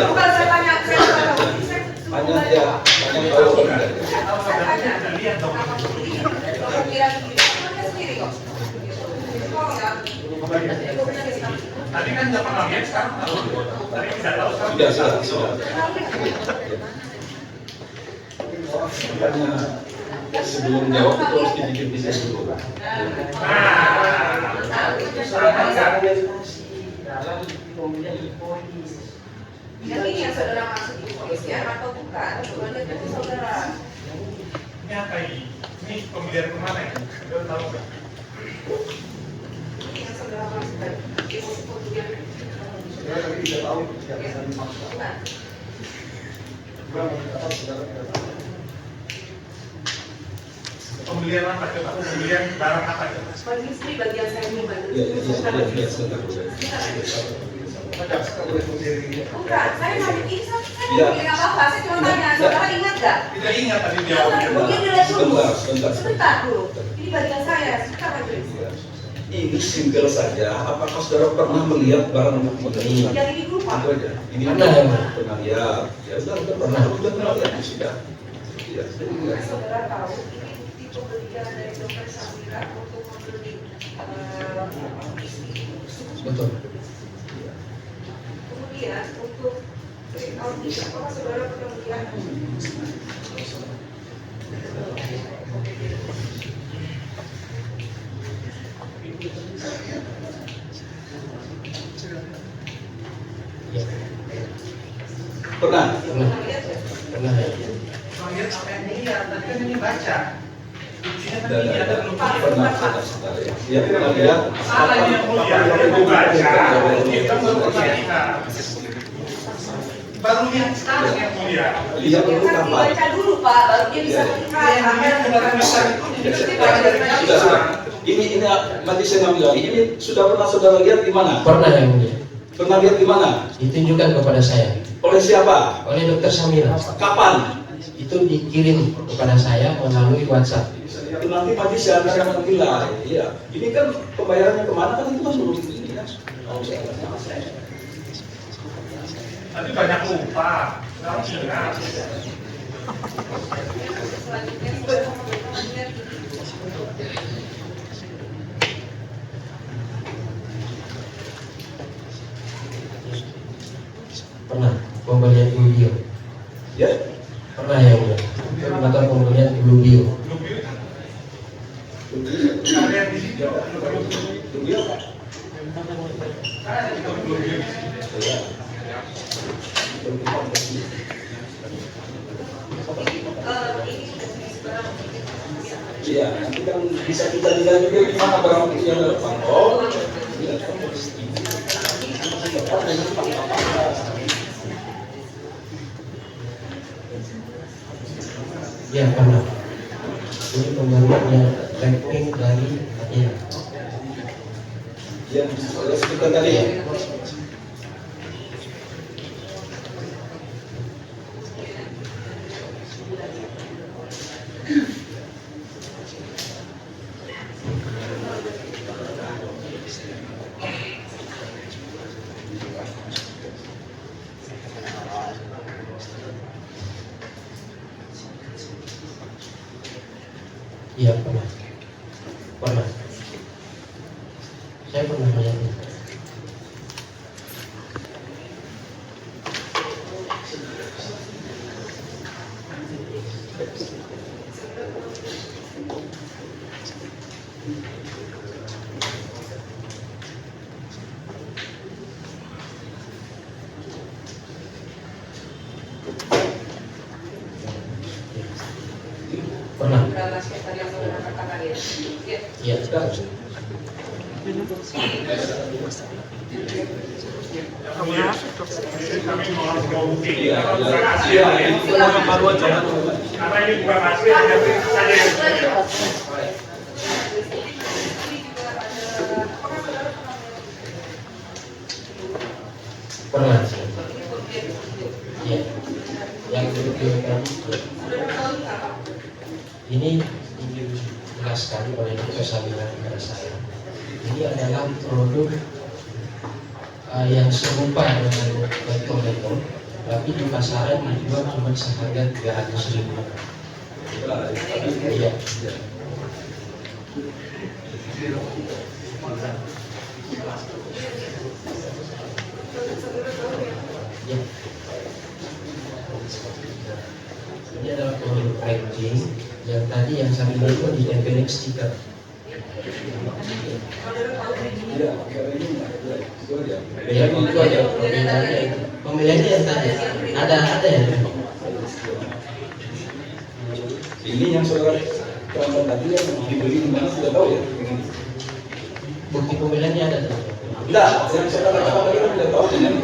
Bukan saya tanya, saya Makanya dia banyak tahu dari Tadi kan nggak pernah lihat, sekarang tahu. Tadi tidak tahu, sekarang sudah. Sebelum jawab itu harus dibikin bisnis dulu. Yang ini yang saudara maksud di kepolisian atau bukan? Sebenarnya itu saudara. Ini apa ini? Ini pembelian kemana ya? Saudara tahu nggak? Ini yang saudara maksud di pembelian. Saudara tadi tidak tahu yang dimaksud. Pembelian apa coba? Pembelian barang apa coba? Ini bagian saya ini bagian. Iya, sebentar. Bukan, saya nanya ini saya beli apa-apa, saya cuma tanya, saudara ingat nggak? Tidak ingat tadi jawabnya. Mungkin dilihat dulu. Sebentar. Sebentar dulu. Ini bagian saya, sebentar majelis. Ini simpel saja. Apakah saudara pernah melihat barang ini? Yang ini dulu Pak. Itu aja. Ini pernah lihat. Ya sudah pernah lihat sudah. Iya. Saudara tahu ini bukti pembelian dari Dokter Samira untuk membeli Betul. kemudian untuk audit apakah saudara pernah melihat? Pernah. Pernah ya. Lihat apa yang dilihat, tadi kan ini baca. Buktinya kan ini ada belum Pernah. Ya pernah lihat. Salah ini yang mulia, yang baca. Kita baru pernah lihat. Baru lihat sekarang yang mulia. Lihat dulu kapan? Baca dulu Pak, baru dia bisa melihat apa yang Sudah. Ini mati saya ngambil lagi. Ini sudah pernah saudara lihat di mana? Pernah yang mulia. Pernah lihat di mana? Ditunjukkan kepada saya. Oleh siapa? Oleh Dokter Samira. Kapan? Itu dikirim kepada saya melalui WhatsApp. Itu nanti majelis yang akan menilai. Iya. Ini kan pembayarannya kemana kan itu kan belum ini kan. Tadi banyak lupa. Sekarang ingat. Pernah pembelian Glubio. Ya. Pernah ya mulia. Motor pembelian Glubio. Ada yang di situ. Ada juga Glubio di sini. Iya, nanti kan bisa kita lihat juga di mana barang bukti yang relevan. Oh, Ya pernah. Ini pembeliannya ranking dari ya. yang saya sebutkan tadi ya. Iya pernah. Pernah. Saya pernah melihatnya. Pernah. Iya. Kami mau bukti. Iya. Karena ini bukan asli, hanya saja yang Pernah. Iya. Yang Glubio tadi. Ini dijelaskan oleh Dokter Samira kepada saya. Ini adalah produk yang serupa dengan Beto-Beto, tapi di pasaran dijual cuma seharga 300.000. Iya. Ya. Ini adalah produk packaging yang tadi yang saya bilang itu ditempelin stiker. Ya itu aja pemilihannya itu. Pemilihannya yang tadi ada ya. Ini yang saudara contoh tadi yang dibeli di mana sudah tahu ya? Bukti pemilihannya ada tuh. Enggak, yang saudara contoh tadi sudah tahu dengan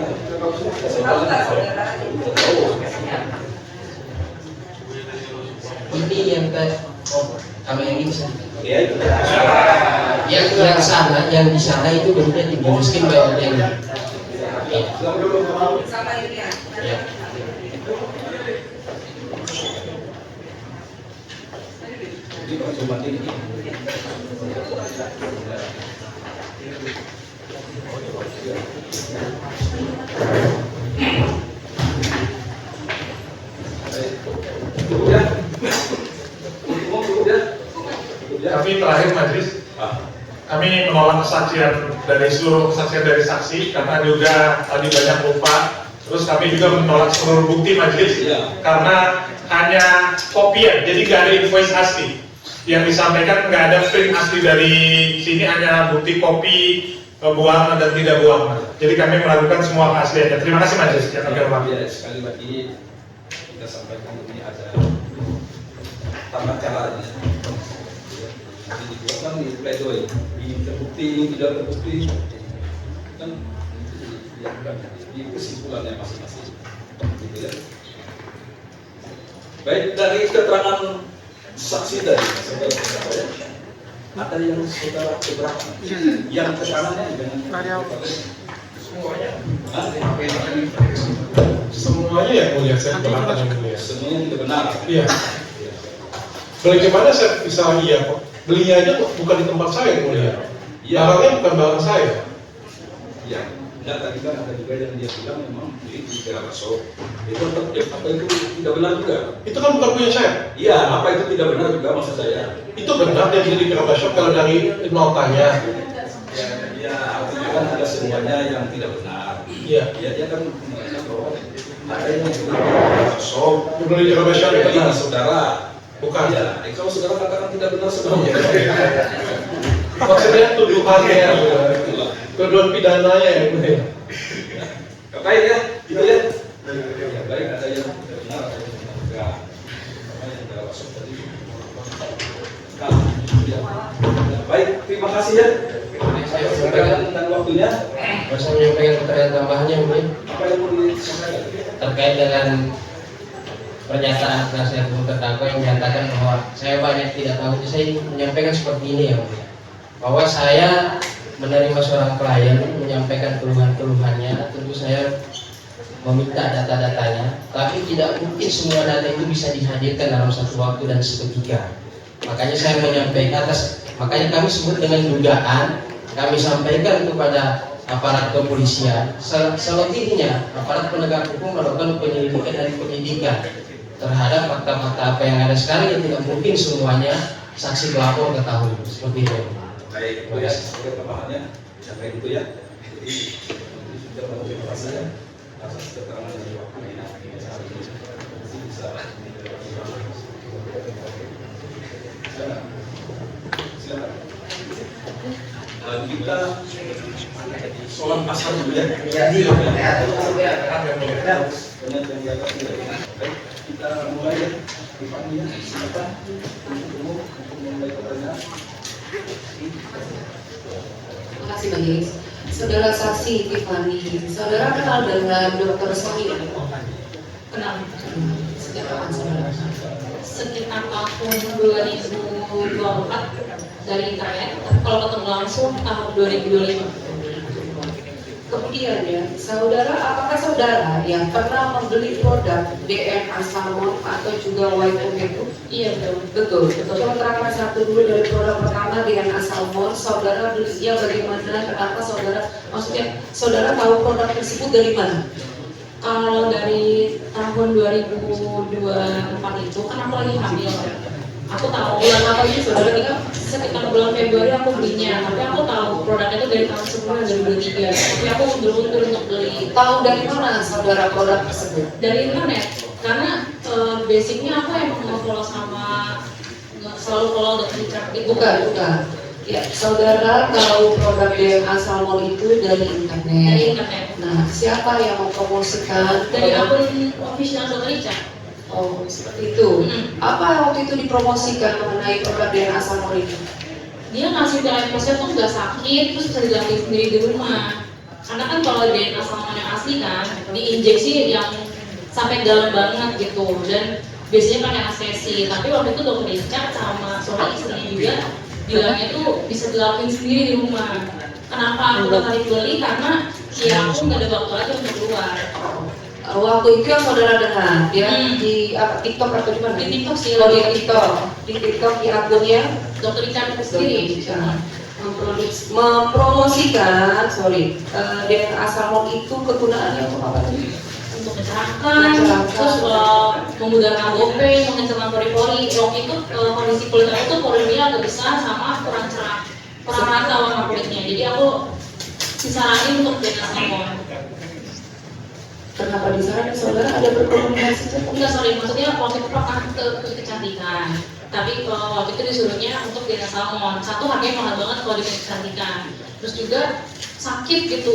ini yang tadi. Kalau yang ini ya, itu. Yang sana, yang di sana itu bentuknya dibiluskin bayar yang Sama ini ya. ya. Jadi percobaan ini. Tapi terakhir majelis, kami menolak kesaksian dari seluruh kesaksian dari saksi karena juga tadi banyak lupa. Terus kami juga menolak seluruh bukti majelis karena hanya kopian, jadi nggak ada invoice asli. Yang disampaikan nggak ada print asli dari sini, hanya bukti kopi buang dan tidak buang. Jadi kami melakukan semua keasliannya. Terima kasih majelis. Ya, sekali lagi kita sampaikan ini ada tata caranya. Nanti dibuatkan di pledoi, ini terbukti, ini tidak terbukti, kan di kesimpulannya masing-masing. Gitu ya. Baik, dari keterangan saksi tadi, ada yang saudara keberatan, yang keterangannya dengan semuanya. Semuanya yang mulia, saya keberatan yang mulia. Semuanya tidak benar. Iya. Bagaimana saya bisa iya kok? Belinya aja kok bukan di tempat saya yang mulia. Barangnya bukan barang saya. Iya. Nah, tadi kan ada juga yang dia bilang memang beli di Garaso. Itu apa itu tidak benar juga? Itu kan bukan punya saya. Iya, apa itu tidak benar juga maksud saya? Itu benar dia beli di Garaso kalau dari notanya. Ya, artinya kan ada semuanya yang tidak benar. Iya. Ya, dia kan mengatakan bahwa ada yang beli di Garaso. Beli di Garaso itu saudara. Bukan. Ya, kalau saudara katakan tidak benar sebenarnya. Maksudnya tuduhannya, tuduhan pidananya yang benar. Baik ya, gitu ya. Ya, baik, ada yang benar, ada yang enggak. Apa yang Garaso tadi. Nah, ya. Baik, terima kasih ya. Saya sampaikan tentang waktunya. Saya menyampaikan keterangan tambahannya mungkin Apa yang mau disampaikan? terkait dengan pernyataan penasihat hukum terdakwa yang menyatakan bahwa saya banyak tidak tahu. Saya menyampaikan seperti ini ya, bahwa saya menerima seorang klien menyampaikan keluhan-keluhannya, tentu saya meminta data-datanya, tapi tidak mungkin semua data itu bisa dihadirkan dalam satu waktu dan seketika. Makanya saya menyampaikan makanya kami sebut dengan dugaan, kami sampaikan kepada aparat kepolisian, selebihnya aparat penegak hukum melakukan penyelidikan dan penyidikan terhadap fakta-fakta apa yang ada sekarang yang tidak mungkin semuanya saksi pelapor ketahui seperti itu. Baik, itu ya sebagai tambahannya, kayak gitu ya. Jadi sudah terima kasih ya atas keterangan dari waktu ini. Bisa. Silakan. Kita sholat asar dulu ya. Baik, kita mulai ya. Dipanggil ya. Silakan. Untuk memulai pertanyaan. Terima kasih majelis. Saudara saksi Tiffany, saudara kenal dengan Dr. Samira? Kenal. Sejak kapan saudara? Sekitar tahun 2024 dari internet. Kalau ketemu langsung tahun 2025. Kemudian ya, saudara, apakah saudara yang pernah membeli produk DNA Salmon atau juga White Tomato? Iya betul. Coba terangkan satu dulu dari produk pertama DNA Salmon. Saudara belinya bagaimana? Kenapa saudara? Maksudnya saudara tahu produk tersebut dari mana? Kalau dari tahun 2024 itu kan aku lagi hamil. Aku tahu bulan apa itu saudara kita sekitar bulan Februari aku belinya, tapi aku tahu produknya itu dari tahun sebelumnya dari 2023. Tapi aku mundur-mundur untuk beli. Tahu dari mana saudara produk tersebut? Dari internet, karena basicnya aku emang nge-follow selalu follow Dr. Richard itu. Bukan. Ya, saudara tahu produk DNA Salmon itu dari internet. Dari internet. Nah, siapa yang mempromosikan? Dari akun official Dr. Richard. Oh, seperti itu. Apa waktu itu dipromosikan mengenai produk DNA Salmon itu? Dia ngasih diagnosnya tuh nggak sakit, terus bisa dilakuin sendiri di rumah. Karena kan kalau DNA salmon yang asli kan diinjeksi yang sampai dalam banget gitu, dan biasanya pakai anestesi. Tapi waktu itu Dr. Richard sama suami istrinya juga bilangnya tuh bisa dilakuin sendiri di rumah. Kenapa aku tertarik beli? Karena ya aku nggak ada waktu aja untuk keluar. Waktu itu yang saudara dengar di TikTok atau di mana? Di TikTok sih. Oh, di TikTok di akunnya Dr. Richard sendiri. Mempromosikan, DNA salmon itu kegunaannya untuk apa tadi? Untuk mencerahkan, terus memudahkan gopeng, mengencangkan pori-pori. Waktu itu kondisi kulit aku tuh porinya agak besar sama kurang cerah, kurang rata warna kulitnya. Jadi aku disaranin untuk DNA salmon. Kenapa disarankan saudara ada berkomunikasi? Enggak, maksudnya waktu itu pernah ke kecantikan. Tapi waktu itu disuruhnya untuk DNA salmon. Satu harganya mahal banget kalau di kecantikan. Terus juga sakit gitu.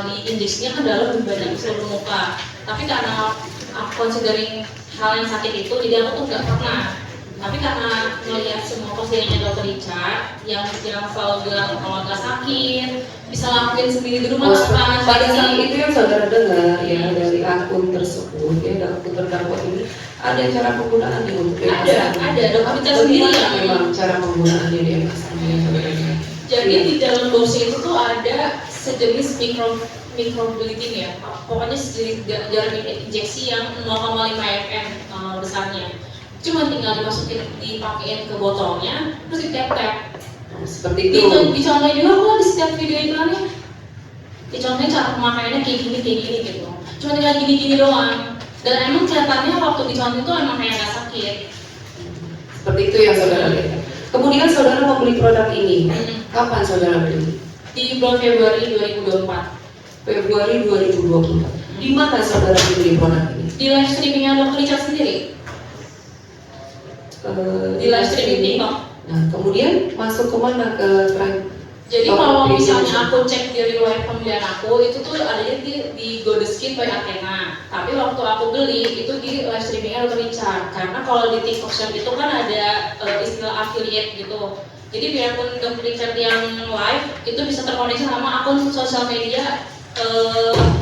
Di injeksinya kan dalam lebih banyak seluruh muka. Tapi karena aku considering hal yang sakit itu, jadi aku tuh nggak pernah. Tapi karena melihat semua postingannya Dr. Richard yang selalu bilang kalau nggak sakit bisa lakuin sendiri di rumah tanpa pada saat itu yang saudara dengar ya dari akun tersebut ya dari akun terdakwa ini ada cara penggunaan di untuk ada Dr. Richard sendiri yang memang cara penggunaannya di saudara. Jadi di dalam box itu tuh ada sejenis microbleeding ya, pokoknya sejenis jarum injeksi yang 0,5 mm besarnya. Cuma tinggal dipakein ke botolnya, terus ditap-tap. Seperti itu. Dicontohin juga kok di setiap video iklannya. Dicontohin cara pemakaiannya kayak gini gitu. Cuma tinggal gini doang. Dan emang kelihatannya waktu dicontohin itu emang kayak nggak sakit. Seperti itu yang saudara lihat. Kemudian saudara membeli produk ini. Kapan saudara beli? Di bulan Februari 2024. Februari 2024. Di mana saudara beli produk ini? Di live streamingnya Dr. Richard sendiri. Di live streaming TikTok. Nah, kemudian masuk ke mana ke Prime? Jadi kalau misalnya aku cek di riwayat pembelian aku itu tuh adanya di Godeskin by Athena. Tapi waktu aku beli itu di live streamingnya Dr. Richard. Karena kalau di TikTok Shop itu kan ada istilah affiliate gitu. Jadi biarpun Dr. Richard yang live itu bisa terkoneksi sama akun sosial media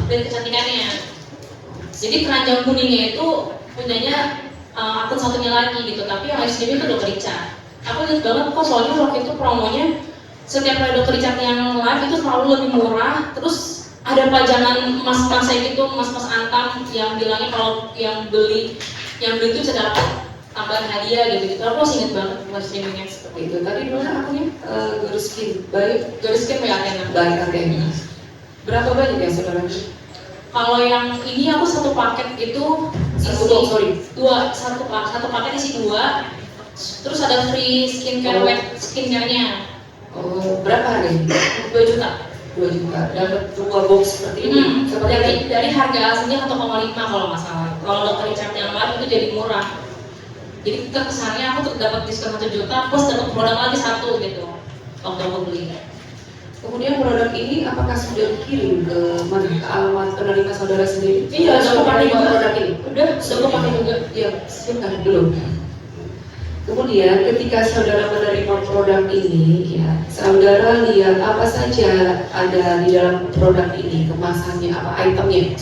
dan kecantikannya. Jadi keranjang kuningnya itu punyanya akun satunya lagi gitu, tapi yang live streaming itu Dr. Richard. Aku ingat banget kok soalnya waktu itu promonya setiap kali Dr. Richard yang live itu selalu lebih murah, terus ada pajangan emas-emasnya gitu, emas-emas antam yang bilangnya kalau yang beli itu bisa dapat tambahan hadiah gitu. Aku masih ingat banget live streamingnya seperti itu. Tadi di mana akunnya? Godeskin by Athena. Berapa banyak ya saudara? Kalau yang ini aku satu paket itu satu paket isi 2, terus ada free skincare-nya. Oh, berapa harganya? 2 juta. Dapat 2 box seperti ini. Dari harga aslinya 1,5 kalau nggak salah. Kalau Dr. Richard yang lain itu jadi murah. Jadi kita kesannya aku dapat diskon 1 juta plus dapat produk lagi 1 gitu waktu aku beli. Kemudian produk ini apakah sudah dikirim ke mana? Ke alamat penerima saudara sendiri? Iya, sudah pakai juga produk ini. Sudah pakai juga. Iya, sebentar belum. Kemudian ketika saudara menerima produk ini, ya, saudara lihat apa saja ada di dalam produk ini, kemasannya, apa itemnya,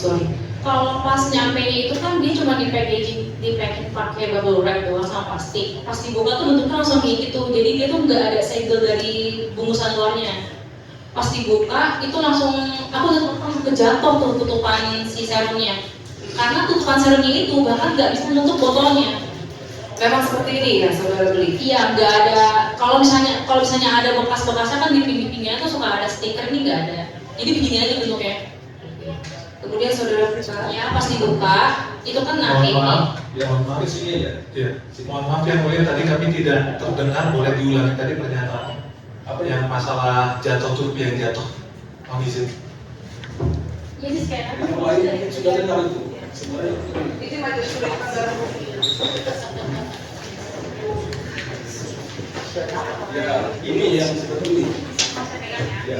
Kalau pas nyampenya itu kan dia cuma di packing pakai bubble wrap doang sama plastik. Pas dibuka tuh bentuknya langsung kayak gitu. Jadi dia tuh nggak ada segel dari bungkusan luarnya. Pas dibuka itu langsung aku kejatuh tuh tutupan si serumnya. Karena tutupan serumnya itu bahkan nggak bisa menutup botolnya. Memang seperti ini ya saudara beli? Iya, nggak ada. Kalau misalnya ada bekas-bekasnya kan di pinggir-pinggirnya tuh suka ada stiker, ini nggak ada. Jadi begini aja bentuknya. Kemudian saudara buka. Ya, pas dibuka itu kan Mohon naik. maaf, ya mohon maaf. Ke sini aja. Ya, mohon maaf yang mulia, tadi kami tidak terdengar, boleh diulangi tadi pernyataan apa yang masalah jatuh tuh yang jatuh. Mohon izin. Jadi sekarang Yang lain sudah dengar itu. Sebenarnya Itu majelis sudah saudara bukti. ya ini yang seperti ini. Ya.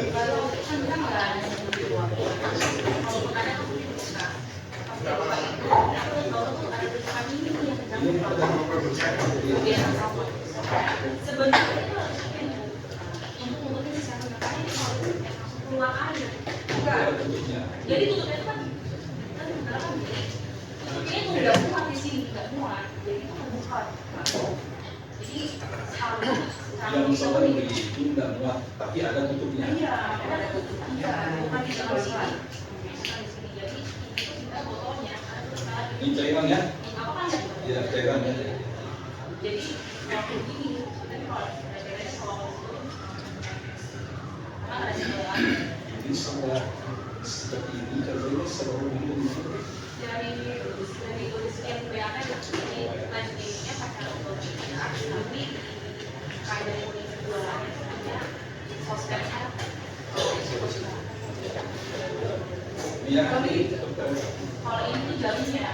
Jadi tutupnya itu kan tutupnya itu nggak muat di sini, nggak muat. Jadi itu terbuka. Jadi Yang misalkan begini itu nggak muat, tapi ada tutupnya. iya, ada tutupnya. Bukan di dalam sini. Bukan di sini. Jadi itu kita botolnya. Ini cairan ya? Apa kan? Ya cairan ya. Jadi kalau begini, tapi kalau cairannya kalau karena ada sebelah. Ini sama seperti ini, kalau ini selalu minum. Dari tulis yang kelihatan di landingnya pakai logo tidak, tapi kayak dari jualannya punya sosmednya. Iya. Kalau ini tuh jalannya,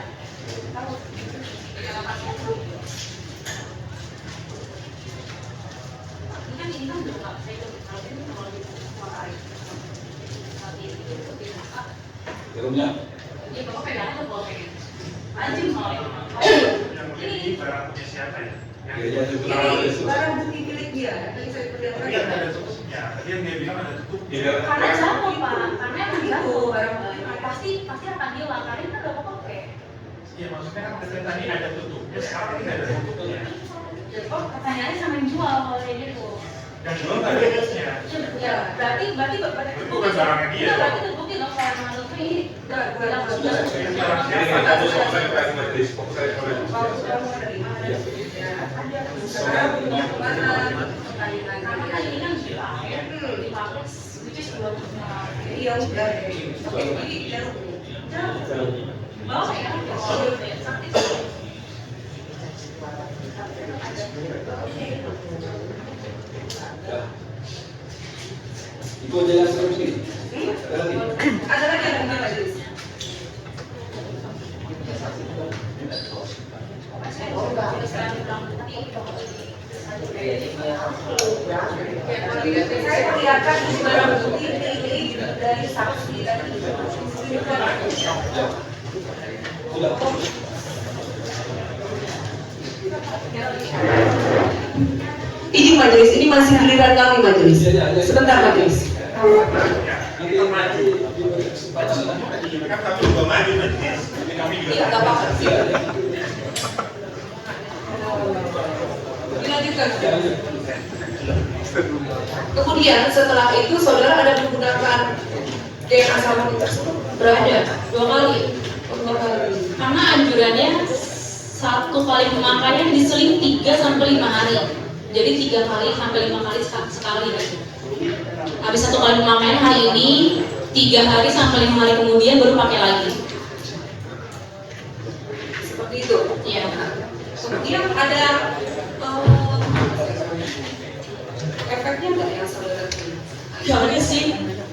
tahu? Kalau pakai itu, ini kan udah nggak saya kalau ini kalau di suara air, tapi itu tidak. Jarumnya. Iya, bapak pegang aja kalau pengen. Anjing soalnya. Ini barang punya siapa ya? Ya, Barang bukti milik dia. Tadi saya perlihatkan. Tapi kan ada tutupnya. Tadi yang dia bilang ada tutupnya. Karena jatuh pak, karena emang Itu jatuh. barang Pasti akan hilang, karena itu udah pakai. Iya, maksudnya kan tadi ada tutupnya, sekarang tidak ada tutupnya. Oh, pertanyaannya sama yang jual kalau kayak gitu. Yang jual nggak ada tutupnya. Ya, berarti Itu bukan barangnya dia. Iya, berarti terbukti dong kalau emang tutupnya ini bilang sudah. Jadi nggak tahu soal saya majelis, fokus saya pada Karena kan ini kan dipakai, which is belum. Iya udah. Oke, ini jarum. Bawa saya kan sakit. Itu aja yang seperti ini. Ada lagi yang mana majelis? Saya perlihatkan di barang bukti milik dari saksi tadi. Izin majelis, ini masih giliran kami majelis. Sebentar majelis. kan kami juga maju majelis. Jadi kami juga. Iya, nggak apa-apa. Dilanjutkan. Kemudian setelah itu saudara ada menggunakan DNA sampel tersebut Berada 2 kali. dua kali. Karena anjurannya 1 kali pemakaian diseling 3 sampai 5 hari. Jadi 3 kali sampai 5 kali sekali. Habis 1 kali pemakaian hari ini, 3 hari sampai 5 hari kemudian baru pakai lagi. Seperti itu. Iya. Kemudian ada efeknya nggak yang saudara terima? Gak ada sih.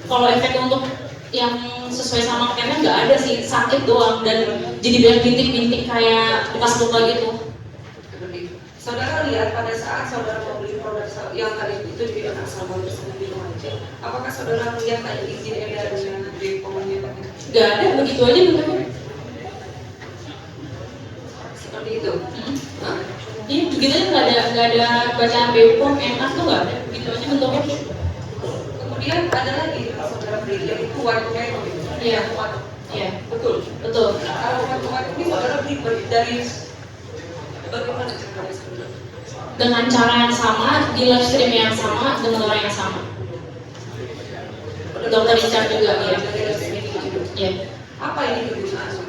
Kalau efek untuk yang sesuai sama kemnya nggak ada sih, sakit doang dan jadi banyak bintik-bintik kayak bekas luka gitu. Saudara lihat pada saat saudara membeli produk yang tadi itu di asal tersebut di Lumajang, apakah saudara melihat ada izin edarnya dari pemerintah? Gak ada, begitu aja bentuknya. Seperti itu. Iya, begitu aja nggak ada bacaan BPOM, MA tuh nggak ada, begitu aja bentuknya. Kemudian ada lagi saudara beli yaitu white. Iya, iya, betul. Betul. Kalau white ini saudara beli dari bagaimana ceritanya sebenarnya? Dengan cara yang sama, di live stream yang sama, dengan orang yang sama. Dokter Richard juga, ya. Iya. Apa ini kegunaannya?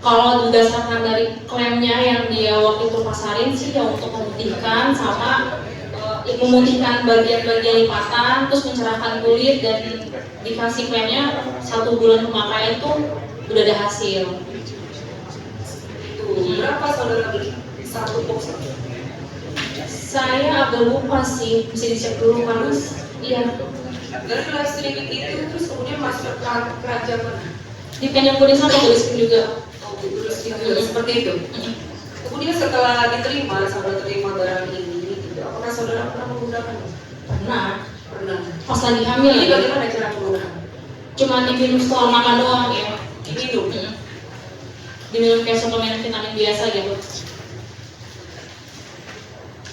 Kalau berdasarkan dari klaimnya yang dia waktu itu pasarin sih ya untuk memutihkan sama memutihkan bagian-bagian lipatan, terus mencerahkan kulit dan dikasih klaimnya 1 bulan pemakaian tuh udah ada hasil. Itu berapa saudara beli satu box? Saya agak lupa sih, mesti dicek dulu karena iya. Dari live streaming itu terus kemudian masuk ke keranjang mana? Di Canyon Kuning sama tulis juga. Oh, tulis juga seperti itu. Kemudian setelah diterima, saudara terima barang ini, gitu, apakah saudara pernah menggunakan? Pernah. Pernah. Pas lagi hamil Ini ya. bagaimana cara menggunakan? Cuma diminum setelah makan doang ya. Diminum. Diminum kayak suplemen vitamin biasa gitu.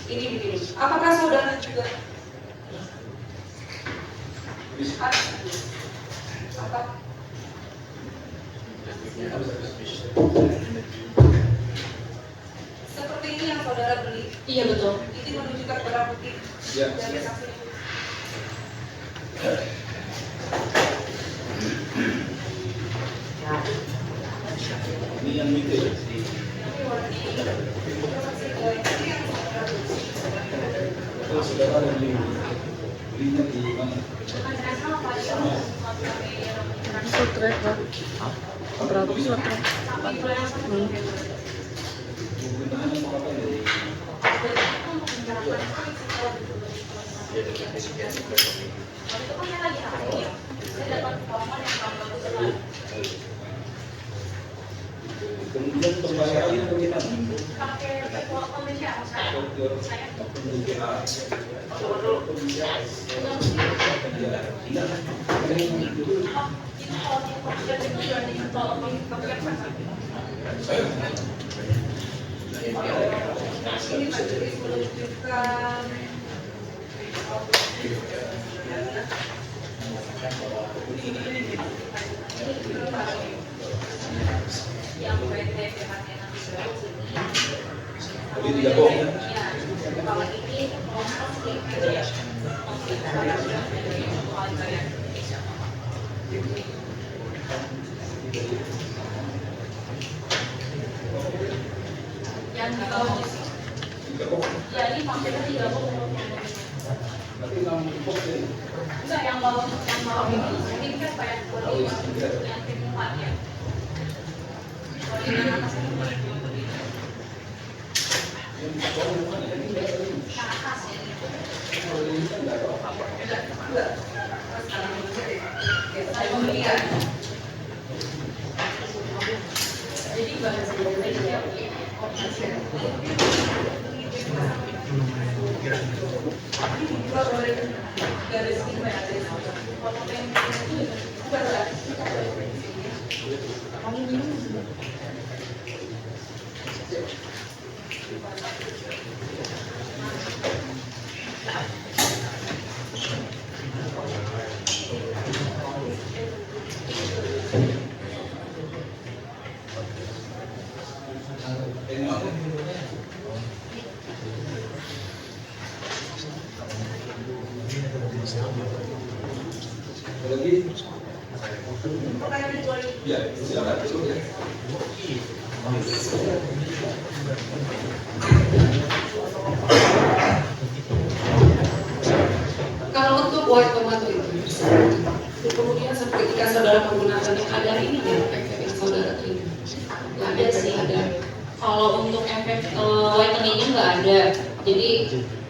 Ini diminum. Apakah saudara juga? Apa? Seperti ini yang saudara beli. Iya betul. Ini menunjukkan barang bukti dari saksi. Ini yang itu ya. Kalau saudara ada belinya di mana? Sutrek Pak. Berapa sutrek? Penggunaan apa ya? Kemudian pembayarannya bagaimana? Ini majelis menunjukkan Jadi tidak bohong. Yang di bawah. Jadi maksudnya tidak bohong. Tapi kamu bohong ya? Enggak, yang bawah ini kan kayak yang tim 4 ya. Lagi? Ya, silakan. kalau untuk white tomato itu kemudian ketika saudara menggunakan yang ada ini ya efek yang saudara terima Nggak ada sih. Kalau untuk efek whiteningnya nggak ada. Jadi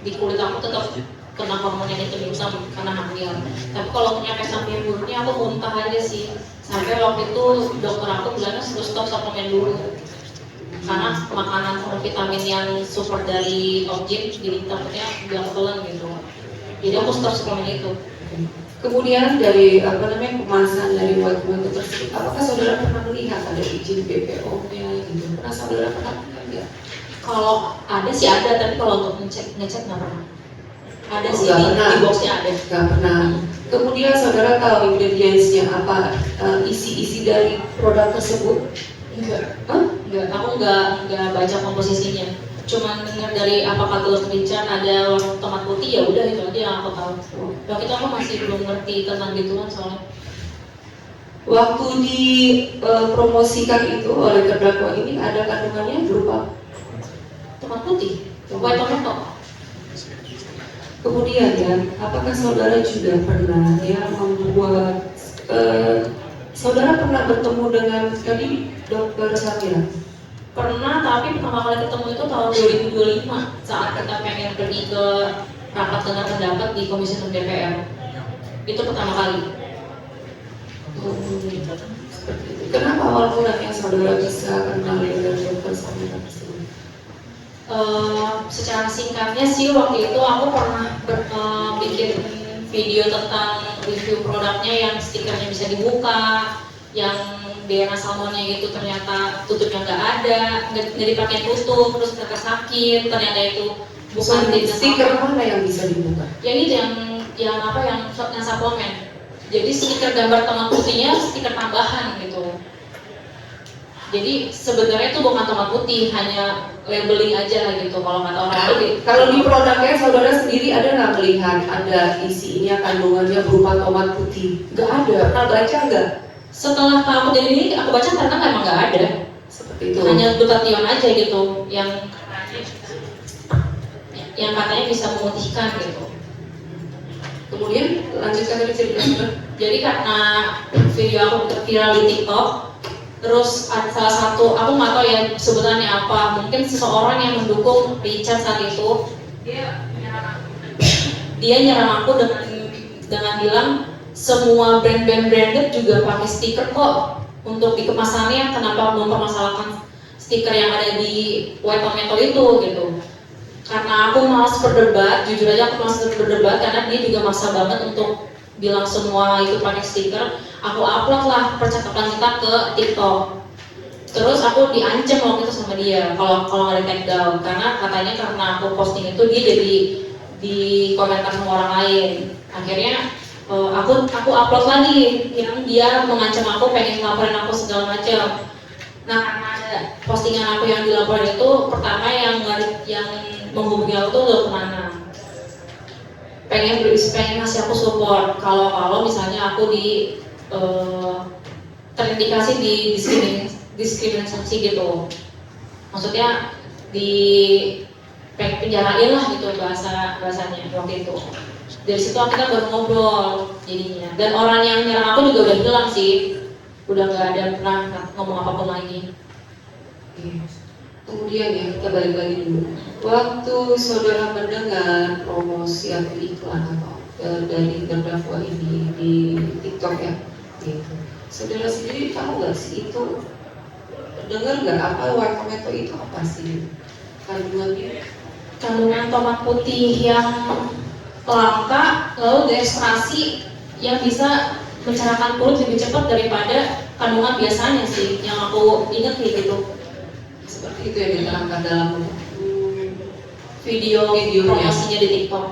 di kulit aku tetap kena hormon yang diminum karena hamil. Tapi kalau untuk efek samping buruknya aku muntah aja sih. Sampai waktu itu dokter aku bilangnya harus stop suplemen dulu. Karena makanan vitamin yang support dari objek jadi takutnya nggak ketelan gitu. Jadi aku stop suplemen itu. kemudian dari kemasan dari white tomato tersebut apakah saudara pernah melihat ada izin BPOM-nya gitu pernah saudara pernah nggak? Kalau ada sih ada, tapi kalau untuk ngecek nggak pernah. Ada Oh, sih nggak pernah. di boxnya ada. Nggak pernah. Kemudian saudara tahu ingredientsnya apa, isi-isi dari produk tersebut? Enggak. Enggak, aku enggak baca komposisinya. Cuman dengar dari apakah telur merica ada warna tomat putih, ya udah itu aja yang aku tahu. Waktu itu aku masih belum ngerti tentang gituan soalnya. Waktu dipromosikan itu oleh terdakwa ini ada kandungannya berupa tomat putih, white tomato. Kemudian ya, apakah saudara juga pernah ya membuat Saudara pernah bertemu dengan tadi Dokter Samira? Pernah, tapi pertama kali ketemu itu tahun 2025 saat kita pengen pergi ke rapat dengar pendapat di Komisi 6 DPR. Itu pertama kali. Kenapa awal mulanya saudara bisa kenal dengan Dokter Samira tersebut? Secara singkatnya sih waktu itu aku pernah bikin video tentang review produknya yang stikernya bisa dibuka, yang DNA salmonnya itu ternyata tutupnya nggak ada, nggak dipakai tutup, terus ternyata sakit, ternyata itu bukan DNA stiker mana yang bisa dibuka? Ya itu yang suplemen. Jadi stiker gambar tomat putihnya stiker tambahan gitu. Jadi sebenarnya itu bukan tomat putih, hanya labeling aja gitu kalau kata orang lain. Kalau di produknya saudara sendiri ada nggak melihat ada isinya kandungannya berupa tomat putih? Nggak ada. Pernah baca nggak? Setelah kamu jadi ini aku baca ternyata memang nggak ada. Seperti itu. Hanya glutathione aja gitu yang katanya bisa memutihkan gitu. Kemudian lanjutkan dari cerita. Jadi karena video aku viral di TikTok, terus ada salah satu, aku nggak tahu ya sebutannya apa, mungkin seseorang yang mendukung Richard saat itu, dia nyerang aku dengan bilang semua brand-brand branded juga pakai stiker kok untuk di kemasannya, kenapa mempermasalahkan stiker yang ada di White Tomato itu gitu. Karena aku malas berdebat, jujur aja aku malas berdebat karena dia juga maksa banget untuk bilang semua itu pakai stiker. Aku upload lah percakapan kita ke TikTok. Terus aku diancam waktu itu sama dia kalau nggak di take down karena katanya karena aku posting itu dia jadi di komentar sama orang lain. Akhirnya aku upload lagi yang dia mengancam aku pengen laporin aku segala macam. Nah karena ada postingan aku yang dilaporin itu pertama yang menghubungi aku tuh Dokter Nana. Pengen ngasih aku support kalau misalnya aku terindikasi di diskriminasi gitu, maksudnya di penjarain lah gitu bahasanya waktu itu. Dari situ kita baru ngobrol jadinya, dan orang yang nyerang aku juga udah hilang sih, udah nggak ada pernah ngomong apapun lagi. Kemudian ya kita balik lagi dulu. Waktu saudara mendengar promosi atau iklan atau dari terdakwa ini di TikTok ya, gitu. Saudara sendiri tahu nggak sih itu, dengar nggak apa White Tomato itu apa sih kandungannya? Kandungan tomat putih yang langka lalu diekstraksi yang bisa mencerahkan kulit lebih cepat daripada kandungan biasanya sih, yang aku ingat kayak gitu. Seperti itu yang diterangkan dalam video promosinya di TikTok.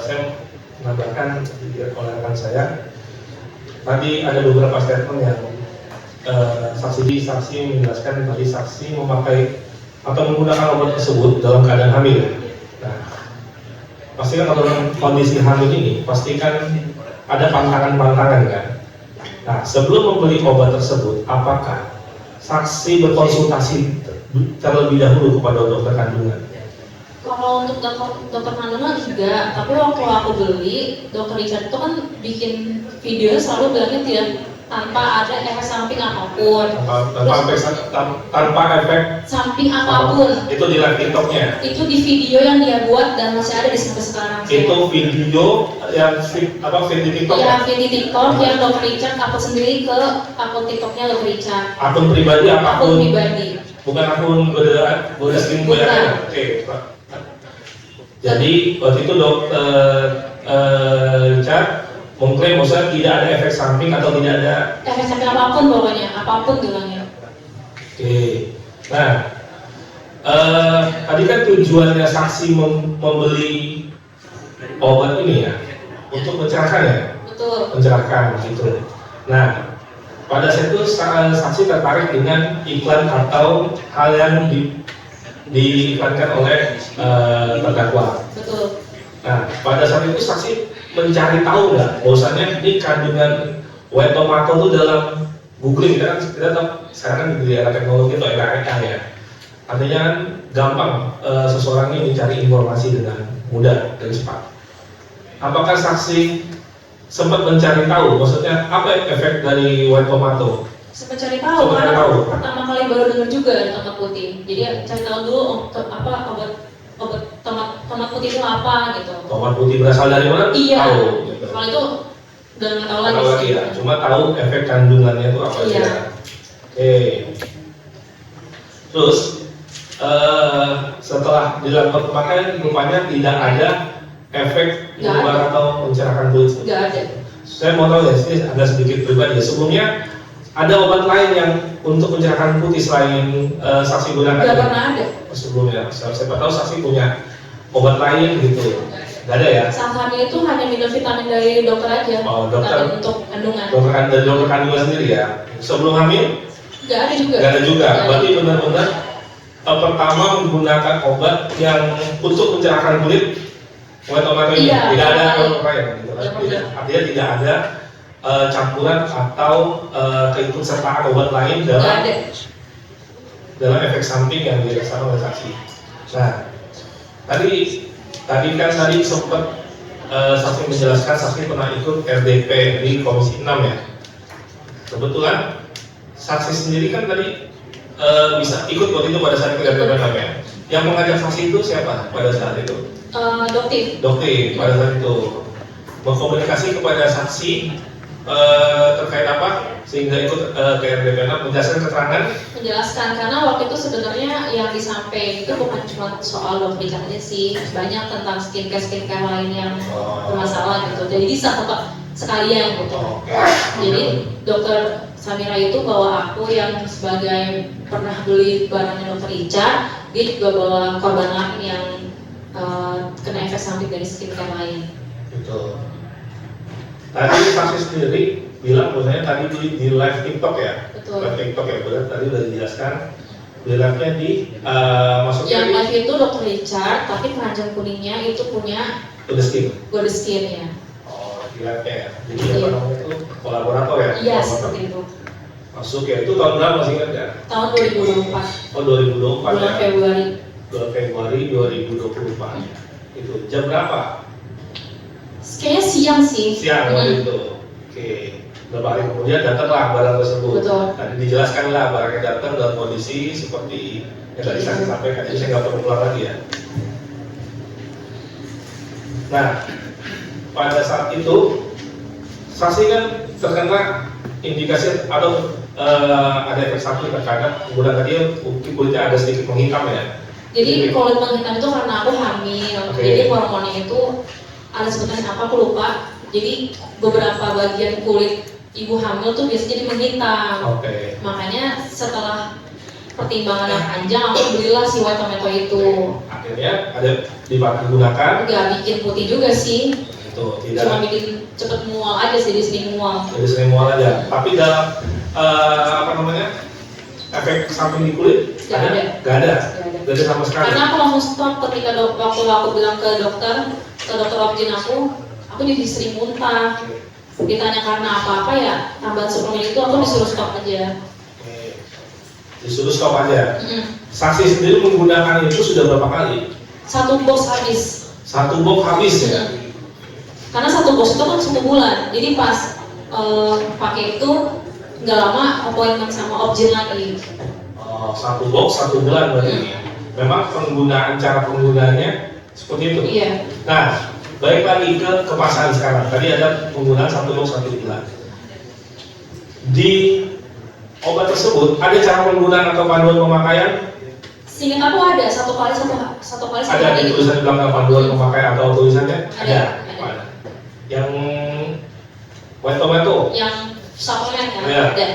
Saya menambahkan oleh rekan saya, tadi ada beberapa statement yang saksi menjelaskan tadi saksi memakai atau menggunakan obat tersebut dalam keadaan hamil. Nah, pastikan dalam kondisi hamil ini pastikan ada pantangan-pantangan kan. Nah, sebelum membeli obat tersebut, apakah saksi berkonsultasi terlebih dahulu kepada dokter kandungan? Kalau untuk dokter kandungan enggak, tapi waktu aku beli, dokter Richard itu kan bikin video selalu bilangnya tidak tanpa ada efek samping apapun. Tanpa efek samping apapun. Itu di live TikToknya. Itu di video yang dia buat dan masih ada di sampai sekarang. Itu video yang feed di TikTok. Iya, feed di TikTok yang dokter Richard upload sendiri ke akun TikToknya dokter Richard. Akun pribadi apa? Akun pribadi. Bukan akun Bodaskin Boyaka. Oke, Pak. Jadi waktu itu dokter Richard mengklaim bahwa tidak ada efek samping atau tidak ada efek samping apapun, pokoknya apapun bilangnya. Oke. Nah, tadi kan tujuannya saksi membeli obat ini ya untuk mencerahkan ya. Betul. Mencerahkan gitu. Nah, pada saat itu saksi tertarik dengan iklan atau hal yang diiklankan oleh terdakwa. Betul. Nah, pada saat itu saksi mencari tahu nggak bahwasannya ini kandungan White Tomato itu dalam googling, kita tahu sekarang kan di era teknologi atau era ya. Artinya kan gampang seseorang ini mencari informasi dengan mudah dan cepat. Apakah saksi sempat mencari tahu, maksudnya apa efek dari white tomato? Sempat cari tahu, Sempat karena cari tahu. pertama kali baru dengar juga ada tomat putih. Jadi cari tahu dulu obat tomat putih itu apa gitu. Tomat putih berasal dari mana? Iya. Tahu. Gitu. Kalau itu udah nggak tahu lagi Tahu sih. lagi ya. Cuma tahu efek kandungannya itu apa Iya. aja. Oke. Terus setelah dilakukan pemakaian rupanya tidak ada efek Nggak mengubah ada. atau mencerahkan kulit. Nggak ada. Saya mau tahu ya, ini agak sedikit pribadi ya. Sebelumnya ada obat lain yang untuk mencerahkan putih selain saksi gunakan? Nggak pernah ada. Sebelumnya, siapa tahu saksi punya obat lain gitu. Nggak ada ya? Saat hamil itu hanya minum vitamin dari dokter aja. Oh, dokter. Tapi untuk kandungan. Dari dokter kandungan sendiri ya. Sebelum hamil? Nggak ada juga. Nggak ada juga. Nggak ada. Berarti benar-benar pertama menggunakan obat yang untuk mencerahkan kulit white tomato ini. Iya, Tidak ada iya. obat lain. Gitu. Artinya tidak ada campuran atau keikutsertaan obat lain Nggak ada. dalam efek samping yang dirasakan oleh saksi. Nah, tadi sempat saksi menjelaskan saksi pernah ikut RDP di Komisi 6 ya. Kebetulan saksi sendiri kan tadi bisa ikut waktu itu pada saat itu RDP 6 ya. Yang mengajak saksi itu siapa pada saat itu? Dokter. Dokter pada saat itu berkomunikasi kepada saksi terkait apa sehingga ikut ke RDP 6 menjelaskan keterangan. Menjelaskan karena waktu itu sebenarnya yang disampaikan itu bukan cuma soal dokter aja sih, banyak tentang skincare lain yang bermasalah gitu. Jadi bisa sekalian gitu. Jadi dokter Samira itu bawa aku yang sebagai pernah beli barangnya dokter Ica, dia juga bawa korban lain yang kena efek samping dari skincare lain. Betul. Tadi saksi sendiri bilang bahwasanya tadi di live TikTok ya. Betul. Live TikTok ya, benar tadi udah dijelaskan. Di live-nya maksudnya Yang live itu dokter Richard, tapi keranjang kuningnya itu punya Good Skin. Good Skin ya. Oh, di live-nya ya. Jadi apa namanya itu kolaborator ya? Iya, seperti itu. Masuk ya, itu tahun berapa masih ingat ya? Tahun 2024. Oh 2024 bulan ya. Februari. Bulan Februari 2024. Itu jam berapa? Kayaknya siang sih. Siang waktu itu. Oke. Beberapa hari kemudian datanglah barang tersebut. Betul. Tadi dijelaskan lah barangnya datang dalam kondisi seperti yang tadi saksi sampaikan. Jadi saya nggak perlu ulang lagi ya. Nah, pada saat itu saksi kan terkena indikasi atau ada efek samping terkadang kemudian tadi mungkin kulitnya ada sedikit menghitam ya. Jadi kulit menghitam itu karena aku hamil. Oke. Jadi hormonnya itu ada sebutannya apa aku lupa. Jadi beberapa bagian kulit ibu hamil tuh biasanya jadi menghitam. Oke. Makanya setelah pertimbangan yang panjang aku belilah si white tomato itu. Akhirnya ada digunakan. Gak bikin putih juga sih. Itu Cuma tidak. bikin cepet mual aja sih, di sini mual. Jadi sering mual aja. Tapi dalam apa namanya efek samping di kulit Gak ada. Gak ada. Gak ada sama sekali. Karena aku langsung stop ketika waktu aku bilang ke dokter objin aku jadi sering muntah. Ditanya karena apa-apa ya, tambahan suplemen itu aku disuruh stop aja. Disuruh stop aja. Mm. Saksi sendiri menggunakan itu sudah berapa kali? 1 box habis. 1 box habis ya? Karena 1 box itu kan 1 bulan. Jadi pas pakai itu nggak lama appointment sama objin lagi. Oh, 1 box 1 bulan berarti. Memang cara penggunaannya seperti itu. Iya. Nah, balik lagi ke kemasan sekarang. Tadi ada penggunaan 1 box 1 bulan. Di obat tersebut ada cara penggunaan atau panduan pemakaian? Seingat aku ada satu kali Ada di tulisan di belakang panduan pemakaian atau tulisannya? Ada. Yang white tomato? Yang suplemen kan? Ada. Ada.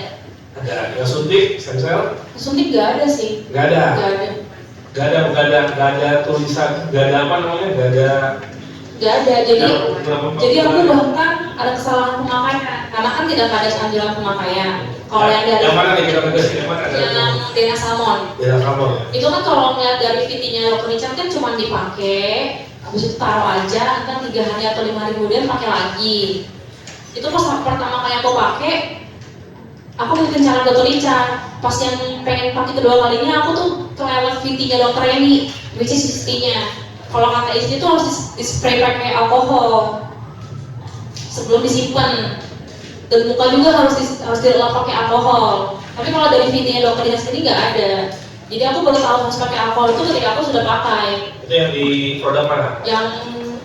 Ada. Yang suntik, stem cell? Suntik nggak ada sih. Nggak ada. Nggak ada. Nggak ada tulisan, nggak ada apa namanya, nggak ada. Nggak ada. Jadi aku bahkan ada kesalahan pemakaian karena kan tidak ada anjuran pemakaian. Kalau yang dari yang mana nih kita tegasin, yang mana? yang Dena Salmon. Dena Salmon ya. Itu kan kalau ngeliat dari VT-nya dokter Richard kan cuma dipakai, habis itu taruh aja, kan 3 hari atau 5 hari kemudian pakai lagi. Itu pas pertama kali aku pakai, aku ngikutin cara dokter Ica. Pas yang pengen pakai kedua kalinya, aku tuh kelewat VT-nya dokter Eni, which is istrinya. Kalau kata istri tuh harus di-spray pakai alkohol sebelum disimpan, dan muka juga harus dilap pakai alkohol. Tapi kalau dari VT-nya dokter Ica sendiri nggak ada. Jadi aku baru tahu harus pakai alkohol itu ketika aku sudah pakai. Itu yang di produk mana? Yang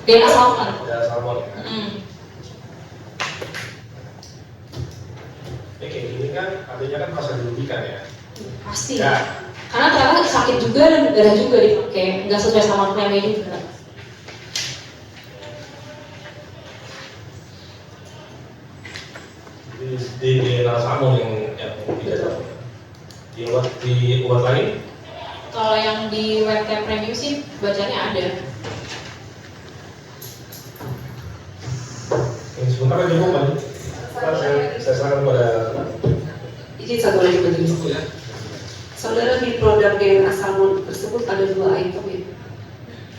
DNA Salmon. DNA Salmon. Kayak gini kan, artinya kan masa dirugikan ya? Pasti. Ya. Karena ternyata sakit juga dan darah juga dipakai, nggak sesuai sama klaimnya juga. Di DNA Salmon yang tidak tahu. Di obat lain? Kalau yang di WT Premium sih bacanya ada. Sebentar aja Bu, Pak. Saya serahkan kepada Izin satu lagi majelis. Saudara, di produk DNA Salmon tersebut ada 2 item ya?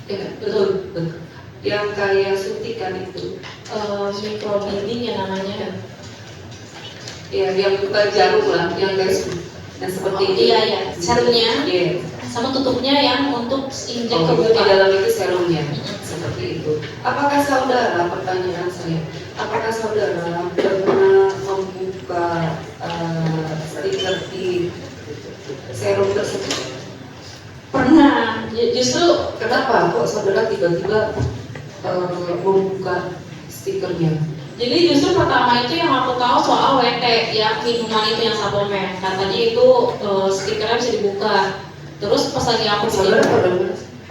Ya kan? Betul. Yang kayak suntikan itu. Microbleeding ya namanya. Ya, yang bukan jarum lah, yang kayak yang seperti ini. Iya, iya. Serumnya. Iya. Sama tutupnya yang untuk injek ke Di buka. dalam itu serumnya, seperti itu. Apakah saudara, pertanyaan saya, apakah saudara pernah membuka stiker di serum tersebut? Pernah. Justru Kenapa kok saudara tiba-tiba membuka stikernya? Jadi justru pertama itu yang aku tahu soal WT ya, minuman itu yang suplemen. Katanya itu stikernya bisa dibuka. Terus pas lagi aku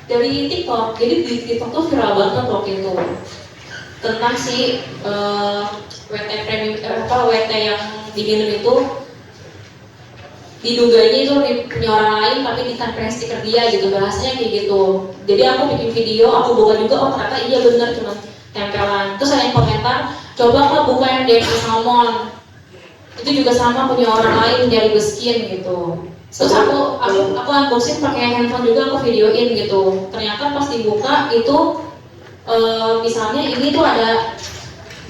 dari TikTok, jadi di TikTok tuh viral banget waktu itu tentang si WT premium WT yang diminum itu diduganya itu punya orang lain tapi ditempelin stiker dia gitu, bahasanya kayak gitu. Jadi aku bikin video, aku buka juga, oh ternyata iya bener cuma tempelan. Terus ada yang komentar, coba kok buka yang DNA Salmon, itu juga sama punya orang lain dari Beskin gitu. Terus aku unboxing pakai handphone juga, aku videoin gitu. Ternyata pas dibuka itu misalnya ini tuh ada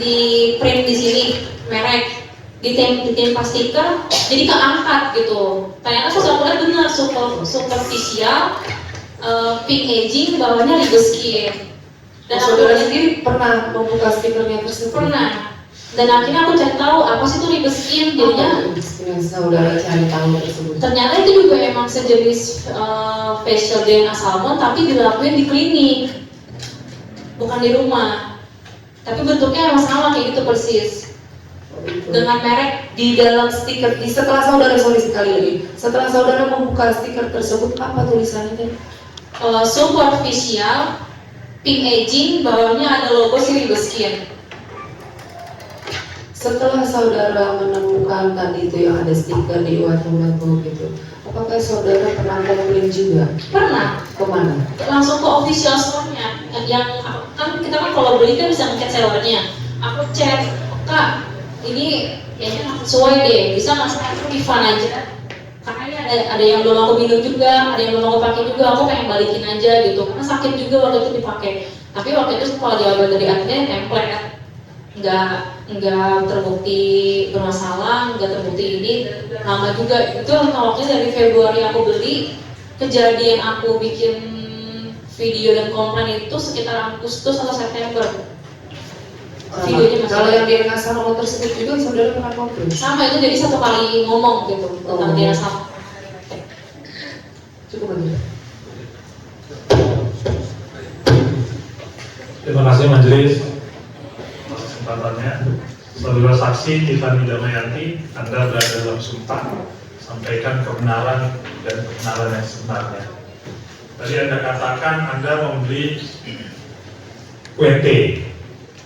di print di sini merek, ditempa stiker, jadi keangkat gitu. Ternyata pas aku lihat benar superficial pink aging, bawahnya Beskin. Dan saudara sendiri pernah membuka stikernya tersebut? Pernah. Dan akhirnya aku cari tahu apa sih itu Beskin, jadinya yang saudara cari tahu tersebut. ternyata itu juga emang sejenis facial DNA Salmon tapi dilakuin di klinik, bukan di rumah. Tapi bentuknya emang sama kayak gitu persis. Dengan merek di dalam stiker, setelah saudara, sekali lagi, setelah saudara membuka stiker tersebut, apa tulisannya tadi? Superficial pink aging, bawahnya ada logo si Beskin. Setelah saudara menemukan tadi itu yang ada stiker di wajah-wajah gitu, apakah saudara pernah komplain juga? Pernah. Kemana? Langsung ke official store-nya. Yang kan kita kan kalau beli kan bisa ngechat sellernya. Aku chat, Kak, ini kayaknya nggak sesuai deh, bisa nggak saya refund aja? Karena ini ada yang belum aku minum juga, ada yang belum aku pakai juga, aku pengen balikin aja gitu. Karena sakit juga waktu itu dipakai. Tapi waktu itu kalau jawaban dari adminnya template, nggak terbukti bermasalah, nggak terbukti ini, lama juga. Itu waktunya dari Februari aku beli, kejadian aku bikin video dan komplain itu sekitar Agustus atau September. Videonya masih kalau yang DNA Salmon tersebut juga saudara pernah komplain? Sama, itu jadi satu kali ngomong gitu tentang DNA Salmon. Cukup aja. Terima kasih majelis atas kesempatannya. Saudara saksi Tiffany Damayanti, Anda berada dalam sumpah, sampaikan kebenaran dan kebenaran yang sebenarnya. Tadi Anda katakan Anda membeli WT,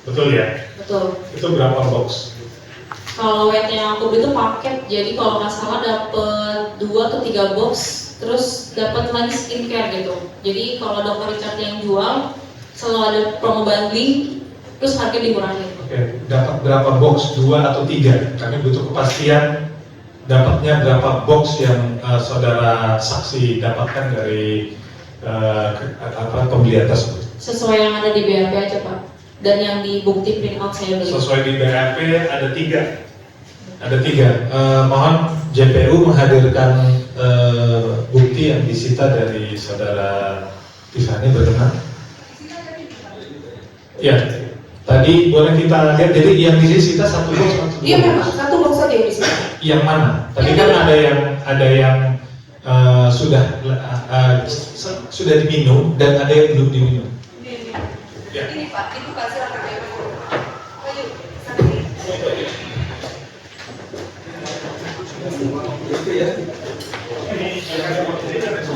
betul ya? Betul. Itu berapa box? Kalau WT yang aku beli itu paket, jadi kalau nggak salah dapet 2 atau 3 box, terus dapat lagi skincare gitu. Jadi kalau dokter Richard yang jual, selalu ada promo bundling, terus harga dikurangi. Oke, dapat berapa box? 2 atau 3? Kami butuh kepastian dapatnya berapa box yang saudara saksi dapatkan dari pembelian tersebut. Sesuai yang ada di BAP aja Pak, dan yang di bukti print out saya beli. Sesuai di BAP ada 3. Ada 3. Mohon JPU menghadirkan bukti yang disita dari saudara Tiffany berkenan. Ya, tadi boleh kita lihat. Jadi yang disita 1 box. Iya memang 1 box saja yang disita. Yang mana? Tadi kan ada yang sudah diminum dan ada yang belum diminum. Ya. Ini Pak, itu Pak silakan. Ayo, Ini ada 2,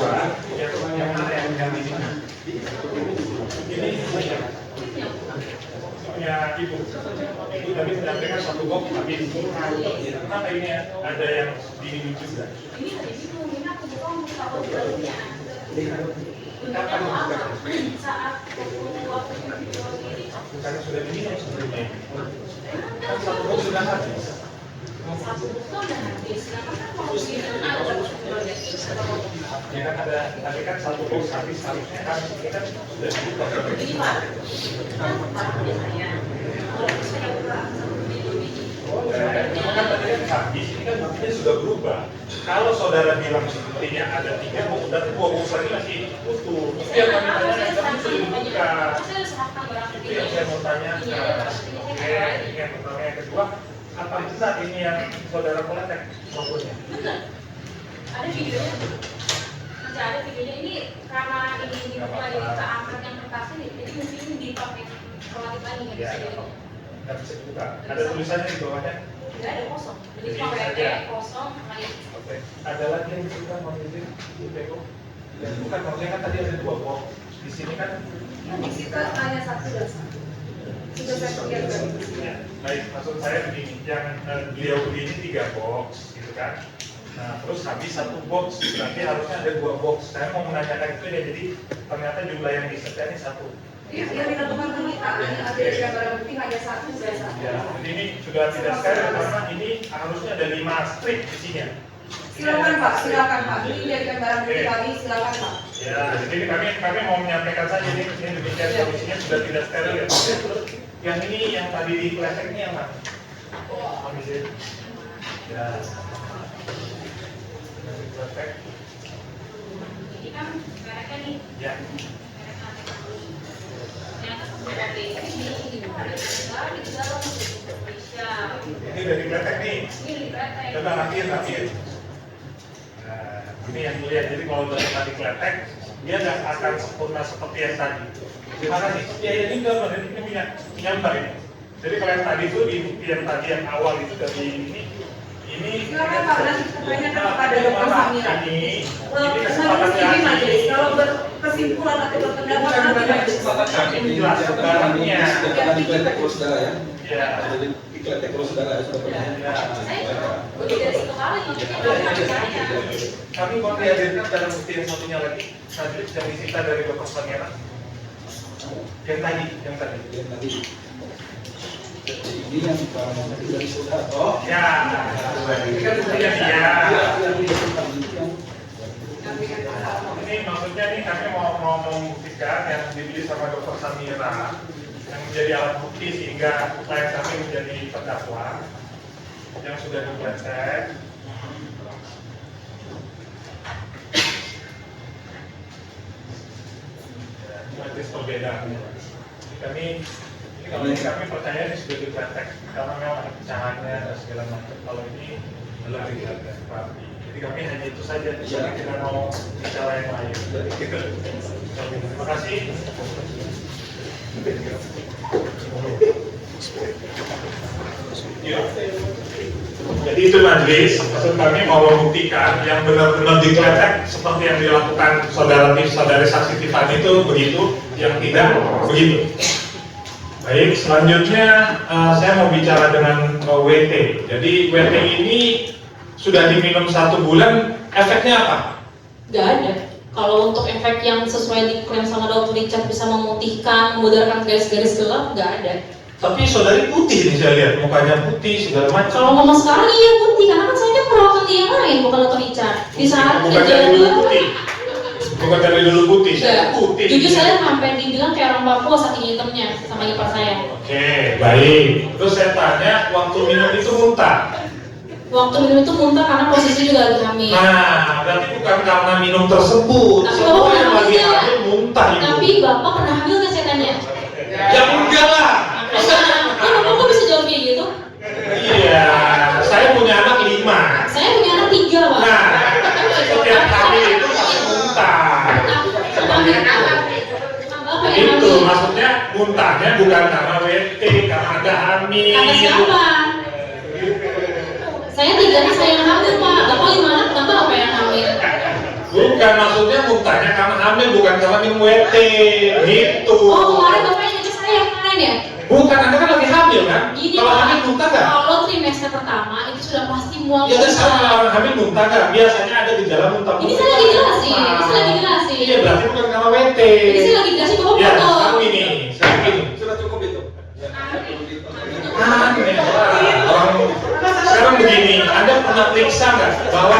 yang mana yang di sini? Ini punya ibu. Ibu tadi menyampaikan 1 box habis. Kenapa ini ada yang diminum juga? Ini dari situ, ini aku buka untuk tahu dulunya. Saat waktu video ini. Karena sudah diminum sebelumnya. Kan 1 box sudah habis. 1 buku udah habis. Kenapa kan mau sini ada Ya kan ada, tapi kan 1 box habis harusnya kan kita sudah dibuka. ini Pak. Kan barangnya saya. Kalau saya buka Cuma kan tadi kan habis, ini kan buktinya sudah berubah. Kalau saudara bilang buktinya ada 3 box dan 2 box lagi masih utuh. Itu yang kami tanyakan, kami sudah dibuka. Itu yang saya mau tanyakan. Oke, ini yang pertama. Yang kedua, apa benar ini yang saudara kolektif logonya? benar. Ada videonya. Masih ada videonya ini karena ini dibuka jadi keangkat yang kertas ini, jadi mungkin dipakai relatif lagi nggak bisa jadi. Nggak bisa dibuka. Ada tulisannya di bawahnya? Tidak ada kosong. Jadi cuma PP kosong lain. Oke. Ada lagi yang disuka memilih di PO? Dan bukan, maksudnya kan tadi ada 2 box. Di sini kan Yang disita hanya 1 dan 1. Sudah saya pikir ya, baik, maksud saya begini, yang beliau beli ini 3 box, gitu kan? Nah, terus habis 1 box, berarti harusnya ada 2 box. Saya mau menanyakan itu ya, jadi ternyata jumlah yang disita ini 1. Iya, yang ditentukan penyitaan ada yang barang bukti hanya 1 dan 1. Ya, jadi ini sudah tidak steril karena ini harusnya ada 5 strip isinya. Silakan Pak, silakan Pak. Ini jadikan barang bukti kami, silakan Pak. Ya, jadi kami mau menyampaikan saja ini demikian kondisinya sudah tidak steril ya. Terus yang ini yang tadi di plastik ini yang mana? Kondisi. Ya. Plastik. Ini kan mereknya nih. Ya. Ini dari plastik nih. Ini dari plastik. Coba rapiin. Nah, ini yang dilihat. Jadi kalau dari tadi kletek, dia nggak akan sempurna seperti yang tadi. Gimana sih? Ya ini gambar, ini punya gambar ini. Jadi kalau yang tadi itu yang tadi yang awal itu dari ini Silakan Pak, nanti tanyakan kepada Dr. Samira. Ini Majelis ini majelis, kalau berkesimpulan atau berpendapat nanti majelis. kami jelaskan barangnya. Ada di kletek kalau saudara ya. Ya. Ada di kletek kalau saudara ya, sudah pernah. Dari situ kali saya. Kami mau dihadirkan dalam bukti yang satunya lagi. Tadi yang disita dari Dr. Samira. Yang tadi. Ini yang dari saudara. Oh ya. Ini kan buktinya dia. Ini maksudnya nih kami mau membuktikan yang dibeli sama Dr. Samira yang menjadi alat bukti sehingga klien kami menjadi terdakwa yang sudah dipleset. Majelis perbedaan. Kami percaya ini sudah dipleset karena memang ada pecahannya dan segala macam. Kalau ini belum dilihat rapi. Jadi kami hanya itu saja. Jadi tidak mau bicara yang lain. Terima kasih. Jadi itu majelis, maksud kami mau membuktikan yang benar-benar dikletek seperti yang dilakukan saudari saksi Tiffany itu begitu, yang tidak begitu. Baik, selanjutnya saya mau bicara dengan WT. Jadi WT ini sudah diminum 1 bulan, efeknya apa? Gak ada. Kalau untuk efek yang sesuai diklaim sama Dr. Richard bisa memutihkan, memudarkan garis-garis gelap, gak ada. Tapi saudari putih nih saya lihat, mukanya putih segala macam. Kalau ngomong sekarang iya putih, karena kan saya kan perawatan dia yang lain, bukan Dr. Richard. Di saat Bukan dari dulu putih. Bukan dari dulu putih, saya putih. Jujur saya sampai dibilang kayak orang Papua saking hitamnya sama ipar saya. Oke, baik. Terus saya tanya, waktu minum itu muntah? Waktu minum itu muntah karena posisi juga lagi hamil. Nah, berarti bukan karena minum tersebut. Tapi Semua Bapak yang pernah lagi hamil nggak? hamil muntah ibu. Tapi Bapak pernah hamil nggak saya tanya? Ya enggak lah. Kan Bapak kok bisa jawab kayak gitu? Iya, saya punya anak 5. Saya punya anak 3, Pak. Nah, setiap hamil itu pasti muntah. Itu maksudnya muntahnya bukan karena WT, karena ada hamil. Kata siapa? Saya 3 anak saya yang hamil, Pak. Bapak 5 anak, tambah apa yang hamil? Bukan, maksudnya muntahnya karena hamil, bukan karena minum WT. Gitu. Oh, kemarin Bapak yang ngecek saya kemarin ya? Bukan, Anda kan lagi hamil kan? Gini, Kalau Pak, hamil muntah nggak? kalau trimester pertama itu sudah pasti mual. Ya, dan sekarang kalau orang hamil muntah nggak? Biasanya ada gejala muntah. Ini saya lagi jelasin, Iya, berarti bukan karena WT. Ini saya lagi jelasin, Bapak Ya, foto. sekarang gini. Sudah cukup itu. Orang sekarang begini, Anda pernah periksa nggak bahwa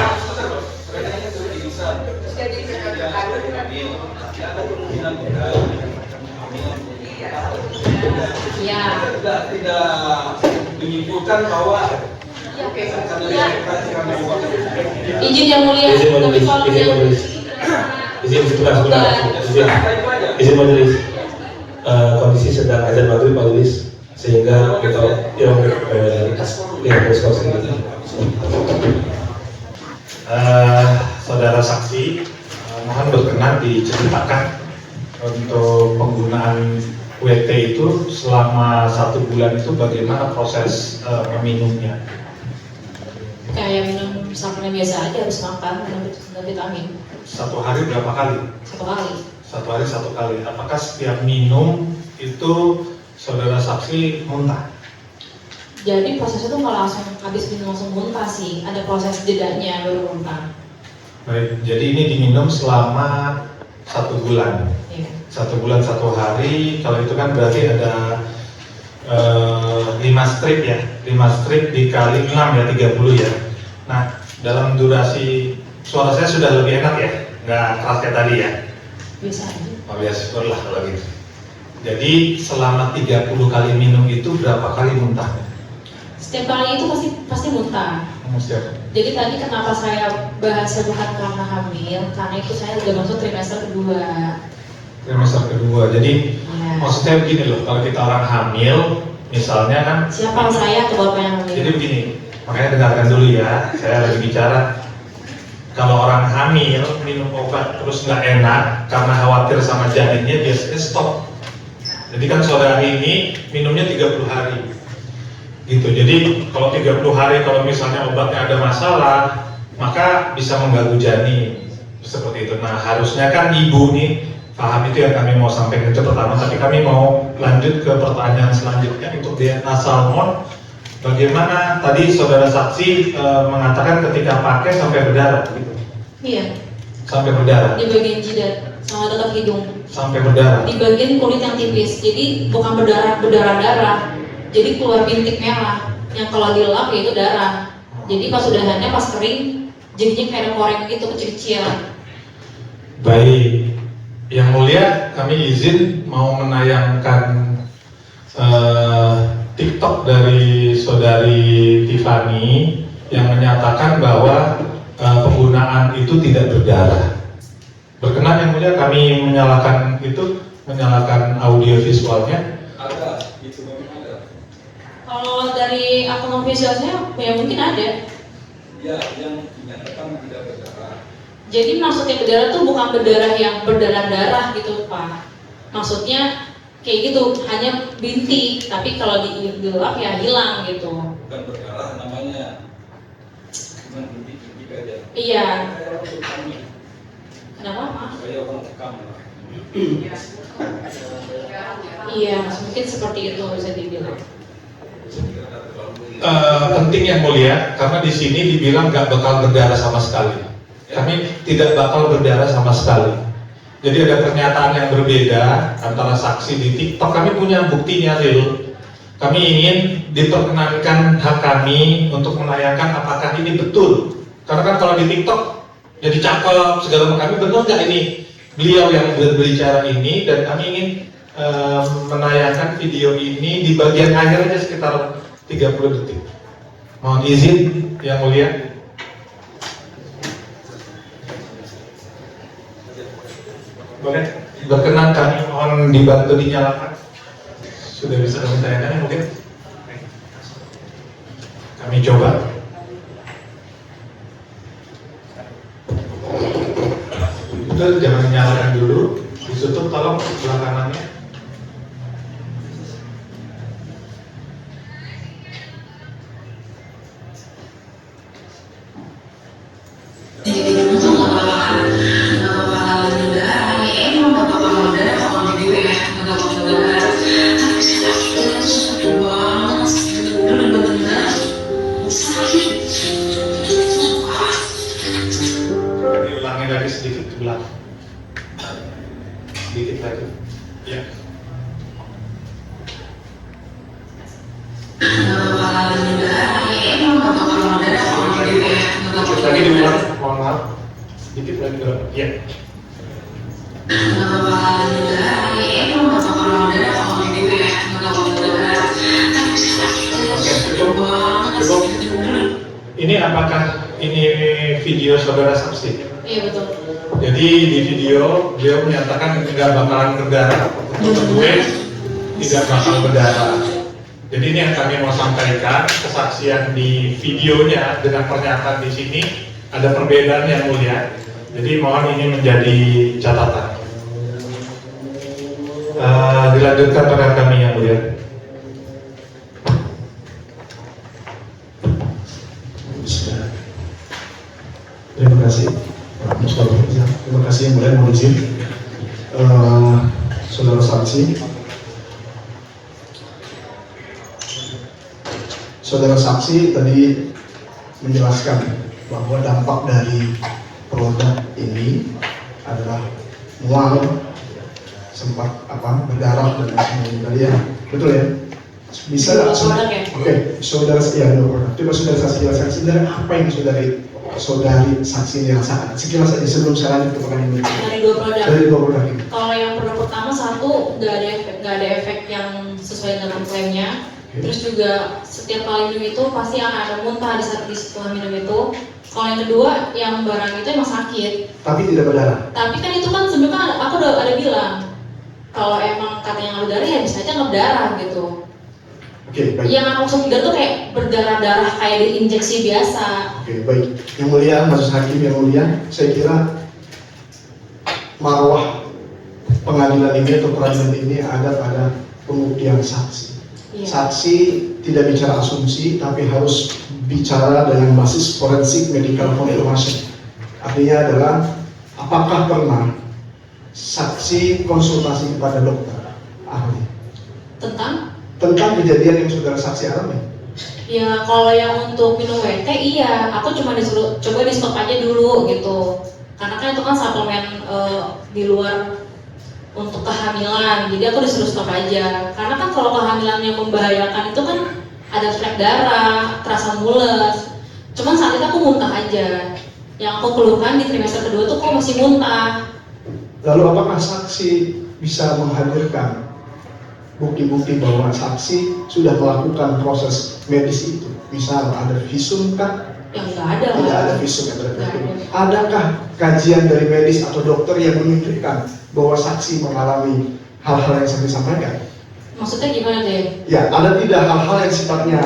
Ya. Tidak menyimpulkan bahwa Izin yang mulia, tapi kalau yang Izin majelis. Kondisi sedang azan maghrib majelis, sehingga kita Saudara saksi, mohon berkenan diceritakan untuk penggunaan WT itu selama 1 bulan itu bagaimana proses meminumnya? kayak minum suplemen biasa aja, harus makan, minum vitamin. 1 hari berapa kali? 1 kali. 1 hari 1 kali. Apakah setiap minum itu saudara saksi muntah? Jadi prosesnya tuh nggak langsung habis minum langsung muntah sih, ada proses jedanya baru muntah. Baik, jadi ini diminum selama 1 bulan. Iya. 1 bulan 1 hari, kalau itu kan berarti ada 5 strip ya, 5 strip dikali 6 ya, 30 ya. Nah, dalam durasi, suara saya sudah lebih enak ya, nggak keras kayak tadi ya. Biasa aja. Oh, biasa lah kalau gitu. Jadi selama 30 kali minum itu berapa kali muntahnya? Setiap kali itu pasti muntah. Jadi tadi kenapa saya bahasnya bukan karena hamil, karena itu saya udah masuk trimester kedua. Trimester kedua, jadi maksudnya begini loh, kalau kita orang hamil, misalnya kan. Siapa saya atau bapak yang hamil? Jadi begini, makanya dengarkan dulu ya, saya lagi bicara. Kalau orang hamil minum obat terus nggak enak karena khawatir sama janinnya, biasanya stop. Jadi kan saudara ini minumnya 30 hari. Gitu. Jadi kalau 30 hari kalau misalnya obatnya ada masalah, maka bisa mengganggu janin. Seperti itu. Nah, harusnya kan ibu nih paham itu yang kami mau sampaikan itu pertama, tapi kami mau lanjut ke pertanyaan selanjutnya untuk DNA salmon. Bagaimana tadi saudara saksi mengatakan ketika pakai sampai berdarah gitu. Iya. Sampai berdarah. Di bagian jidat sama dekat hidung. Sampai berdarah. Di bagian kulit yang tipis. Jadi bukan berdarah-darah. Jadi keluar bintik merah. Yang kalau dilap ya itu darah. Jadi pas udahannya pas kering jadinya kayak koreng gitu kecil-kecil. Baik. Yang mulia, kami izin mau menayangkan TikTok dari saudari Tiffany yang menyatakan bahwa penggunaan itu tidak berdarah. Berkenan yang mulia kami menyalakan audio visualnya. Ada, itu memang ada. Kalau dari akun visualnya ya mungkin ada. Ya, yang dinyatakan tidak berdarah. Jadi maksudnya berdarah tuh bukan berdarah yang berdarah-darah gitu Pak. Maksudnya kayak gitu, hanya bintik, tapi kalau dilap ya hilang gitu. Bukan berdarah namanya, cuma bintik-bintik aja. Iya. Kayak orang rekam. Kenapa Pak? Kayak orang rekam. Iya, mungkin seperti itu bisa dibilang. Penting yang mulia, karena di sini dibilang nggak bakal berdarah sama sekali. Kami tidak bakal berdarah sama sekali. Jadi ada pernyataan yang berbeda antara saksi di TikTok. Kami punya buktinya real. Kami ingin diperkenankan hak kami untuk menayangkan apakah ini betul. Karena kan kalau di TikTok jadi cakep segala macam. Kami benar nggak ini beliau yang berbicara ini, dan kami ingin menayangkan video ini di bagian akhirnya sekitar 30 detik. Mohon izin yang mulia. Boleh berkenan kami mohon dibantu dinyalakan. Sudah bisa kami tanyakan yang mulia. Kami coba. Betul, jangan nyalakan dulu. Ditutup tolong belakangannya. Diulangi lagi sedikit ke belakang. Sedikit lagi. Ya. Sedikit lagi diulang, mohon maaf. Sedikit lagi ke belakang. Ya. Oke, cukup. Ini apakah ini video saudara saksi? Iya betul. Jadi di video beliau menyatakan tidak bakalan berdarah, untuk gue tidak bakal berdarah. Jadi ini yang kami mau sampaikan, kesaksian di videonya dengan pernyataan di sini ada perbedaan yang mulia. Jadi mohon ini menjadi catatan. Dilanjutkan pada kami yang mulia. Terima kasih, Pak Mustafa. Terima kasih yang mulia, mohon izin. Saudara saksi, saudara saksi tadi menjelaskan bahwa dampak dari produk ini adalah mual, sempat berdarah dan sebagainya. Ya, betul ya? Bisa nggak? Oke, saudara ya, coba saudara saksi jelaskan sebenarnya apa yang saudari saksi dirasakan sekilas aja sebelum saya lanjut ke pertanyaan ini. Dari dua produk ini. Kalau yang produk pertama satu nggak ada efek yang sesuai dengan klaimnya. Terus juga setiap kali minum itu pasti akan ada muntah di saat setelah minum itu. Kalau yang kedua yang barang itu emang sakit. Tapi tidak berdarah. Tapi kan itu kan sebenarnya aku udah ada bilang kalau emang katanya nggak berdarah ya bisa aja nggak berdarah gitu. Oke, baik. Yang aku maksud berdarah tuh kayak berdarah-darah kayak diinjeksi biasa. Oke, baik. Yang mulia, maksud hakim yang mulia, saya kira marwah pengadilan ini atau peradilan ini ada pada pembuktian saksi. Iya. Saksi tidak bicara asumsi, tapi harus bicara dengan basis forensik medical confirmation. Artinya adalah apakah pernah saksi konsultasi kepada dokter ahli tentang kejadian yang saudara saksi alami? Ya kalau yang untuk minum WT iya, aku cuma disuruh coba di stop aja dulu gitu. Karena kan itu kan suplemen di luar untuk kehamilan, jadi aku disuruh stop aja. Karena kan kalau kehamilan yang membahayakan itu kan ada flek darah, terasa mules. Cuman saat itu aku muntah aja. Yang aku keluhkan di trimester kedua tuh kok masih muntah. Lalu apakah saksi bisa menghadirkan bukti-bukti bahwa saksi sudah melakukan proses medis itu? Misal ada visum kah? Yang nggak ada. Tidak ada visum yang terdapat. Adakah kajian dari medis atau dokter yang menunjukkan bahwa saksi mengalami hal-hal yang saya sampaikan? Maksudnya gimana deh? Ya, ada tidak hal-hal yang sifatnya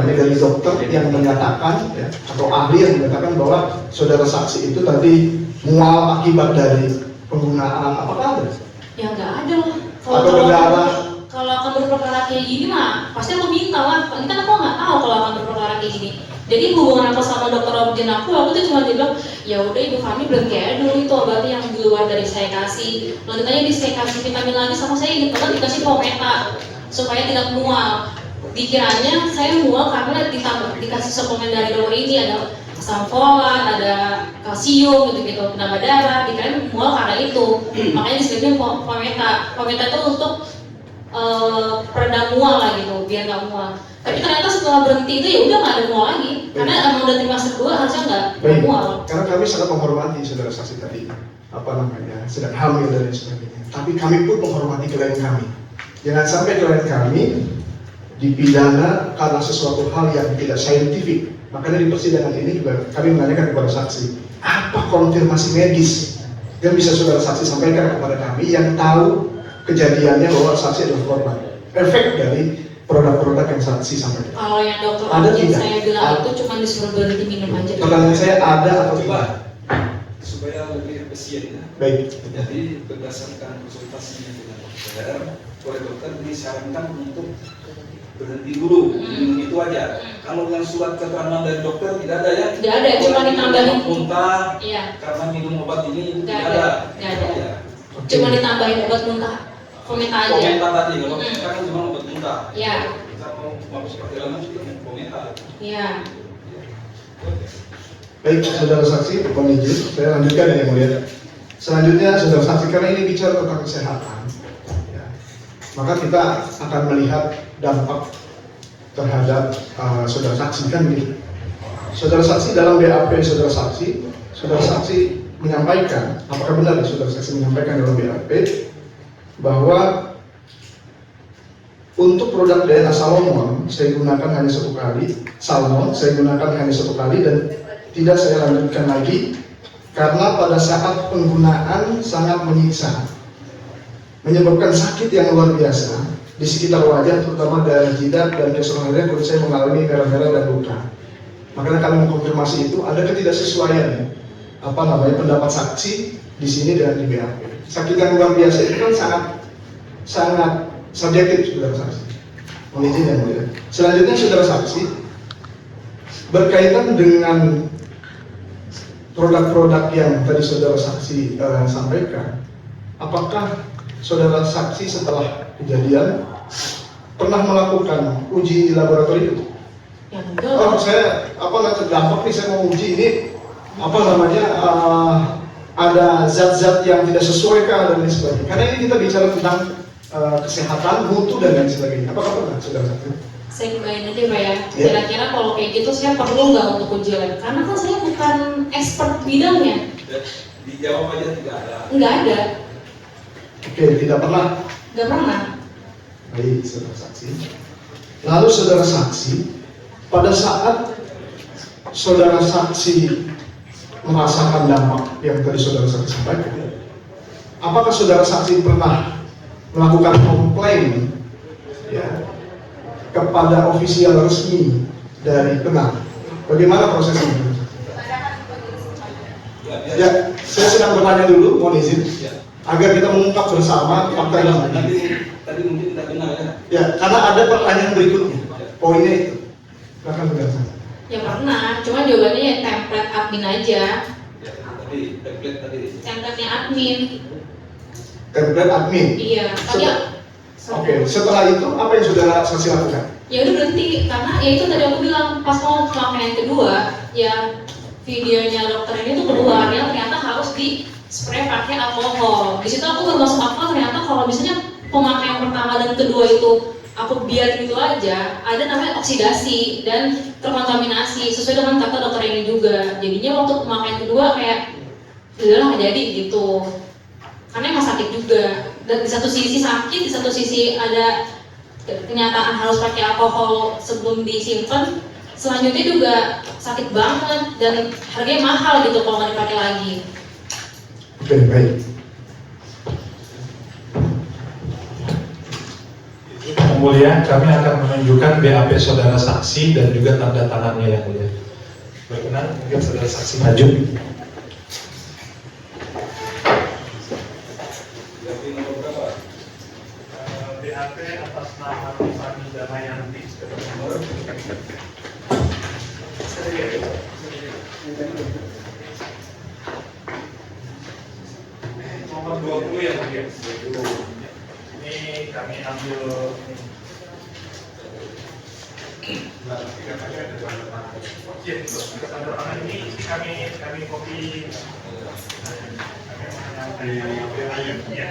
dari dokter yang menyatakan ya, atau ahli yang menyatakan bahwa saudara saksi itu tadi mual akibat dari penggunaan apakah ada? Ya nggak ada lah. Atau berdarah? Kalau akan berperkara kayak gini mah pasti aku minta lah. Ini kan aku nggak tahu kalau akan berperkara kayak gini. Jadi hubungan aku sama dokter objek aku waktu itu cuma dia bilang, ya udah ibu kami berhenti aja dulu itu obatnya yang di luar dari saya kasih. Lanjutannya saya kasih vitamin lagi sama saya gitu kan dikasih pometa supaya tidak mual. Dikiranya saya mual karena dikasih suplemen dari dokter ini ada asam folat, ada kalsium gitu-gitu, penambah darah. Dikirain mual karena itu. Makanya disebutnya pometa. Pometa itu untuk peredam mual lah gitu, biar nggak mual. Tapi ternyata setelah berhenti itu ya udah nggak ada mual lagi, karena emang udah trimester 2 harusnya nggak mual. Karena kami sangat menghormati saudara saksi tadi, sedang hamil dan sebagainya. Tapi kami pun menghormati klien kami. Jangan sampai klien kami dipidana karena sesuatu hal yang tidak saintifik. Makanya di persidangan ini juga kami menanyakan kepada saksi, apa konfirmasi medis yang bisa saudara saksi sampaikan kepada kami yang tahu kejadiannya bahwa saksi adalah korban, efek dari produk-produk yang saksi sampaikan. Kalau yang dokter Ada yang tidak? saya bilang itu cuma disuruh berhenti minum aja. Pertanyaan saya ada atau tidak? Supaya lebih efisien ya. Baik. Jadi berdasarkan konsultasinya dengan dokter, oleh dokter disarankan untuk berhenti dulu, minum itu aja. Kalau yang surat keterangan dari dokter tidak ada ya? Tidak ada, cuma ditambahin. Muntah, Iya. karena minum obat ini Nggak tidak ada. ada. Nggak ada. Ya. Cuma ditambahin obat muntah. Kometa aja. Kometa tadi, kalau sekarang cuma obat muntah. Iya. Kita mau masuk perjalanan juga kometa. Iya. Baik, saudara saksi, mohon izin, saya lanjutkan ya yang mulia. Selanjutnya, saudara saksi, karena ini bicara tentang kesehatan, ya, maka kita akan melihat dampak terhadap saudara saksi kan gitu. Saudara saksi dalam BAP saudara saksi menyampaikan, apakah benar saudara saksi menyampaikan dalam BAP bahwa untuk produk DNA salmon saya gunakan hanya satu kali, dan tidak saya lanjutkan lagi karena pada saat penggunaan sangat menyiksa, menyebabkan sakit yang luar biasa di sekitar wajah, terutama dari jidat dan keseluruhan kulit saya mengalami merah-merah dan luka. Makanya kami mengkonfirmasi itu ada ketidaksesuaian pendapat saksi di sini dengan di BAP. Sakit yang luar biasa itu kan sangat subjektif saudara saksi. Mohon izin yang mulia. Selanjutnya saudara saksi berkaitan dengan produk-produk yang tadi saudara saksi sampaikan, apakah saudara saksi setelah kejadian pernah melakukan uji laboratorium? Ya enggak. Oh, saya terdampak nih, saya mau uji ini ada zat-zat yang tidak sesuai kah dan lain sebagainya. Karena ini kita bicara tentang kesehatan, mutu dan lain sebagainya. Apakah pernah saudara saksi? Saya kembaliin aja Pak ya. Kira-kira kalau kayak gitu saya perlu nggak untuk uji lab? Karena kan saya bukan expert bidangnya. Dijawab aja tidak ada. Nggak ada. Oke, tidak pernah. Nggak pernah. Baik, saudara saksi. Lalu saudara saksi, pada saat saudara saksi merasakan dampak yang tadi saudara saksi sampaikan, apakah saudara saksi pernah melakukan komplain ya kepada ofisial resmi dari Penang? Bagaimana prosesnya? Ya, saya sedang bertanya dulu, mohon izin, agar kita mengungkap bersama fakta yang Tadi mungkin tidak benar ya. Ya, karena ada pertanyaan berikutnya. Poinnya itu. Silakan saudara. Ya pernah. Cuma jawabannya ya template admin aja. Tadi template tadi. Template-nya admin. Template admin. Iya. Tadi Oke, setelah itu apa yang saudara saksi lakukan? ya udah berhenti karena ya itu tadi aku bilang pas mau pemakaian kedua ya videonya dokter ini tuh keluar yang ternyata harus di spray pakai alkohol. Di situ aku baru masuk akal ternyata kalau misalnya pemakaian pertama dan kedua itu aku biar gitu aja, ada namanya oksidasi dan terkontaminasi sesuai dengan kata dokter ini juga. Jadinya waktu pemakaian kedua kayak udahlah nggak jadi gitu. Karena emang sakit juga. Dan di satu sisi sakit, di satu sisi ada kenyataan harus pakai alkohol sebelum disimpan. Selanjutnya juga sakit banget dan harganya mahal gitu kalau nggak dipakai lagi. Oke, baik. Yang mulia, kami akan menunjukkan BAP saudara saksi dan juga tanda tangannya yang mulia. Berkenan, mungkin saudara saksi maju. BAP atas nama Tiffany Damayanti nomor nomor 20 ya Bang ya. Ini kami ambil tanda tangan ini kami kopi ya.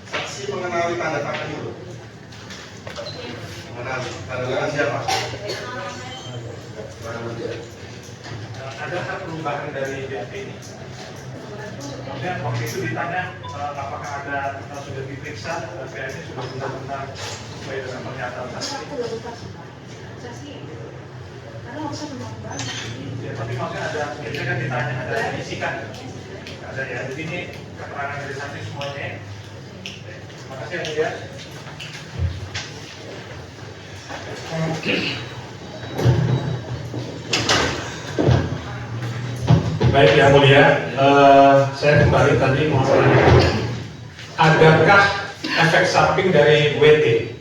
Saksi mengenali tanda tangan itu. Mengenali tanda tangan siapa? Adakah perubahan dari BAP ini? Kemudian waktu itu ditanya apakah ada sudah diperiksa BAP sudah benar-benar sesuai dengan pernyataan saksi. Ya, tapi maksudnya ada, biasanya kan ditanya, ada isi kan? Ada ya, jadi ini keterangan dari saksi semuanya. Terima kasih yang mulia. Baik yang mulia, saya kembali tadi masalah adakah efek samping dari WT?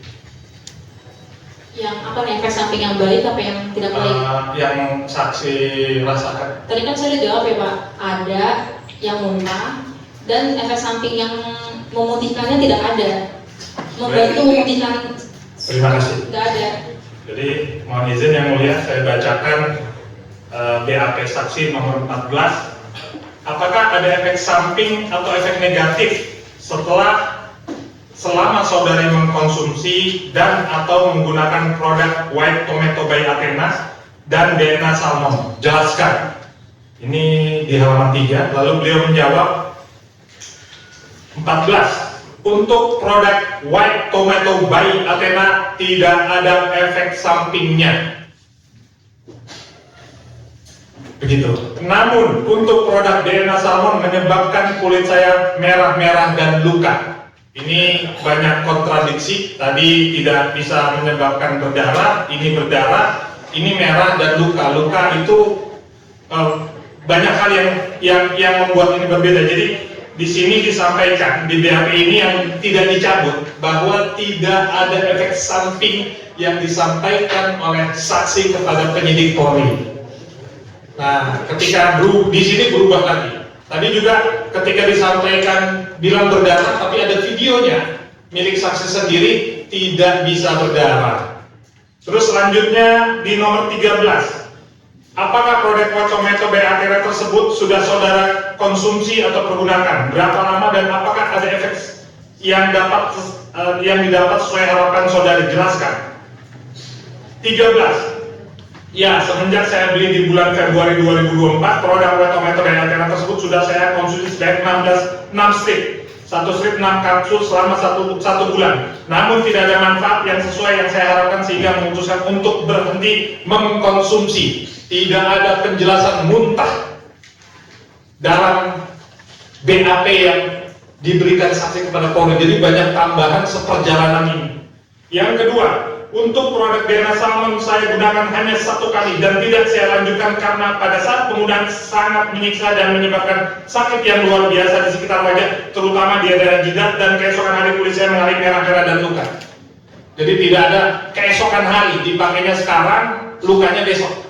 Yang apa nih, efek samping yang baik apa yang tidak baik? Yang saksi rasakan. Tadi kan saya udah jawab ya Pak, ada yang muntah dan efek samping yang memutihkannya tidak ada. Membantu memutihkan. Terima kasih. Tidak ada. Jadi mohon izin yang mulia, saya bacakan BAP saksi nomor 14. Apakah ada efek samping atau efek negatif selama saudari mengkonsumsi dan atau menggunakan produk White Tomato by Athena dan DNA Salmon? Jelaskan. Ini di halaman 3. Lalu beliau menjawab 14. Untuk produk White Tomato by Athena tidak ada efek sampingnya. Begitu. Namun untuk produk DNA Salmon menyebabkan kulit saya merah-merah dan luka. Ini banyak kontradiksi. Tadi tidak bisa menyebabkan berdarah, ini berdarah, ini merah dan luka. Luka itu banyak hal yang membuat ini berbeda. Jadi di sini disampaikan di BAP ini yang tidak dicabut bahwa tidak ada efek samping yang disampaikan oleh saksi kepada penyidik Polri. Nah, ketika di sini berubah lagi. Tadi juga ketika disampaikan bilang berdarah, tapi ada videonya milik saksi sendiri tidak bisa berdarah. Terus selanjutnya di nomor 13. Apakah produk White Tomato by Athena tersebut sudah saudara konsumsi atau pergunakan? Berapa lama dan apakah ada efek yang didapat sesuai harapan saudari? Jelaskan. 13. Ya, semenjak saya beli di bulan Februari 2024, produk White Tomato by Athena tersebut sudah saya konsumsi sebanyak 6 strip. 1 strip 6 kapsul selama satu bulan. Namun tidak ada manfaat yang sesuai yang saya harapkan sehingga memutuskan untuk berhenti mengkonsumsi. Tidak ada penjelasan muntah dalam BAP yang diberikan saksi kepada Polri. Jadi banyak tambahan seperjalanan ini. Yang kedua, untuk produk DNA Salmon saya gunakan hanya 1 kali dan tidak saya lanjutkan karena pada saat penggunaan sangat menyiksa dan menyebabkan sakit yang luar biasa di sekitar wajah, terutama di daerah jidat, dan keesokan hari kulit saya mengalami merah-merah dan luka. Jadi tidak ada keesokan hari, dipakainya sekarang, lukanya besok.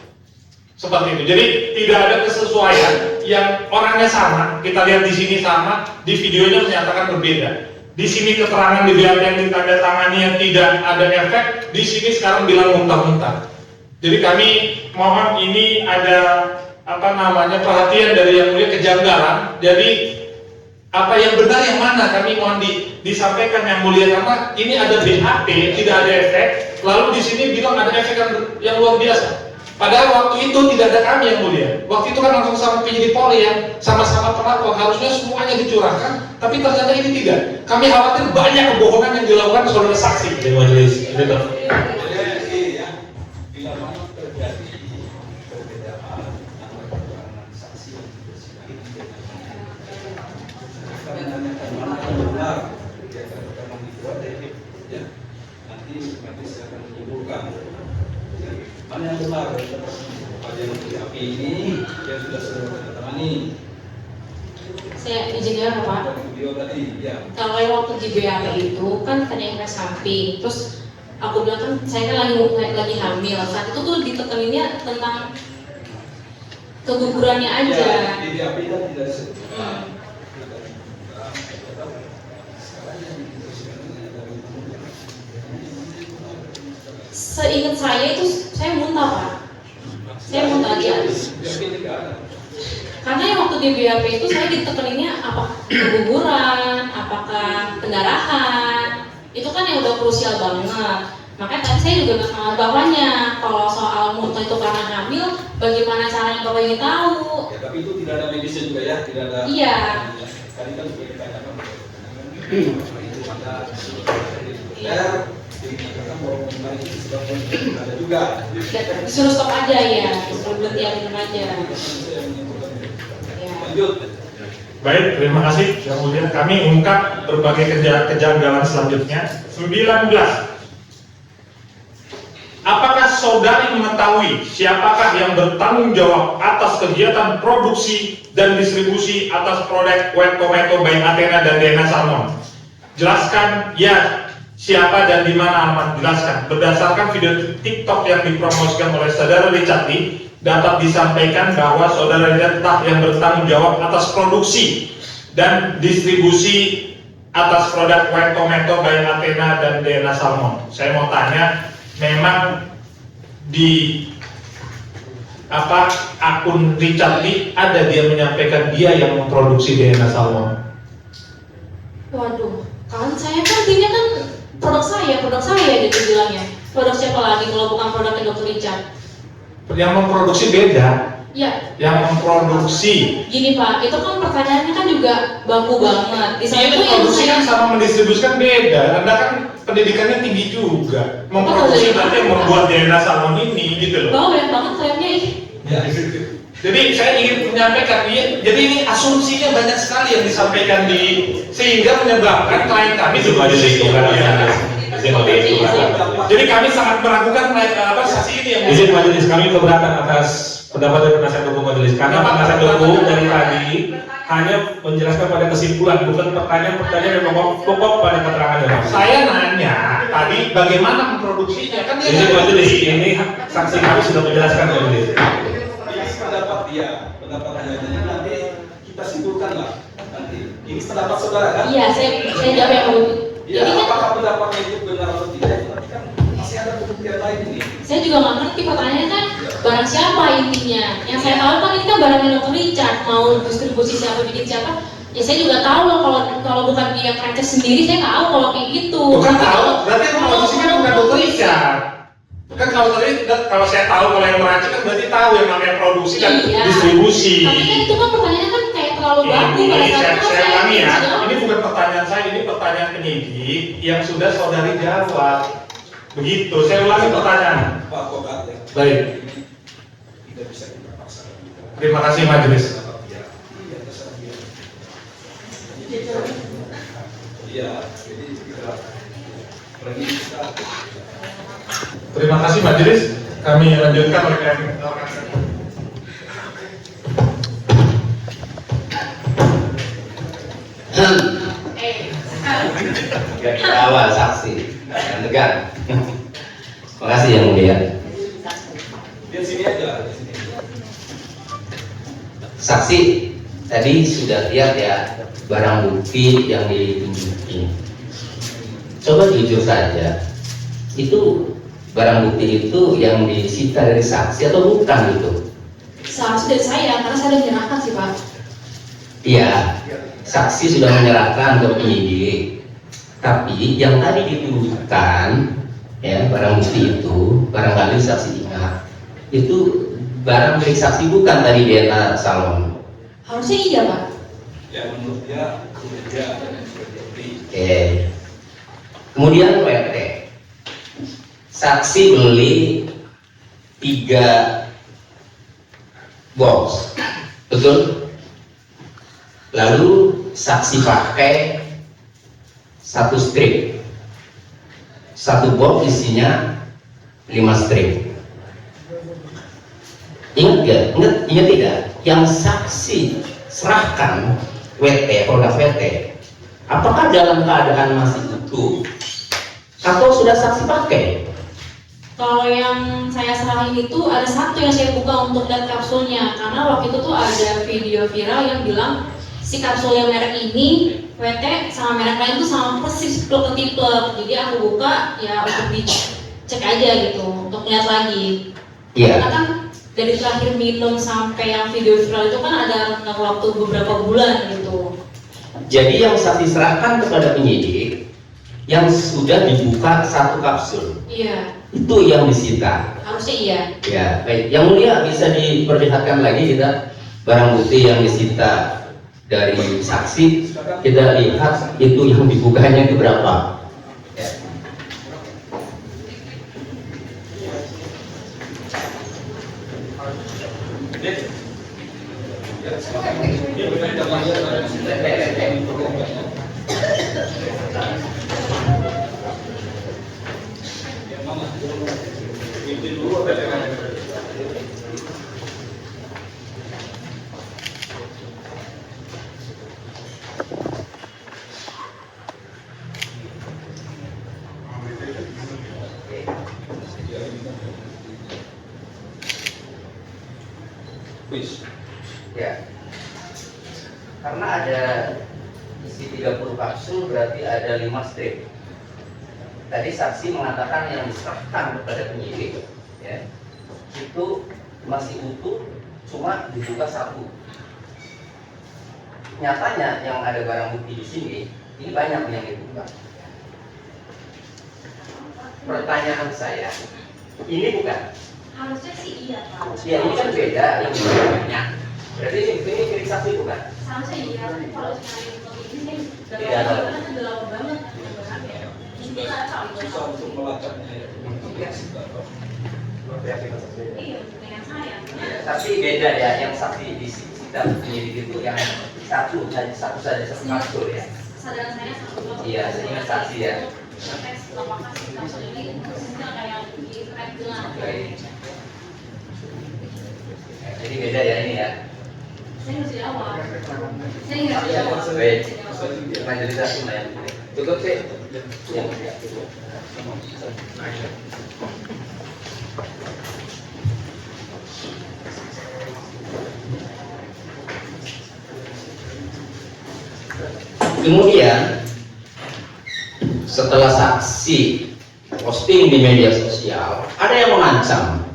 Seperti itu. Jadi tidak ada kesesuaian yang orangnya sama, kita lihat di sini sama, di videonya menyatakan berbeda. Di sini keterangan di BAP yang ditandatangani yang tidak ada efek, di sini sekarang bilang muntah-muntah. Jadi kami mohon ini ada perhatian dari yang mulia, kejanggalan. Jadi apa yang benar yang mana kami mohon disampaikan yang mulia, karena ini ada BAP tidak ada efek, lalu di sini bilang ada efek yang luar biasa. Padahal waktu itu tidak ada kami yang mulia. Waktu itu kan langsung sama penyidik Polri yang sama-sama pelapor, harusnya semuanya dicurahkan, tapi ternyata ini tidak. Kami khawatir banyak kebohongan yang dilakukan saudara saksi. Di majelis ini toh. Mana yang benar pada yang BAP ini yang sudah tangani? Saya izin ya Pak. Video tadi, ya. Kalau waktu di BAP itu kan tanya efek samping, terus aku bilang kan saya kan lagi hamil. Saat itu tuh ditekaninnya tentang kegugurannya aja. Ya, di BAP kan tidak disebut. Seingat saya itu saya muntah Pak. Saya muntah aja. Karena yang waktu di BAP itu saya ditekaninnya apa keguguran, apakah pendarahan, itu kan yang udah krusial banget. Makanya tadi saya juga nggak kenal bapaknya. Kalau soal muntah itu karena hamil, bagaimana caranya bapak ini tahu? Ya, tapi itu tidak ada medisnya juga ya, tidak ada. Iya. Tadi kan sudah ditanyakan. Itu ada hari ini sudah ada juga. Suruh stop aja ya, suruh berhenti minum aja. Lanjut. Baik, terima kasih. Kemudian kami ungkap berbagai kejanggalan selanjutnya. 19. Apakah saudari mengetahui siapakah yang bertanggung jawab atas kegiatan produksi dan distribusi atas produk White Tomato by Athena dan DNA Salmon? Jelaskan ya, siapa dan di mana alamat, jelaskan. Berdasarkan video TikTok yang dipromosikan oleh saudara Richard Lee, dapat disampaikan bahwa saudara Richard lah yang bertanggung jawab atas produksi dan distribusi atas produk White Tomato by Athena dan DNA Salmon. Saya mau tanya, memang di akun Richard Lee ada dia menyampaikan dia yang memproduksi DNA Salmon? Waduh, kan saya kan intinya kan produk saya gitu bilangnya. Produk siapa lagi kalau bukan produknya Dr. Richard? Yang memproduksi beda. Ya. Yang memproduksi. Gini Pak, itu kan pertanyaannya kan juga baku banget. Di sana Ini produksi kan sama mendistribusikan beda. Anda kan pendidikannya tinggi juga. Memproduksi berarti yang membuat DNA Salmon ini gitu loh. Bawah banyak banget klaimnya ini. Ya. Jadi saya ingin menyampaikan, jadi ini asumsinya banyak sekali yang disampaikan sehingga menyebabkan klien kami juga di situ. Jadi kami sangat meragukan saksi ini yang izin majelis, kami keberatan atas pendapat dari penasihat hukum majelis karena penasihat hukum dari tadi hanya menjelaskan pada kesimpulan, bukan pertanyaan yang pokok pada keterangannya. Saya nanya tadi bagaimana memproduksinya, kan dia izin majelis, ini saksi kami sudah menjelaskan majelis. Ini pendapat dia, pendapat dia. Nanti kita simpulkan lah. Nanti ini pendapat saudara kan? Iya, saya jawab yang dulu. Ya, apakah pendapatnya itu benar atau tidak? Nanti kan masih ada pembuktian lain ini. Saya juga nggak ngerti pertanyaannya kan barang siapa intinya. Yang saya tahu kan ini kan barangnya Dr. Richard, mau distribusi siapa bikin siapa. Ya saya juga tahu loh kalau bukan dia franchise sendiri, saya tahu kalau kayak gitu. Bukan tahu, berarti yang memproduksinya bukan Dr. Richard. Kan kalau saya tahu kalau yang meracik kan berarti tahu yang namanya produksi dan distribusi. Tapi kan itu kan pertanyaannya kan kayak terlalu baku pada saat saya ulangi ya, ini bukan pertanyaan saya, ini pertanyaan penyidik yang sudah saudari jawab. Begitu, saya ulangi pertanyaan. Pak Kogat ya. Baik. Tidak bisa kita paksa. Terima kasih majelis. Iya, jadi kita pergi kita. Terima kasih majelis. Kami lanjutkan rekan. Gak ketawa saksi yang tegar. Makasih yang mulia. Di sini aja. Saksi tadi sudah lihat ya barang bukti yang ditunjukin. Coba jujur saja, itu barang bukti itu yang disita dari saksi atau bukan itu? Seharusnya dari saya, karena saya udah menyerahkan sih Pak. Iya, saksi sudah menyerahkan ke penyidik. Tapi yang tadi ditunjukkan ya barang bukti itu, barangkali saksi ingat, itu barang milik saksi bukan tadi DNA Salmon. Harusnya iya Pak. Ya menurut dia Oke. Kemudian WT. Saksi beli 3 box, betul? Lalu saksi pakai 1 strip, 1 box isinya 5 strip. Ingat tidak? Yang saksi serahkan WT, produk WT, apakah dalam keadaan masih utuh atau sudah saksi pakai? Kalau yang saya serahin itu ada satu yang saya buka untuk lihat kapsulnya, karena waktu itu tuh ada video viral yang bilang si kapsul yang merek ini WT sama merek lain tuh sama persis tipe-tipe. Jadi aku buka ya untuk dicek aja gitu, untuk lihat lagi. Iya. Karena kan dari terakhir minum sampai yang video viral itu kan ada waktu beberapa bulan gitu. Jadi yang saksi serahkan kepada penyidik yang sudah dibuka 1 kapsul. Iya. Itu yang disita. Harusnya iya. Ya, baik. Yang mulia bisa diperlihatkan lagi kita barang bukti yang disita dari saksi. Kita lihat itu yang dibukanya itu berapa. Ya. Ya, karena ada isi 30 kapsul berarti ada 5 strip. Tadi saksi mengatakan yang diserahkan kepada penyidik ya, itu masih utuh, cuma dibuka 1. Nyatanya yang ada barang bukti di sini ini banyak yang dibuka. Pertanyaan saya, ini bukan? Harusnya sih iya Pak. Ya ini kan beda yang banyak. Berarti ini milik saksi bukan? Seharusnya iya, tapi kalau sekarang ini Tidak ada. udah lama banget. Susah untuk melacaknya ya. Iya, dengan saya. Tapi beda ya, yang saksi di sidang penyidik itu yang satu saja satu kapsul ya. Kesadaran saya satu. Iya, seingat saksi ya. Teks lokasi kapsul ini khususnya kayak di keren jelas. Baik. Jadi beda ya ini ya. Saya nggak di awal. Saya nggak di awal. Baik. Majelisasi lah ya. Tutup sih. Ya. Kemudian setelah saksi posting di media sosial, ada yang mengancam.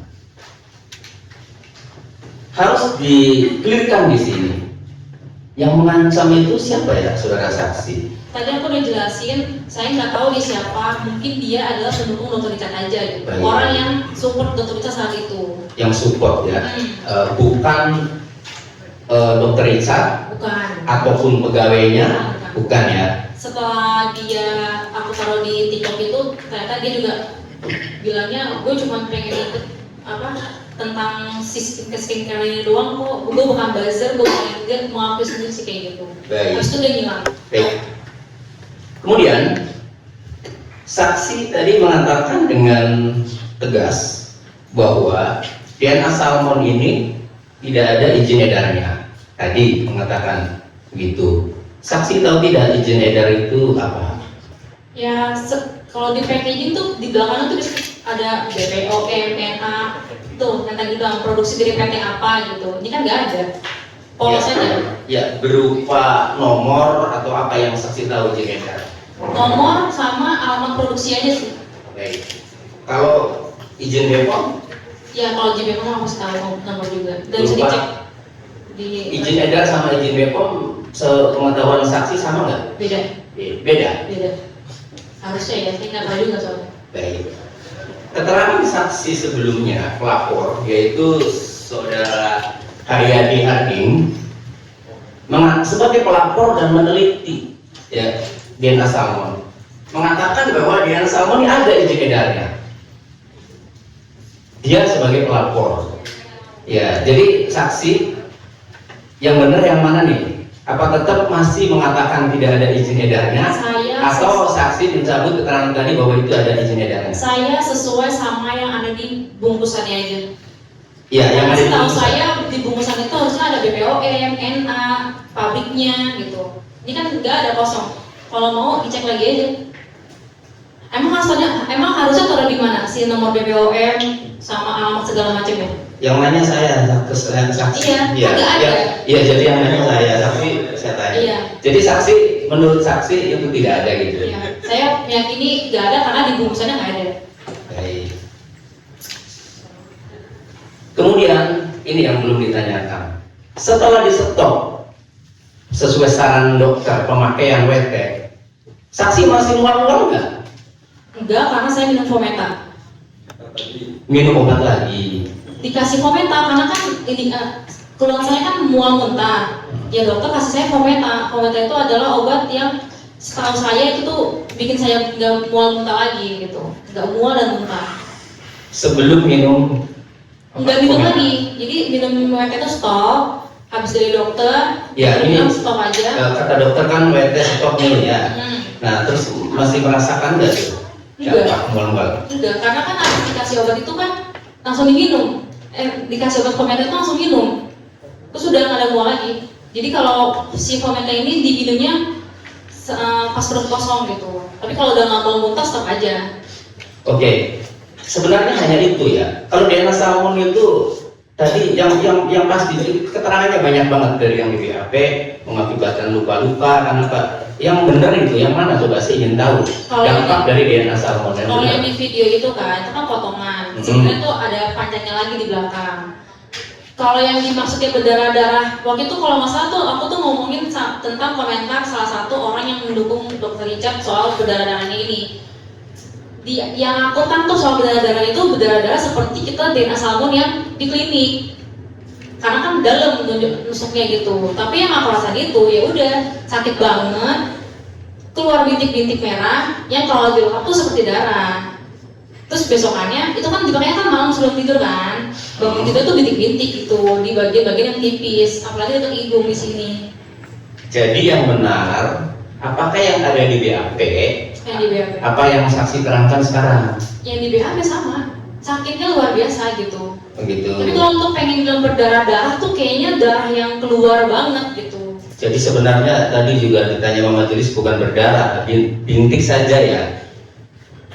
Harus di-clearkan di sini. Yang mengancam itu siapa ya, saudara saksi? Tadi aku udah jelasin, saya nggak tahu dia siapa. Mungkin dia adalah pendukung Dr. Richard aja gitu. Baik. Orang yang support Dr. Richard saat itu. Yang support ya, bukan Dr. Richard Bukan. ataupun pegawainya, bukan ya. Setelah aku taruh di TikTok itu, ternyata dia juga bilangnya, gue cuma pengen ikut tentang skincare ini doang kok. Gue bukan buzzer, gue bukan mau aku sendiri sih kayak gitu. Baik. Habis itu dia ngilang. Baik. Kemudian saksi tadi mengatakan dengan tegas bahwa DNA salmon ini tidak ada izin edarnya. Tadi mengatakan begitu. Saksi tahu tidak izin edar itu apa? Ya, kalau di packaging tuh di belakangnya tuh ada BPOM, NA, tuh yang tadi bilang produksi dari PT apa gitu. Ini kan nggak ada. Polos aja. Ya, berupa nomor atau apa yang saksi tahu izin edar? Nomor sama alamat produksi aja sih. Baik. Kalau izin BPOM? Ya kalau izin BPOM aku harus tahu nomor juga. Dan bisa dicek di izin edar sama izin BPOM sepengetahuan saksi sama nggak? Beda. Beda. Beda. Harusnya ya, saya nggak tahu juga soalnya. Baik. Keterangan saksi sebelumnya pelapor yaitu saudara Haryadi Harding sebagai pelapor dan meneliti ya DNA salmon mengatakan bahwa DNA salmon ini ada izin edarnya. Dia sebagai pelapor. Ya, jadi saksi yang benar yang mana nih? Apa tetap masih mengatakan tidak ada izin edarnya? Atau saksi mencabut keterangan tadi bahwa itu ada izin edarnya? Saya sesuai sama yang ada di bungkusannya aja. Iya, yang ada di Tahu bungkusan. saya di bungkusan itu harusnya ada BPOM, NA, pabriknya gitu. Ini kan nggak ada kosong. Kalau mau dicek lagi aja. Emang harusnya taruh di mana si nomor BPOM sama alamat segala macamnya? Yang nanya saya kesalahan saksi. Iya, nggak ada. Iya, jadi yang nanya saya, saksi saya tanya. Iya. Jadi saksi, menurut saksi itu tidak ada gitu. Iya. Saya meyakini nggak ada karena di bungkusannya nggak ada. Baik. Kemudian ini yang belum ditanyakan. Setelah disetok sesuai saran dokter pemakaian WT, saksi masih mual-mual nggak? Enggak, karena saya minum Fometa. Minum obat lagi. Dikasih Fometa karena kan ini keluhan saya kan mual muntah. Ya dokter kasih saya Fometa. Fometa itu adalah obat yang setahu saya itu tuh bikin saya nggak mual muntah lagi gitu, nggak mual dan muntah. Sebelum minum Nggak minum lagi, jadi minum WT itu stop, habis dari dokter, Ya ini stop aja. kata dokter kan WT stop nih ya. Nah terus masih merasakan nggak tuh? Enggak. Mual-mual. Enggak, karena kan habis dikasih obat itu kan langsung diminum. Dikasih obat Fomenta itu langsung minum. Terus udah nggak ada mual lagi. Jadi kalau si Fomenta ini diminumnya pas perut kosong gitu. Tapi kalau udah nggak mau muntah stop aja. Oke, sebenarnya hanya itu ya. Kalau DNA salmon itu tadi yang pasti keterangannya banyak banget dari yang di BAP mengakibatkan luka-luka karena apa? Yang benar itu yang mana coba sih ingin tahu dampak dari DNA salmon yang Kalau benar. yang di video itu kan potongan. Sebenarnya tuh ada panjangnya lagi di belakang. Kalau yang dimaksudnya berdarah-darah, waktu itu kalau nggak salah tuh aku tuh ngomongin tentang komentar salah satu orang yang mendukung Dr. Richard soal berdarah-darahnya ini. Yang aku tangkap soal berdarah-darah itu berdarah-darah seperti kita DNA salmon yang di klinik. Karena kan dalam nusuknya gitu. Tapi yang aku rasain itu ya udah sakit banget, keluar bintik-bintik merah yang kalau dilengkap tuh seperti darah. Terus besokannya itu kan dipakainya kan malam sebelum tidur kan, bangun tidur tuh bintik-bintik gitu di bagian-bagian yang tipis, apalagi dekat hidung di sini. Jadi yang benar, apakah yang ada di BAP? Yang di BAP. Apa yang saksi terangkan sekarang? Yang di BAP sama, sakitnya luar biasa gitu. Begitu. Tapi kalau untuk pengen bilang berdarah-darah tuh kayaknya darah yang keluar banget gitu. Jadi sebenarnya tadi juga ditanya sama majelis bukan berdarah, bintik saja ya.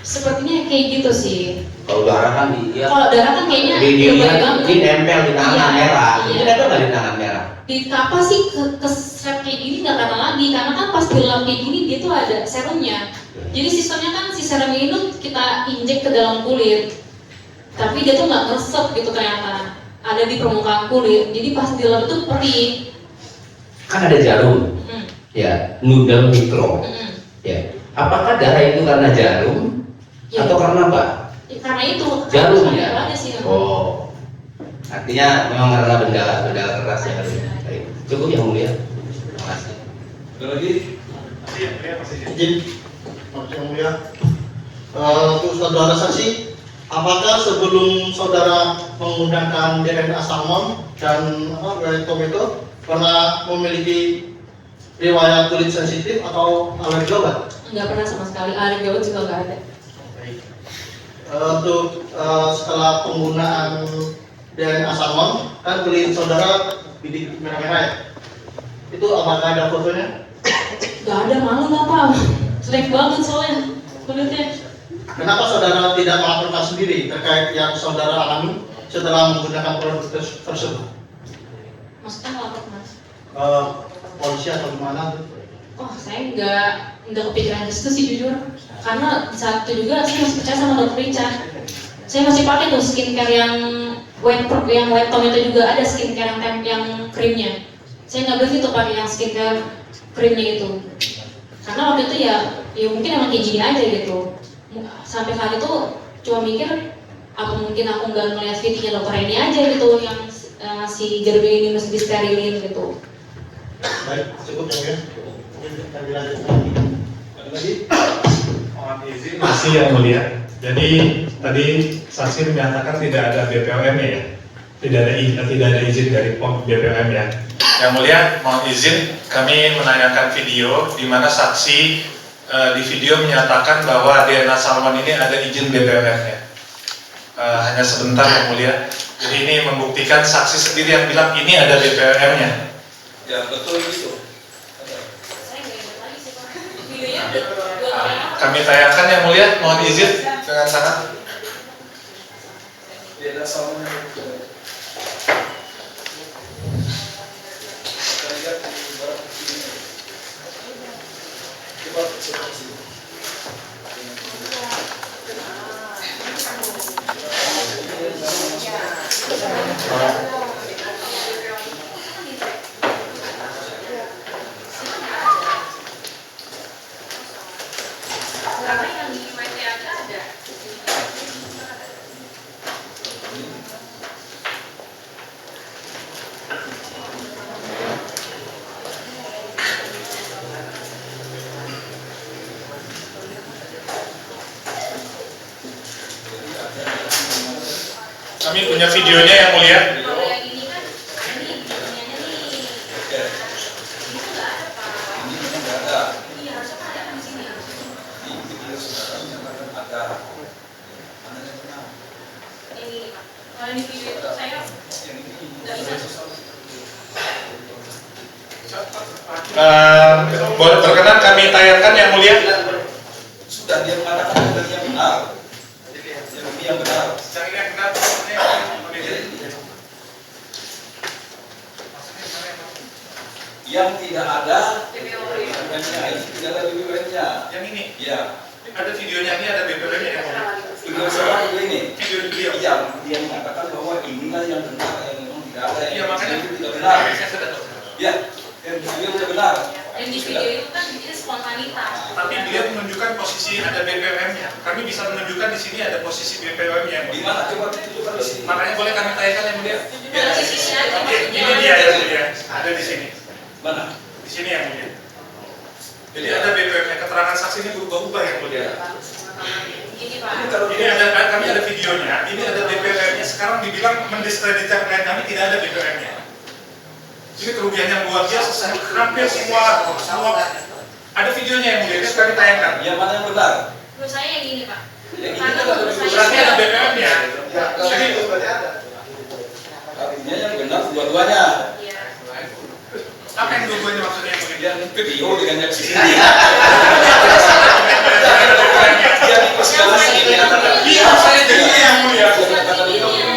Sepertinya kayak gitu sih. Kalau darah kan Kalau darah kan kayaknya di nempel di tangan merah. Ini nempel nggak di tangan merah? Di kapal sih keseret kayak gini nggak kata lagi karena kan pas dilap kayak gini dia tuh ada serumnya. Jadi sistemnya kan si serum ini tuh kita injek ke dalam kulit. Tapi dia tuh nggak ngeresep gitu ternyata. Ada di permukaan kulit. Jadi pas dilap itu perih. Kan ada jarum. Ya, noodle mikro. Ya. Apakah darah itu karena jarum atau karena apa? Ya, karena itu Jarum ya. Ada sih. Oh. Artinya memang karena benda keras ya. Baik. Cukup yang mulia. Terima kasih. Ada lagi? Izin, yang mulia. Untuk saudara saksi, apakah sebelum saudara menggunakan DNA salmon dan tomato pernah memiliki riwayat kulit sensitif atau alergi obat? Nggak pernah sama sekali. Alergi obat juga nggak ada. Untuk setelah penggunaan DNA salmon, kan kulit saudara bintik merah-merah ya? Itu apakah ada fotonya? Nggak ada, malu nggak apa? Jelek banget soalnya kulitnya. Kenapa saudara tidak melaporkan sendiri terkait yang saudara alami setelah menggunakan produk tersebut? Maksudnya ngelapor mas? Polisi atau gimana? Oh saya nggak kepikiran ke situ sih jujur. Karena di saat itu juga saya masih percaya sama Dr. Richard. Saya masih pakai tuh skincare yang white tomato juga ada skincare yang krimnya. Saya nggak berhenti tuh pakai yang skincare krimnya itu. Karena waktu itu ya mungkin emang kayak gini aja gitu. Sampai saat itu cuma mikir apa mungkin aku nggak ngeliat videonya dokter ini aja gitu yang si gerbe ini mesti disterilin gitu. Baik, cukup ya. Ada lagi? Mohon izin masih yang mulia. Jadi tadi saksi menyatakan tidak ada BPOM ya, tidak ada izin dari BPOM ya. Yang mulia, mohon izin kami menanyakan video di mana saksi di video menyatakan bahwa DNA salmon ini ada izin BPOM ya. Hanya sebentar yang mulia. Jadi ini membuktikan saksi sendiri yang bilang ini ada BPOM-nya. Ya betul itu. Kami tayangkan yang mulia, mohon izin dengan sangat. DNA salmon. Kami punya videonya yang mulia. Berkenan kami tayangkan yang mulia. Sudah dia mengatakan yang benar. Yang benar. Yang tidak ada BPOM-nya, tidak ada BPOM-nya. Yang ini? Iya. Ada videonya, ini ada BPOM-nya yang mulia. Video siapa ini? Video beliau. Iya, dia mengatakan bahwa inilah yang benar, yang memang tidak ada. Iya, makanya itu tidak benar. Saya sudah tahu. Iya, yang di video tidak benar. Yang di video itu kan bikin spontanitas. Tapi beliau menunjukkan posisi ada BPOM-nya. Kami bisa menunjukkan di sini ada posisi BPOM-nya. Di mana? Coba tunjukkan di sini. Makanya boleh kami tayangkan yang mulia. Di sini aja. Ini dia yang mulia. Ada di sini. Mana? Di sini yang mulia. Jadi ada BPOM-nya. Keterangan saksi ini berubah-ubah yang mulia. Ini Pak. Ini ada, kami ada videonya. Ini ada BPOM-nya. Sekarang dibilang mendiskreditkan klien kami tidak ada BPOM-nya. Ini kerugian yang luar biasa. Hampir semua ada videonya yang mulia. Ini kami tayangkan. Yang mana yang benar? Menurut saya yang ini Pak. Yang ini Karena kan ada menurut saya berarti ada BPOM-nya. Jadi artinya yang benar dua-duanya. Apa yang dua-duanya maksudnya yang mulia? Yang video dengan yang sini. Jadi persidangan ini iya, saya jadi yang mulia.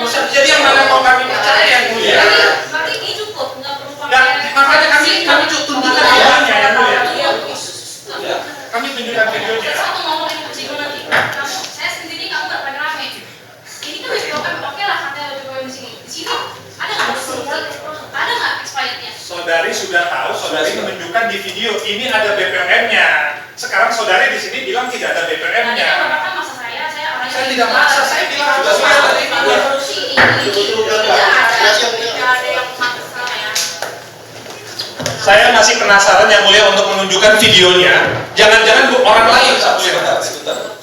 Jadi yang mana mau kami percaya yang mulia? Berarti ini cukup, nggak perlu Dan pakai. makanya kami tunjukkan videonya yang mulia. Kami tunjukkan videonya. Satu ngomong yang bersinggung nanti. Saya sendiri kamu nggak pakai rame. Ini kan BPOM, oke lah katanya BPOM di sini. Di sini ada nggak bukti? Ada nggak expirednya? Saudari sudah tahu, saudari menunjukkan di video ini ada BPOM-nya. Sekarang saudari di sini bilang tidak ada BPOM-nya. Bapak kan masa saya orang Saya tidak maksa, saya bilang sudah ada. Saya masih penasaran yang mulia untuk menunjukkan videonya. Jangan-jangan orang lain satu yang sebentar.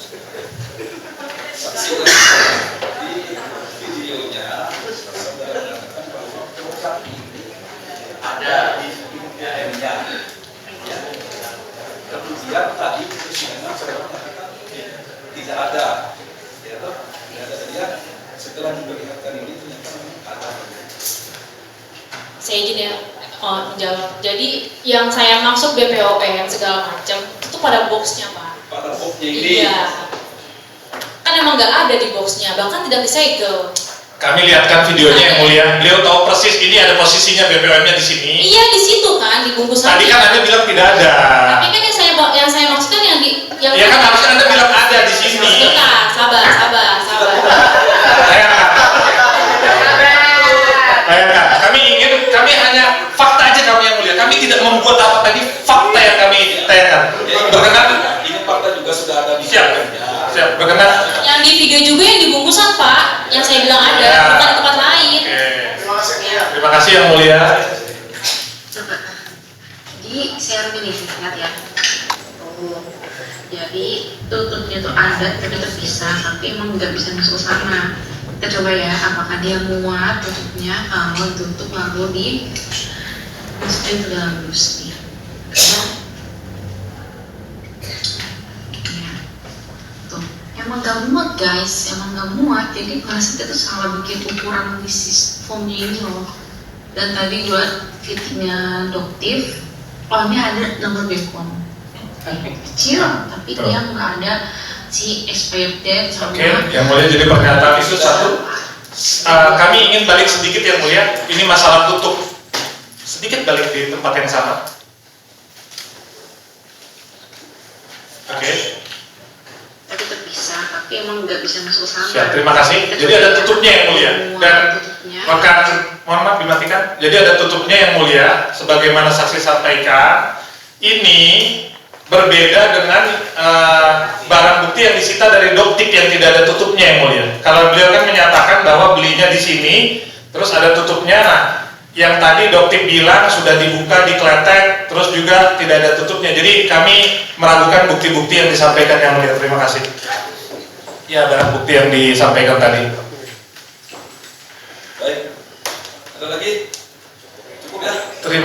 Saksi di videonya saudara mengatakan bahwa program ini ada di BPOM-nya. Kemudian tadi persidangan saudara mengatakan tidak ada. Ya toh? Tidak ada. Dia setelah memperlihatkan ini ternyata ada. Saya izin ya menjawab. Jadi yang saya maksud BPOM segala macam itu pada boxnya Pak. Pada boxnya ini. Iya. Kan emang nggak ada di boxnya, bahkan tidak disegel. Kami lihatkan videonya yang mulia. Beliau tahu persis ini ada posisinya BPOM-nya di sini. Iya di situ kan dibungkus. Tadi kan Anda bilang tidak ada. Tapi kan yang saya maksudkan yang di yang. Ya kan harusnya Anda bilang ada di sini. Sebentar, sabar. Bayangkan, kami hanya fakta aja kami yang mulia. Kami tidak membuat apa tadi, fakta yang kami tayangkan. Berkenan? Ini fakta juga sudah ada di Siap, berkenan? Yang di video juga yang dibungkusan Pak, yang saya bilang ada, Ya. bukan di tempat lain. Terima kasih yang mulia. Jadi share ini lihat ya. Jadi tutupnya tuh ada tapi terpisah, tapi emang nggak bisa masuk sana. Kita coba ya, apakah dia muat tutupnya kalau tutup lalu dimasukin ke dalam gusti. Ya, tuh. Emang gak muat guys, emang gak muat. Jadi plastik itu salah bikin ukuran di foamnya ini loh. Dan tadi buat fittingnya Doktif, ini ada nomor Bepom. Kecil, tapi dia nggak ada si expired date sama. Oke, yang mulia jadi pernyataan itu satu. Kami ingin balik sedikit yang mulia. Ini masalah tutup. Sedikit balik di tempat yang sama. Oke. Tapi terpisah, tapi emang nggak bisa masuk sana. Siap, terima kasih. Jadi ada tutupnya yang mulia. Dan rekan, mohon maaf dimatikan. Jadi ada tutupnya yang mulia. Sebagaimana saksi sampaikan, ini berbeda dengan barang bukti yang disita dari Doktik yang tidak ada tutupnya yang mulia. Kalau beliau kan menyatakan bahwa belinya di sini, terus ada tutupnya. Nah, yang tadi Doktik bilang sudah dibuka, dikletek, terus juga tidak ada tutupnya. Jadi kami meragukan bukti-bukti yang disampaikan yang mulia. Terima kasih. Ya, barang bukti yang disampaikan tadi.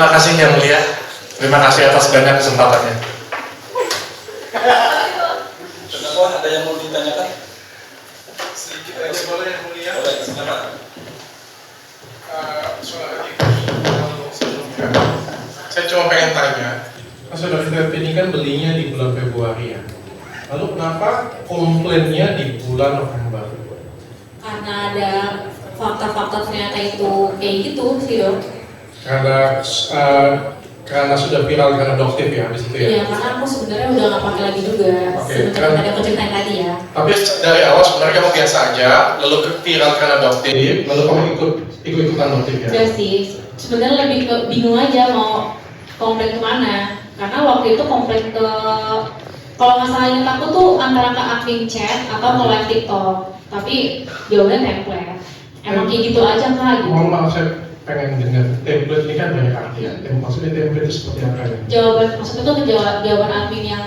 Terima kasih Yang Mulia. Terima kasih atas banyak kesempatannya. Terdakwa ada yang mau ditanyakan? Sedikit aja boleh Yang Mulia. Boleh, silakan. Saya cuma pengen tanya, Saudara Fitri ini kan belinya di bulan Februari ya. Lalu kenapa komplainnya di bulan November? Karena ada fakta-fakta ternyata itu kayak gitu sih dok. Karena sudah viral karena adoptif ya habis itu ya. Iya, karena aku sebenarnya udah nggak pakai lagi juga. Sebenarnya tadi aku ceritain tadi ya. Tapi dari awal sebenarnya kamu biasa aja, lalu viral karena adoptif, lalu kamu ikut-ikutan adoptif ya? Udah sih, sebenarnya lebih ke bingung aja mau komplain kemana. Karena waktu itu komplain ke, kalau nggak salah ingat aku tuh antara ke admin chat atau ke live TikTok. Tapi jawabannya template. Emang kayak gitu aja kak. Gitu. Mohon maaf, saya pengen dengar template ini kan banyak artian. Maksudnya template itu seperti apa ya? Jawaban maksudnya tuh jawaban admin yang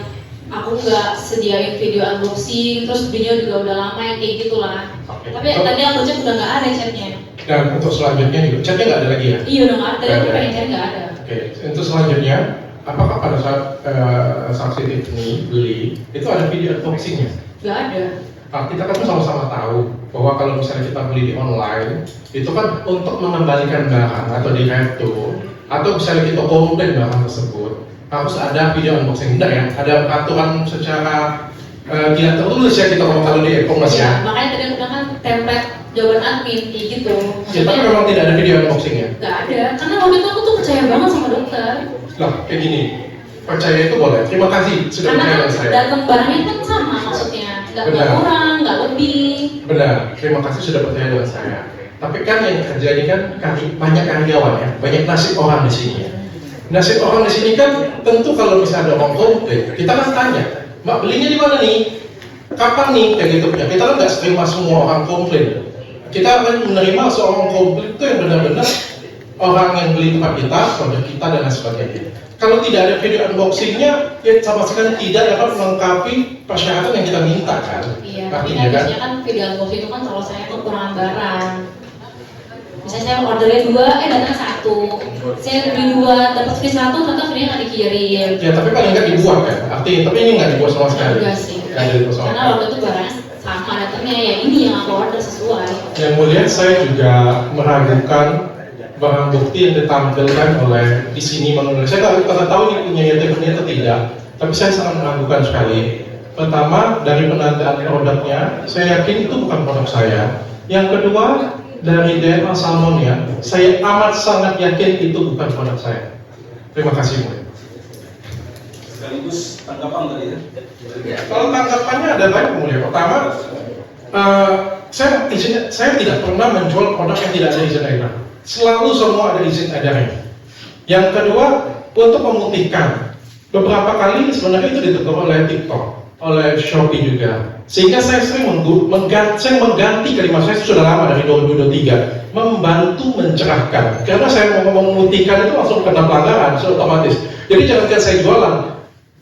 aku nggak sediain video unboxing, terus video juga udah lama yang kayak gitulah. Tapi tadi aku cek udah nggak ada chatnya. Dan untuk selanjutnya juga chatnya nggak ada lagi ya? Iya udah nggak ada. Tadi aku pengen chat nggak ada. Oke, untuk selanjutnya, apakah pada saat saksi ini beli itu ada video unboxingnya? Nggak ada. Nah, kita kan sama-sama tahu bahwa kalau misalnya kita beli di online itu kan untuk mengembalikan barang atau di retur atau misalnya kita komplain barang tersebut harus ada video unboxing. Enggak ya? Ada aturan secara tidak tertulis ya kita kalau di e-commerce ya. Makanya tadi aku bilang kan template jawaban admin kayak gitu. Ya, tapi memang tidak ada video unboxing ya? Nggak ada, karena waktu itu aku tuh percaya banget sama dokter. Lah, kayak gini, percaya itu boleh. Terima kasih sudah percaya dengan saya. Karena datang barangnya kan sama maksudnya, nggak kurang, nggak lebih. Benar, terima kasih sudah percaya dengan saya. Tapi kan yang terjadi kan banyak karyawan ya, banyak nasib orang di sini ya. Nasib orang di sini kan tentu kalau misalnya ada orang komplain, kita kan tanya, Mbak belinya di mana nih? Kapan nih? Kayak gitu ya. Kita kan nggak terima semua orang komplain. Kita akan menerima seorang komplain itu yang benar-benar orang yang beli tempat kita, produk kita dan lain sebagainya. Kalau tidak ada video unboxingnya, ya sama sekali tidak dapat melengkapi persyaratan yang kita minta kan. Iya, artinya kan biasanya kan video unboxing itu kan kalau saya kekurangan barang. Misalnya saya ordernya 2, datang 1. Saya beli 2, dapat free 1, ternyata free-nya nggak dikirim. Ya tapi paling nggak dibuat kan, artinya tapi ini nggak dibuat sama sekali. Enggak sih. Karena waktu itu barangnya sama datangnya, ya ini yang aku order sesuai. Yang mulia saya juga meragukan barang bukti yang ditampilkan oleh di sini menulis. Saya nggak tahu ini punya YTP atau tidak, tapi saya sangat meragukan sekali. Pertama dari penandaan produknya, saya yakin itu bukan produk saya. Yang kedua dari DNA salmonnya, saya amat sangat yakin itu bukan produk saya. Terima kasih. Sekaligus tanggapan tadi ya. Kalau tanggapannya ada banyak mulia. Pertama, saya tidak pernah menjual produk yang tidak ada izin edar. Selalu semua ada izin edarnya. Yang kedua, untuk memutihkan, beberapa kali sebenarnya itu ditegur oleh TikTok, oleh Shopee juga. Sehingga saya sering mengganti kalimat saya sudah lama dari 2023, membantu mencerahkan. Karena saya mau memutihkan itu langsung kena pelanggaran, so otomatis. Jadi jangan saya jualan.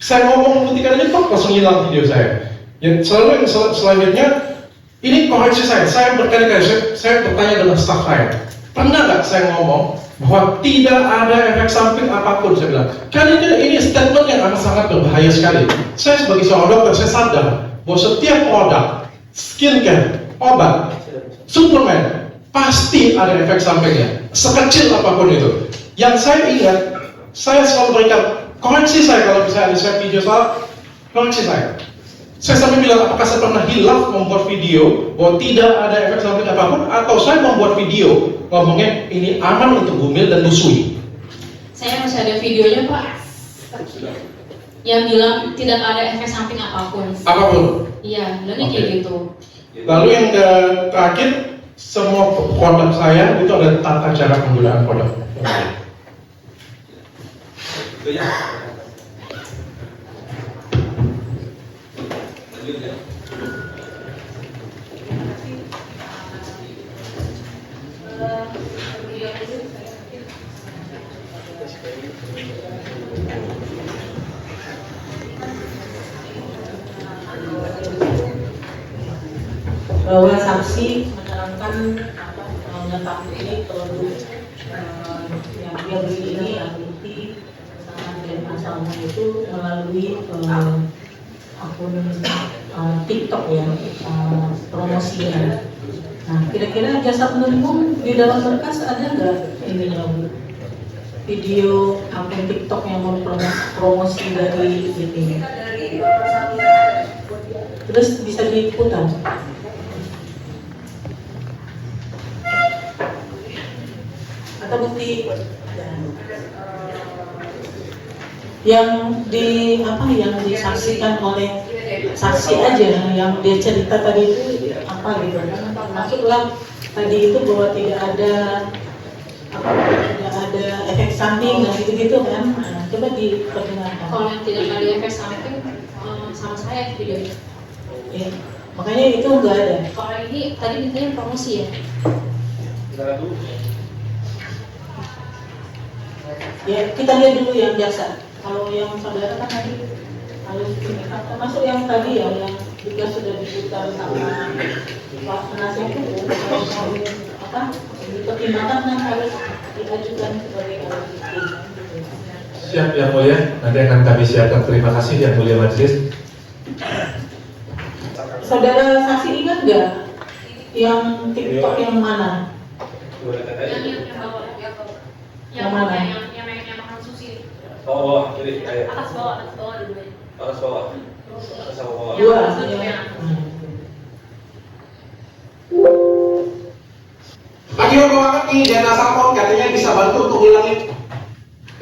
Saya ngomong memutihkan aja, langsung hilang video saya. Yang selalu selanjutnya, ini koreksi saya berkali-kali saya bertanya dengan staf saya. Pernah nggak saya ngomong bahwa tidak ada efek samping apapun? Saya bilang, kali ini statement yang amat sangat berbahaya sekali. Saya sebagai seorang dokter, saya sadar bahwa setiap produk, skincare, obat, suplemen, pasti ada efek sampingnya, sekecil apapun itu. Yang saya ingat, saya selalu berikan koreksi saya kalau misalnya ada saya video soal koreksi saya. Saya sampai bilang, apakah saya pernah hilaf membuat video bahwa tidak ada efek samping apapun, atau saya membuat video ngomongnya ini aman untuk bumil dan busui. Saya masih ada videonya Pak, yang bilang tidak ada efek samping apapun. Apapun? Iya, bilangnya kayak gitu. Lalu yang terakhir, semua produk saya itu ada tata cara penggunaan produk. Itu ya. Bahwa saksi menerangkan mengetahui produk yang dia beli ini yang salmon itu melalui akun TikTok ya, promosinya. Nah, kira-kira jasa penunjang di dalam berkas ada nggak ininya Bu? Video akun TikTok yang mempromosi dari ini? Terus bisa diputar? Atau bukti yang yang disaksikan oleh saksi aja, yang dia cerita tadi itu apa gitu? Maksudlah tadi itu bahwa tidak ada efek samping dan gitu-gitu kan? Nah, coba diperdengarkan. Kalau yang tidak ada efek samping sama saya videonya. Ya, makanya itu nggak ada. Kalau ini tadi mintanya promosi ya. Ya, kita lihat dulu yang jasa. Kalau yang saudara kan tadi harus ini, termasuk yang tadi ya, yang juga sudah diputar sama Pak Penasihat Hukum, dipertimbangkan kan harus diajukan sebagai alat bukti. Siap Yang Mulia, nanti akan kami siapkan. Terima kasih Yang Mulia Majelis. Saudara saksi ingat nggak yang TikTok yang mana? Yang mana? Yang makan sushi. Bawah, kiri, Atas bawah dulu. atas bawah. Atas bawah. Dua. Lagi banget nih, dana salmon katanya bisa bantu untuk ngilangin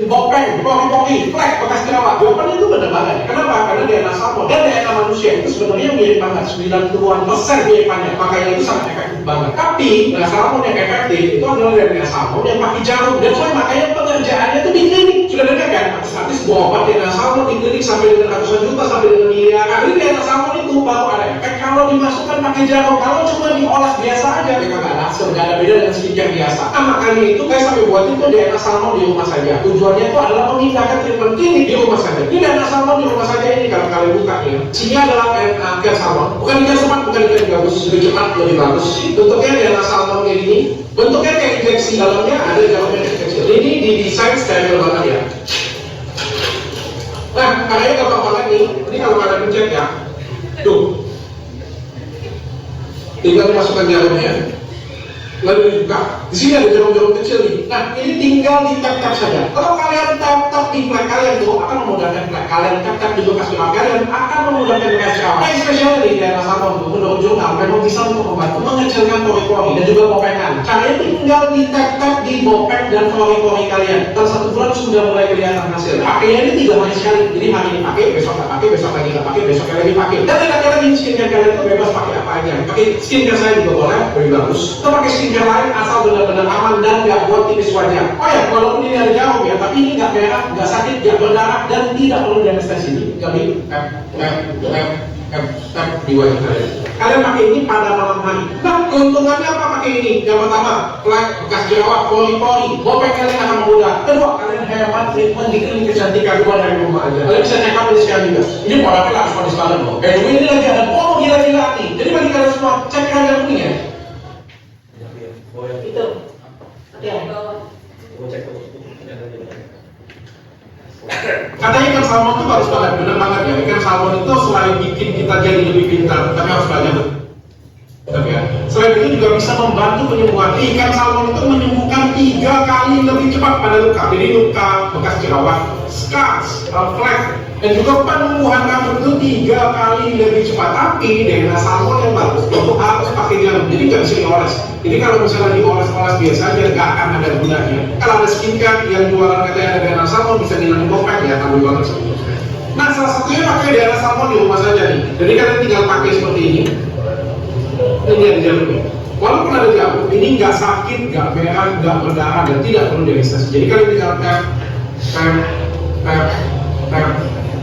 bopeng, poki, flek, bekas jerawat. Jawabannya itu benar banget. Kenapa? Karena DNA salmon dan DNA manusia itu sebenarnya mirip banget, 90% mirip banget. Makanya itu sangat efektif banget. Tapi DNA salmon yang efektif itu adalah DNA salmon yang pakai jarum. Dan makanya pengerjaannya itu di klinik. Sudah dengar kan? Artis bawa obat DNA salmon di klinik sampai dengan ratusan juta, sampai dengan miliaran. Jadi DNA salmon itu baru ada efek kalau dimasukkan pakai jarum. Kalau cuma diolah biasa aja, mereka nggak ada hasil, nggak ada beda dengan skincare biasa. Nah makanya itu kayak sampai buat itu DNA salmon di rumah saja. Tujuannya itu adalah memindahkan treatment klinik di rumah saja. Ini DNA salmon di rumah saja ini kalau kalian buka ya. Sini adalah ikan salmon. Bukan ikan sepat, bukan ikan gabus, lebih cepat, lebih bagus. Bentuknya DNA salmon kayak gini. Bentuknya kayak injeksi, dalamnya ada dalamnya injeksi. Ini didesain steril banget ya. Nah, caranya gampang banget nih. Ini kalau kalian pencet ya, tuh. Tinggal dimasukkan jarumnya, lalu dibuka. Di sini ada jarum-jarum kecil nih. Nah, ini tinggal ditap-tap saja. Kalau kalian tap-tap di flag kalian itu akan memudahkan flag kalian. Tap-tap di bekas jerawat kalian akan memudahkan bekas jerawat. Nah, spesial di daerah salmon itu menurut jurnal memang bisa untuk membantu mengecilkan pori-pori dan juga bopengan. Caranya tinggal ditap-tap di bopeng dan pori-pori kalian. Dalam 1 bulan sudah mulai kelihatan hasil. Pakainya ini 3 hari sekali. Jadi hari ini pakai, besok nggak pakai, besok lagi nggak pakai, besok lagi pakai. Dan tidak lagi skincare kalian itu bebas pakai apa aja. Pakai skincare saya juga boleh, lebih bagus. Atau pakai skincare lain asal benar-benar aman dan nggak buat tipis wajah. Oh ya, walaupun ini ada jarum ya, tapi ini nggak merah, nggak sakit, nggak berdarah, dan tidak perlu dianestesi. Kami di wajah kalian. Kalian pakai ini pada malam hari. Nah, keuntungannya apa pakai ini? Yang pertama, flek, bekas jerawat, pori-pori, bopeng kalian akan mudah. Kedua, kalian hemat treatment di klinik kecantikan luar dari rumah aja. Kalian bisa check up di sekarang juga. Ini produknya langsung habis banget loh. Ini lagi ada promo gila-gila nih. Jadi bagi kalian semua, cek harga kuning ya. Itu. Ya. Katanya ikan salmon itu bagus banget, benar banget ya. Ikan salmon itu selain bikin kita jadi lebih pintar, tapi harus belajar. Ya. Selain itu juga bisa membantu penyembuhan. Ikan salmon itu menyembuhkan 3 kali lebih cepat pada luka. Jadi luka bekas jerawat, scars, flek, dan juga penumbuhan rambut itu 3 kali lebih cepat. Tapi DNA salmon yang bagus itu harus pakai jarum, jadi nggak bisa dioles. Jadi kalau misalnya dioles-oles biasa aja nggak akan ada gunanya. Kalau ada skincare yang jualan katanya ada DNA salmon bisa ngilangin bopeng ya, tahu banget sebenarnya. Nah, salah satunya pakai DNA salmon di rumah saja nih. Jadi kalian tinggal pakai seperti ini. Ini ada jarumnya. Walaupun ada jarum, ini nggak sakit, nggak merah, nggak berdarah, dan tidak perlu dianestesi. Jadi kalian tinggal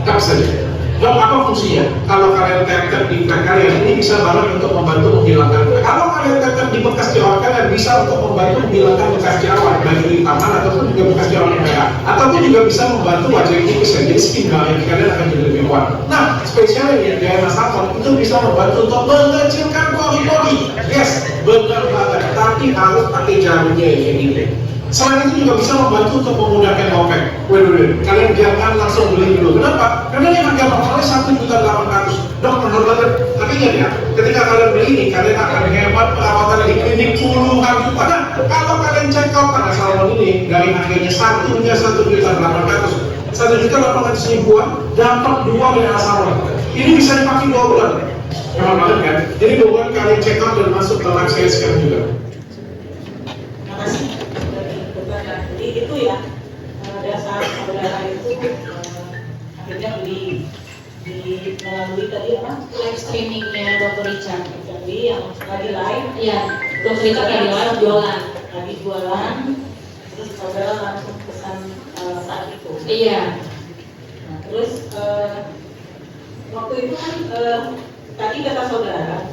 tap saja. Dok, apa fungsinya? Kalau kalian tap di flag kalian, ini bisa banget untuk membantu menghilangkan. Kalau kalian tap di bekas jerawat kalian, bisa untuk membantu menghilangkan bekas jerawat, baik di tangan ataupun juga bekas jerawat yang merah. Ataupun juga bisa membantu wajah yang tipis ya, jadi skin barrier kalian akan jadi lebih kuat. Nah, spesialnya DNA salmon itu bisa membantu untuk mengecilkan pori-pori. Yes, benar banget. Tapi harus pakai jarumnya kayak gini. Selain itu juga bisa membantu untuk memudahkan OPEC. Waduh, kalian jangan langsung beli dulu. Kenapa? Karena ini harga maksimalnya 1.800.000. Dok, menurut kalian, tapi ingat ya, ketika kalian beli ini, kalian akan hemat perawatan di klinik puluhan juta. Nah, kalau kalian check out pada salon ini, dari harganya 1.800.000, 1.800.000 dapat 2 mineral salon. Ini bisa dipakai 2 bulan. Hemat banget kan? Jadi 2 bulan kalian check out dan masuk ke live saya sekarang juga. Makasih dari pertanyaan. Jadi itu ya, dasar saudara itu akhirnya beli melalui tadi apa? Live streamingnya Dr. Richard. Jadi yang lagi live, Iya, Dr. Richard lagi live jualan. lagi jualan, terus saudara langsung pesan saat itu. Iya. Nah, terus waktu itu kan tadi kata saudara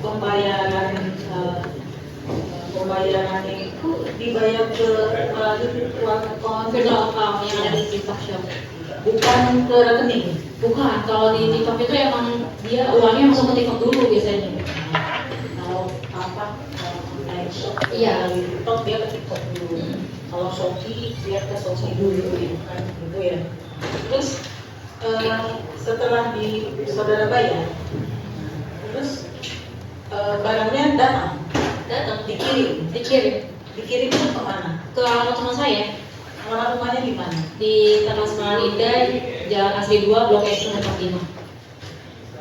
pembayarannya itu dibayar ke uang account yang ada di TikTok Shop. bukan ke rekening. Bukan, kalau di TikTok itu emang dia uangnya masuk ke TikTok dulu biasanya. Kalau apa online shop Iya. di TikTok dia ke TikTok dulu. Kalau Shopee dia ke Shopee dulu kan gitu ya. Terus setelah saudara bayar, terus barangnya datang dikirim itu kemana? Ke alamat rumah saya. Alamat rumahnya di mana? Di Taman Semangat Indah, Jalan Asri 2, Blok S nomor 45.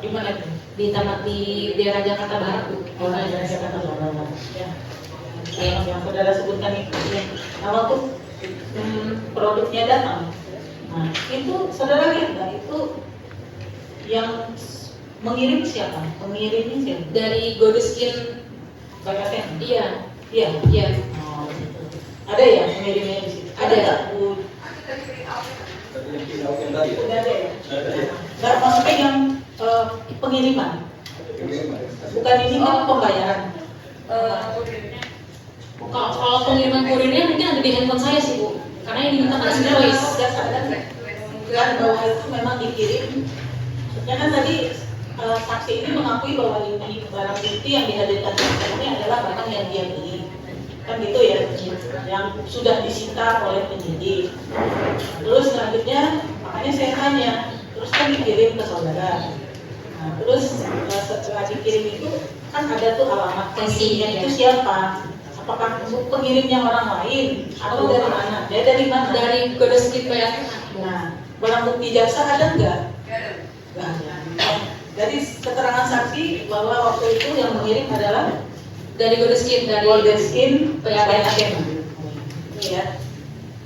Di mana itu? Di daerah Jakarta Barat, Bu. Oh, daerah Jakarta Barat. Ya. Yang saudara sebutkan itu. Nah, waktu produknya datang. Nah, itu saudara lihat nggak? Itu yang mengirim siapa? Pengirimnya siapa? Dari Godeskin Bagaten? Iya. Iya. Iya. Oh, gitu. Ada ya pengirimnya di situ? Ada. Nggak, Bu? Udah ada ya? Nggak, maksudnya yang pengiriman? Bukan ini kan pembayaran? Kalau pengiriman kurirnya mungkin ada di handphone saya sih, Bu. Karena yang diminta kan invoice. Sudah sadar nggak? Kan bahwa itu memang dikirim. Ya kan tadi saksi ini mengakui bahwa ini barang bukti yang dihadirkan saksi ini adalah barang yang dia beli. Kan gitu ya, yang sudah disita oleh penyidik. Terus selanjutnya, makanya saya tanya, terus kan dikirim ke saudara. Nah, terus setelah dikirim itu kan ada tuh alamat pengirimnya itu siapa? Apakah pengirimnya orang lain atau dari mana? Dia dari mana? Dari Godeskin Bayar. Nah, barang bukti jaksa ada nggak? Nggak ada. Jadi keterangan saksi bahwa waktu itu yang mengirim adalah dari Godeskin Bayaten. Ya.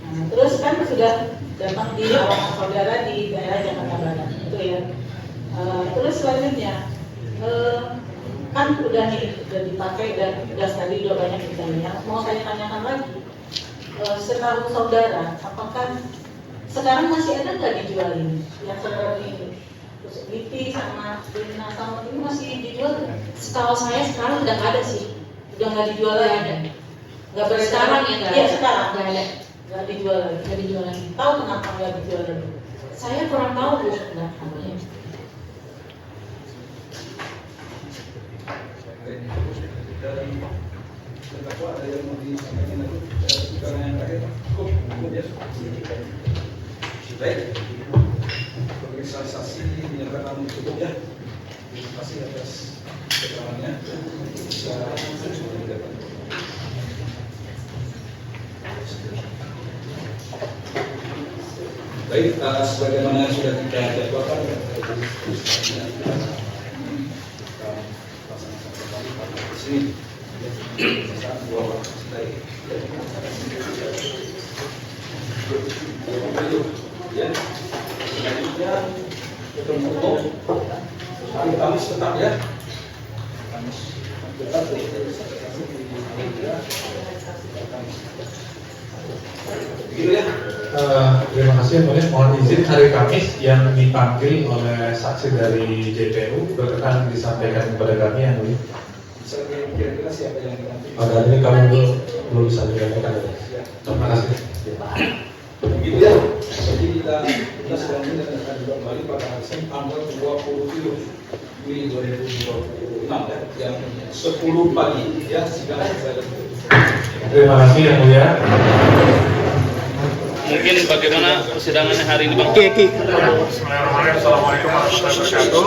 Nah, terus kan sudah datang di alamat saudara di daerah Jakarta Barat, itu ya. Terus selanjutnya kan udah dipakai dan tadi udah banyak ditanya. Mau saya tanyakan lagi, setahu saudara, apakah sekarang masih ada nggak dijual ini yang seperti ini? Terus Liti sama Dina sama ini masih dijual nggak? Setahu saya sekarang udah nggak ada sih. Udah nggak dijual lagi? Nggak beredar Sekarang ya nggak Iya ada. sekarang. Nggak ada. Nggak dijual lagi. Nggak dijual lagi. Tahu kenapa nggak dijual lagi? Saya kurang tahu, Bu. Nggak tahu. Dari terdakwa ada yang mau disampaikan lagi? Karena yang terakhir cukup ya. Baik, pemeriksaan saksi dinyatakan cukup ya. Terima kasih atas keterangannya. Bisa dilakukan. Baik, sebagaimana sudah kita jadwalkan, sini ya, selanjutnya ketemu hari Kamis tetap ya, Kamis tetap begitu ya. Terima kasih, mohon izin hari Kamis yang dipanggil oleh saksi dari JPU berkenan disampaikan kepada kami yang ini. Kira-kira siapa yang dipanggil? Pada hari ini kami belum bisa menyampaikan. Terima kasih. Begitu ya. Jadi kita selanjutnya akan kembali pada hari Senin tanggal 27 Juli 2026 ya, yang 10 pagi ya. Silakan. Terima kasih yang mulia. mungkin bagaimana persidangannya hari ini, Bang? Bismillahirrahmanirrahim. Assalamualaikum warahmatullahi wabarakatuh.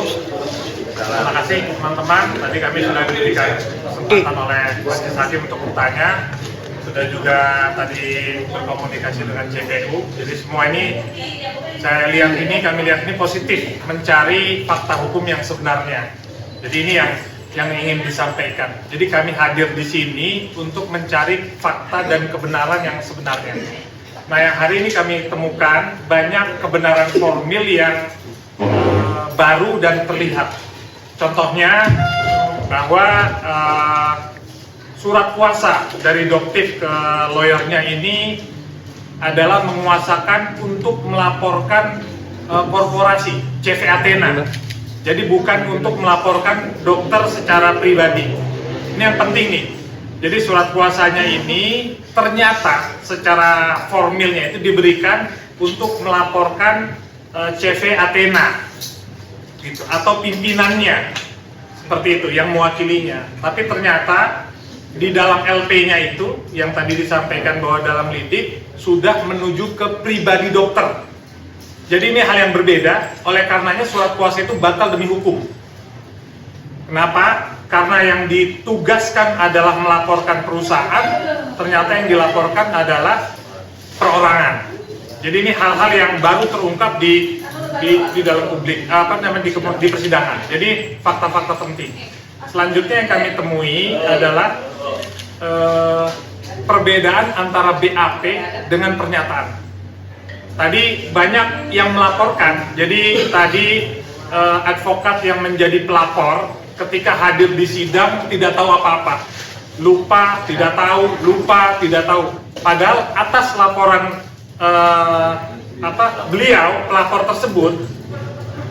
Terima kasih teman-teman. Tadi kami sudah diberikan kesempatan oleh majelis hakim untuk bertanya. Sudah juga tadi berkomunikasi dengan JPU. Jadi semua ini kami lihat ini positif, mencari fakta hukum yang sebenarnya. Jadi ini yang ingin disampaikan. Jadi kami hadir di sini untuk mencari fakta dan kebenaran yang sebenarnya. Nah, yang hari ini kami temukan banyak kebenaran formil yang baru dan terlihat. Contohnya bahwa surat kuasa dari Doktif ke lawyernya ini adalah menguasakan untuk melaporkan korporasi CV Athena. Jadi bukan untuk melaporkan dokter secara pribadi. Ini yang penting nih. Jadi surat kuasanya ini ternyata secara formilnya itu diberikan untuk melaporkan CV Athena, gitu, atau pimpinannya, seperti itu, yang mewakilinya. Tapi ternyata di dalam LP-nya itu yang tadi disampaikan bahwa dalam lidik sudah menuju ke pribadi dokter. Jadi ini hal yang berbeda, oleh karenanya surat kuasa itu batal demi hukum. Kenapa? Karena yang ditugaskan adalah melaporkan perusahaan, ternyata yang dilaporkan adalah perorangan. Jadi ini hal-hal yang baru terungkap di dalam publik, di persidangan. Jadi fakta-fakta penting. Selanjutnya yang kami temui adalah perbedaan antara BAP dengan pernyataan. Tadi banyak yang melaporkan, jadi tadi advokat yang menjadi pelapor ketika hadir di sidang tidak tahu apa-apa, lupa, tidak tahu. Padahal atas laporan beliau, pelapor tersebut,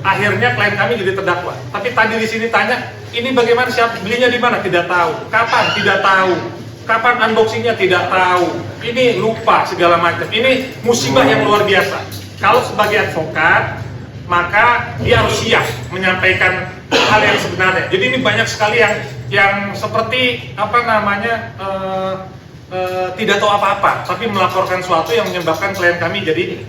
akhirnya klien kami jadi terdakwa. Tapi tadi di sini tanya, ini bagaimana, belinya di mana? Tidak tahu. Kapan? Tidak tahu. Kapan unboxingnya? Tidak tahu. Ini lupa segala macam. Ini musibah yang luar biasa. Kalau sebagai advokat, maka dia harus siap menyampaikan hal yang sebenarnya. Jadi ini banyak sekali yang seperti tidak tahu apa-apa, tapi melaporkan sesuatu yang menyebabkan klien kami jadi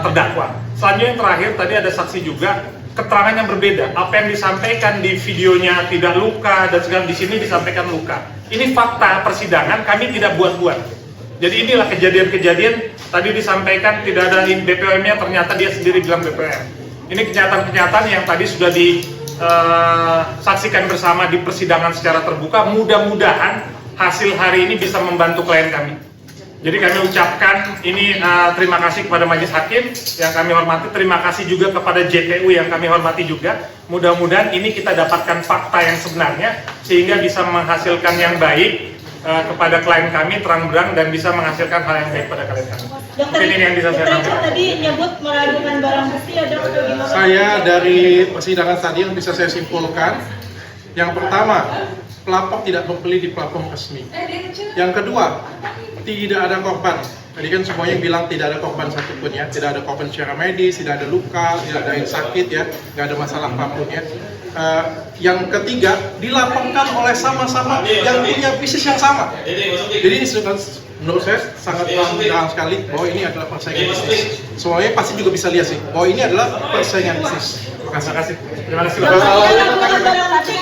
terdakwa. Selanjutnya yang terakhir, tadi ada saksi juga, keterangan yang berbeda. Apa yang disampaikan di videonya tidak luka, dan segala di sini disampaikan luka. Ini fakta persidangan, kami tidak buat-buat. Jadi inilah kejadian-kejadian, tadi disampaikan tidak ada BPOM-nya, ternyata dia sendiri bilang BPOM. Ini kenyataan-kenyataan yang tadi sudah disaksikan bersama di persidangan secara terbuka. Mudah-mudahan hasil hari ini bisa membantu klien kami. Jadi kami ucapkan ini terima kasih kepada majelis hakim yang kami hormati, terima kasih juga kepada JPU yang kami hormati juga. Mudah-mudahan ini kita dapatkan fakta yang sebenarnya sehingga bisa menghasilkan yang baik kepada klien kami, terang-berang, dan bisa menghasilkan hal yang baik pada klien kami. Dokter, ini yang bisa saya sampaikan. tadi nyebut meragukan barang bukti, ada atau gimana? Saya dari persidangan tadi yang bisa saya simpulkan, yang pertama, pelapor tidak membeli di platform resmi. Yang kedua, tidak ada korban. Tadi kan semuanya bilang tidak ada korban satupun ya, tidak ada korban secara medis, tidak ada luka, tidak ada yang sakit ya, nggak ada masalah apapun ya. Yang ketiga, dilaporkan oleh sama-sama yang punya bisnis yang sama. Jadi ini menurut saya sangat terang sekali bahwa ini adalah persaingan bisnis. Semuanya pasti juga bisa lihat sih bahwa ini adalah persaingan bisnis. Terima kasih. Terima kasih.